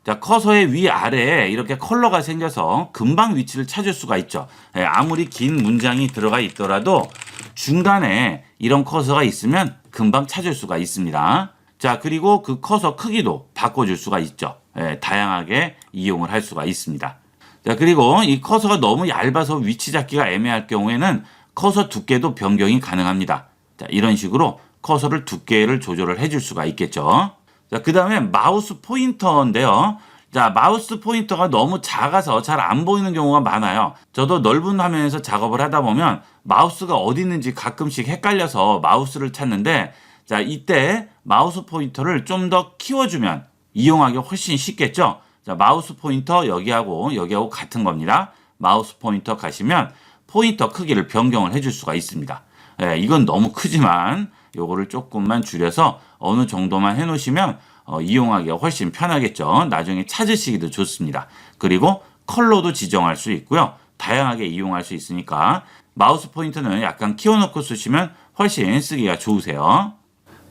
Speaker 1: 자, 커서의 위아래에 이렇게 컬러가 생겨서 금방 위치를 찾을 수가 있죠. 아무리 긴 문장이 들어가 있더라도 중간에 이런 커서가 있으면 금방 찾을 수가 있습니다. 자, 그리고 그 커서 크기도 바꿔줄 수가 있죠. 다양하게 이용을 할 수가 있습니다. 자, 그리고 이 커서가 너무 얇아서 위치 잡기가 애매할 경우에는 커서 두께도 변경이 가능합니다. 자, 이런 식으로 커서를 두께를 조절을 해줄 수가 있겠죠. 자, 그 다음에 마우스 포인터인데요. 자, 마우스 포인터가 너무 작아서 잘 안 보이는 경우가 많아요. 저도 넓은 화면에서 작업을 하다 보면 마우스가 어디 있는지 가끔씩 헷갈려서 마우스를 찾는데 자, 이때 마우스 포인터를 좀 더 키워주면 이용하기 훨씬 쉽겠죠. 자, 마우스 포인터 여기하고 같은 겁니다. 마우스 포인터 가시면 포인터 크기를 변경을 해줄 수가 있습니다. 이건 너무 크지만 요거를 조금만 줄여서 어느 정도만 해놓으시면 이용하기가 훨씬 편하겠죠. 나중에 찾으시기도 좋습니다. 그리고 컬러도 지정할 수 있고요. 다양하게 이용할 수 있으니까 마우스 포인터는 약간 키워놓고 쓰시면 훨씬 쓰기가 좋으세요.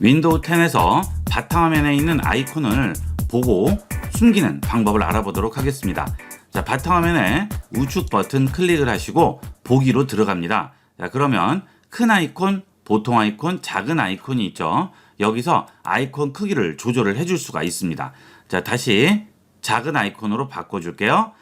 Speaker 1: 윈도우 10에서 바탕화면에 있는 아이콘을 보고 숨기는 방법을 알아보도록 하겠습니다. 자, 바탕화면에 우측 버튼 클릭을 하시고 보기로 들어갑니다. 자, 그러면 큰 아이콘, 보통 아이콘, 작은 아이콘이 있죠. 여기서 아이콘 크기를 조절을 해줄 수가 있습니다. 자, 다시 작은 아이콘으로 바꿔줄게요.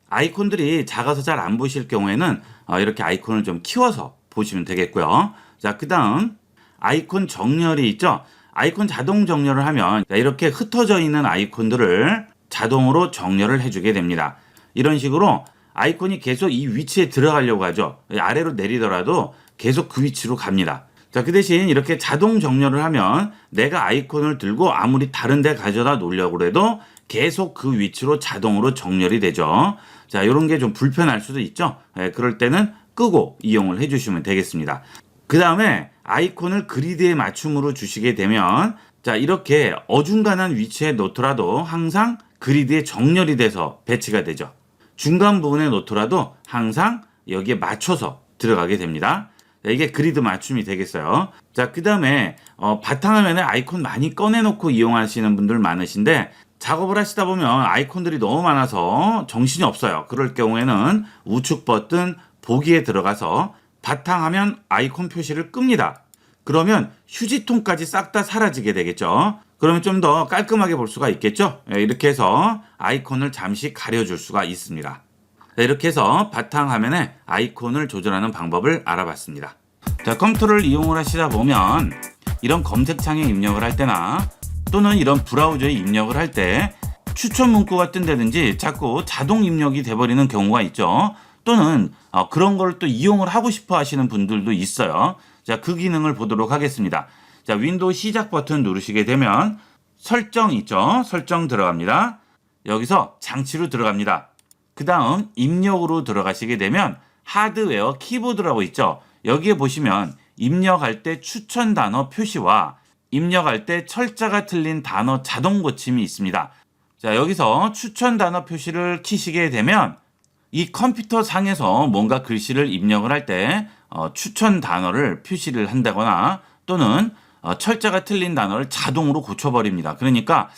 Speaker 1: 아이콘들이 작아서 잘 안 보실 경우에는 이렇게 아이콘을 좀 키워서 보시면 되겠고요. 자, 그 다음 아이콘 정렬이 있죠. 아이콘 자동 정렬을 하면 이렇게 흩어져 있는 아이콘들을 자동으로 정렬을 해주게 됩니다. 이런 식으로 아이콘이 계속 이 위치에 들어가려고 하죠. 아래로 내리더라도 계속 그 위치로 갑니다. 자, 그 대신 이렇게 자동 정렬을 하면 내가 아이콘을 들고 아무리 다른 데 가져다 놓으려고 해도 계속 그 위치로 자동으로 정렬이 되죠. 자, 이런 게 좀 불편할 수도 있죠. 그럴 때는 끄고 이용을 해주시면 되겠습니다. 그 다음에 아이콘을 그리드에 맞춤으로 주시게 되면 자, 이렇게 어중간한 위치에 놓더라도 항상 그리드에 정렬이 돼서 배치가 되죠. 중간 부분에 놓더라도 항상 여기에 맞춰서 들어가게 됩니다. 자, 이게 그리드 맞춤이 되겠어요. 자, 그 다음에 바탕화면에 아이콘 많이 꺼내놓고 이용하시는 분들 많으신데 작업을 하시다 보면 아이콘들이 너무 많아서 정신이 없어요. 그럴 경우에는 우측 버튼 보기에 들어가서 바탕화면 아이콘 표시를 끕니다. 그러면 휴지통까지 싹 다 사라지게 되겠죠. 그러면 좀 더 깔끔하게 볼 수가 있겠죠. 이렇게 해서 아이콘을 잠시 가려줄 수가 있습니다. 이렇게 해서 바탕화면에 아이콘을 조절하는 방법을 알아봤습니다. 자, 컴퓨터를 이용을 하시다 보면 이런 검색창에 입력을 할 때나 또는 이런 브라우저에 입력을 할 때 추천 문구가 뜬다든지 자꾸 자동 입력이 돼버리는 경우가 있죠. 또는 그런 걸 또 이용을 하고 싶어 하시는 분들도 있어요. 자, 그 기능을 보도록 하겠습니다. 자, 윈도우 시작 버튼 누르시게 되면 설정 있죠. 설정 들어갑니다. 여기서 장치로 들어갑니다. 그 다음 입력으로 들어가시게 되면 하드웨어 키보드라고 있죠. 여기에 보시면 입력할 때 추천 단어 표시와 입력할 때 철자가 틀린 단어 자동 고침이 있습니다. 자, 여기서 추천 단어 표시를 키시게 되면 이 컴퓨터 상에서 뭔가 글씨를 입력을 할 때 추천 단어를 표시를 한다거나 또는 철자가 틀린 단어를 자동으로 고쳐버립니다. 그러니까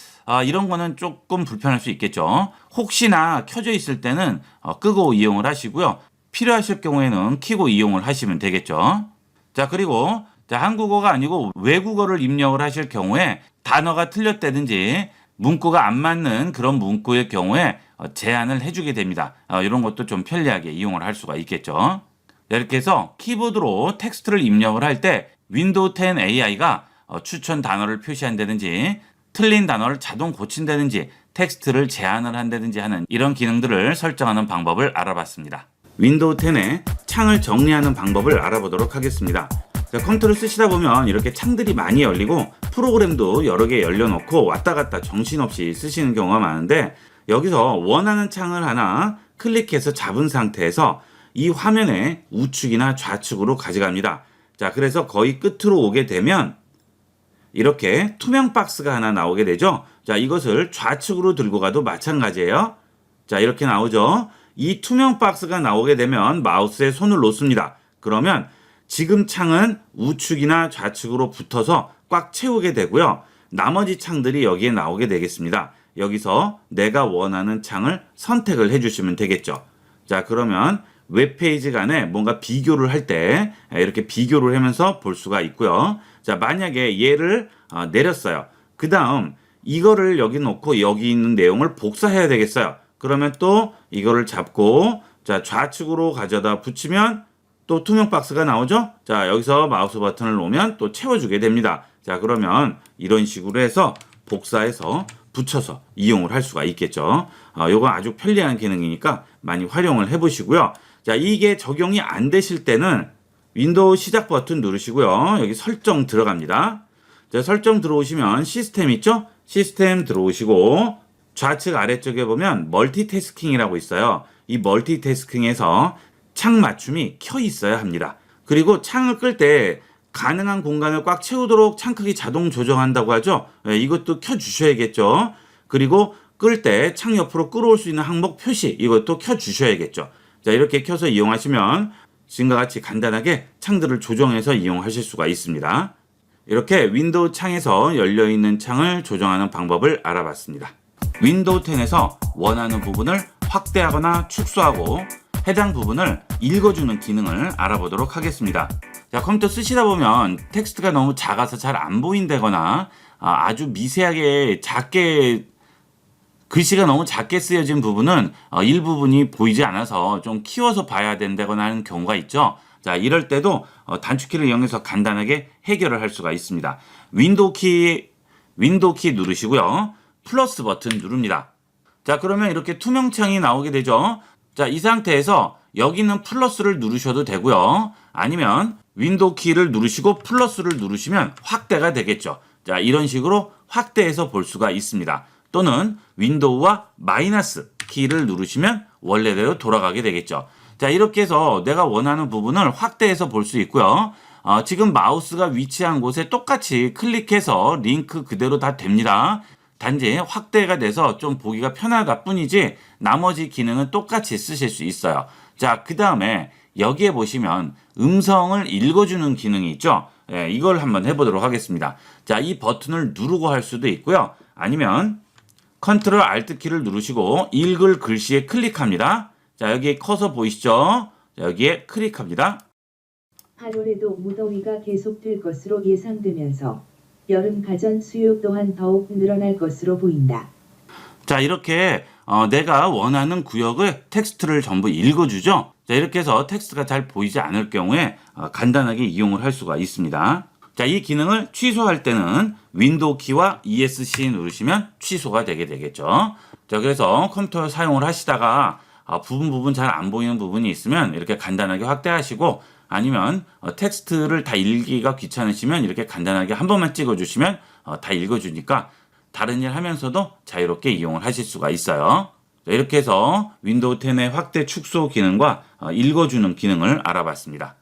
Speaker 1: 이런 거는 조금 불편할 수 있겠죠. 혹시나 켜져 있을 때는 끄고 이용을 하시고요. 필요하실 경우에는 켜고 이용을 하시면 되겠죠. 자, 그리고 한국어가 아니고 외국어를 입력을 하실 경우에 단어가 틀렸다든지 문구가 안 맞는 그런 문구의 경우에 제한을 해주게 됩니다. 이런 것도 좀 편리하게 이용을 할 수가 있겠죠. 이렇게 해서 키보드로 텍스트를 입력을 할 때 윈도우 10 AI가 추천 단어를 표시한다든지 틀린 단어를 자동 고친다든지 텍스트를 제한을 한다든지 하는 이런 기능들을 설정하는 방법을 알아봤습니다. 윈도우 10의 창을 정리하는 방법을 알아보도록 하겠습니다. 자, 컴퓨터를 쓰시다 보면 이렇게 창들이 많이 열리고 프로그램도 여러 개 열려놓고 왔다 갔다 정신없이 쓰시는 경우가 많은데 여기서 원하는 창을 하나 클릭해서 잡은 상태에서 이 화면의 우측이나 좌측으로 가져갑니다. 자, 그래서 거의 끝으로 오게 되면 이렇게 투명 박스가 하나 나오게 되죠. 자, 이것을 좌측으로 들고 가도 마찬가지예요. 자, 이렇게 나오죠. 이 투명 박스가 나오게 되면 마우스에 손을 놓습니다. 그러면 지금 창은 우측이나 좌측으로 붙어서 꽉 채우게 되고요. 나머지 창들이 여기에 나오게 되겠습니다. 여기서 내가 원하는 창을 선택을 해주시면 되겠죠. 자, 그러면 웹페이지 간에 뭔가 비교를 할 때 이렇게 비교를 하면서 볼 수가 있고요. 자, 만약에 얘를 내렸어요. 그 다음 이거를 여기 놓고 여기 있는 내용을 복사해야 되겠어요. 그러면 또 이거를 잡고 자, 좌측으로 가져다 붙이면 또 투명 박스가 나오죠. 자, 여기서 마우스 버튼을 놓으면 또 채워주게 됩니다. 자, 그러면 이런 식으로 해서 복사해서 붙여서 이용을 할 수가 있겠죠. 요거 아주 편리한 기능이니까 많이 활용을 해보시고요. 자, 이게 적용이 안 되실 때는 윈도우 시작 버튼 누르시고요. 여기 설정 들어갑니다. 자, 설정 들어오시면 시스템 있죠? 시스템 들어오시고 좌측 아래쪽에 보면 멀티태스킹이라고 있어요. 이 멀티태스킹에서 창 맞춤이 켜 있어야 합니다. 그리고 창을 끌 때 가능한 공간을 꽉 채우도록 창 크기 자동 조정한다고 하죠. 이것도 켜 주셔야겠죠. 그리고 끌 때 창 옆으로 끌어올 수 있는 항목 표시 이것도 켜 주셔야겠죠. 자, 이렇게 켜서 이용하시면 지금과 같이 간단하게 창들을 조정해서 이용하실 수가 있습니다. 이렇게 윈도우 창에서 열려있는 창을 조정하는 방법을 알아봤습니다. 윈도우 10에서 원하는 부분을 확대하거나 축소하고 해당 부분을 읽어주는 기능을 알아보도록 하겠습니다. 자, 컴퓨터 쓰시다 보면 텍스트가 너무 작아서 잘 안 보인다거나 아주 미세하게 작게 글씨가 너무 작게 쓰여진 부분은 일부분이 보이지 않아서 좀 키워서 봐야 된다거나 하는 경우가 있죠. 자, 이럴 때도 단축키를 이용해서 간단하게 해결을 할 수가 있습니다. 윈도우 키 누르시고요. 플러스 버튼 누릅니다. 자, 그러면 이렇게 투명창이 나오게 되죠. 자, 이 상태에서 여기는 플러스를 누르셔도 되고요. 아니면 윈도우 키를 누르시고 플러스를 누르시면 확대가 되겠죠. 자, 이런 식으로 확대해서 볼 수가 있습니다. 또는 윈도우와 마이너스 키를 누르시면 원래대로 돌아가게 되겠죠. 자, 이렇게 해서 내가 원하는 부분을 확대해서 볼 수 있고요. 지금 마우스가 위치한 곳에 똑같이 클릭해서 링크 그대로 다 됩니다. 단지 확대가 돼서 좀 보기가 편하다 뿐이지 나머지 기능은 똑같이 쓰실 수 있어요. 자, 그 다음에 여기에 보시면 음성을 읽어주는 기능이 있죠. 예, 이걸 한번 해보도록 하겠습니다. 자, 이 버튼을 누르고 할 수도 있고요. 아니면 컨트롤 알트 키를 누르시고 읽을 글씨에 클릭합니다. 자, 여기에 커서 보이시죠? 자, 여기에 클릭합니다.
Speaker 2: 8월에도 무더위가 계속될 것으로 예상되면서 여름 가전 수요 또한 더욱 늘어날 것으로 보인다.
Speaker 1: 자, 이렇게 내가 원하는 구역의 텍스트를 전부 읽어주죠. 자, 이렇게 해서 텍스트가 잘 보이지 않을 경우에 간단하게 이용을 할 수가 있습니다. 자, 이 기능을 취소할 때는 윈도우 키와 ESC 누르시면 취소가 되게 되겠죠. 자, 그래서 컴퓨터 사용을 하시다가 부분 잘 안 보이는 부분이 있으면 이렇게 간단하게 확대하시고, 아니면 텍스트를 다 읽기가 귀찮으시면 이렇게 간단하게 한 번만 찍어주시면 다 읽어주니까 다른 일 하면서도 자유롭게 이용을 하실 수가 있어요. 자, 이렇게 해서 윈도우 10의 확대 축소 기능과 읽어주는 기능을 알아봤습니다.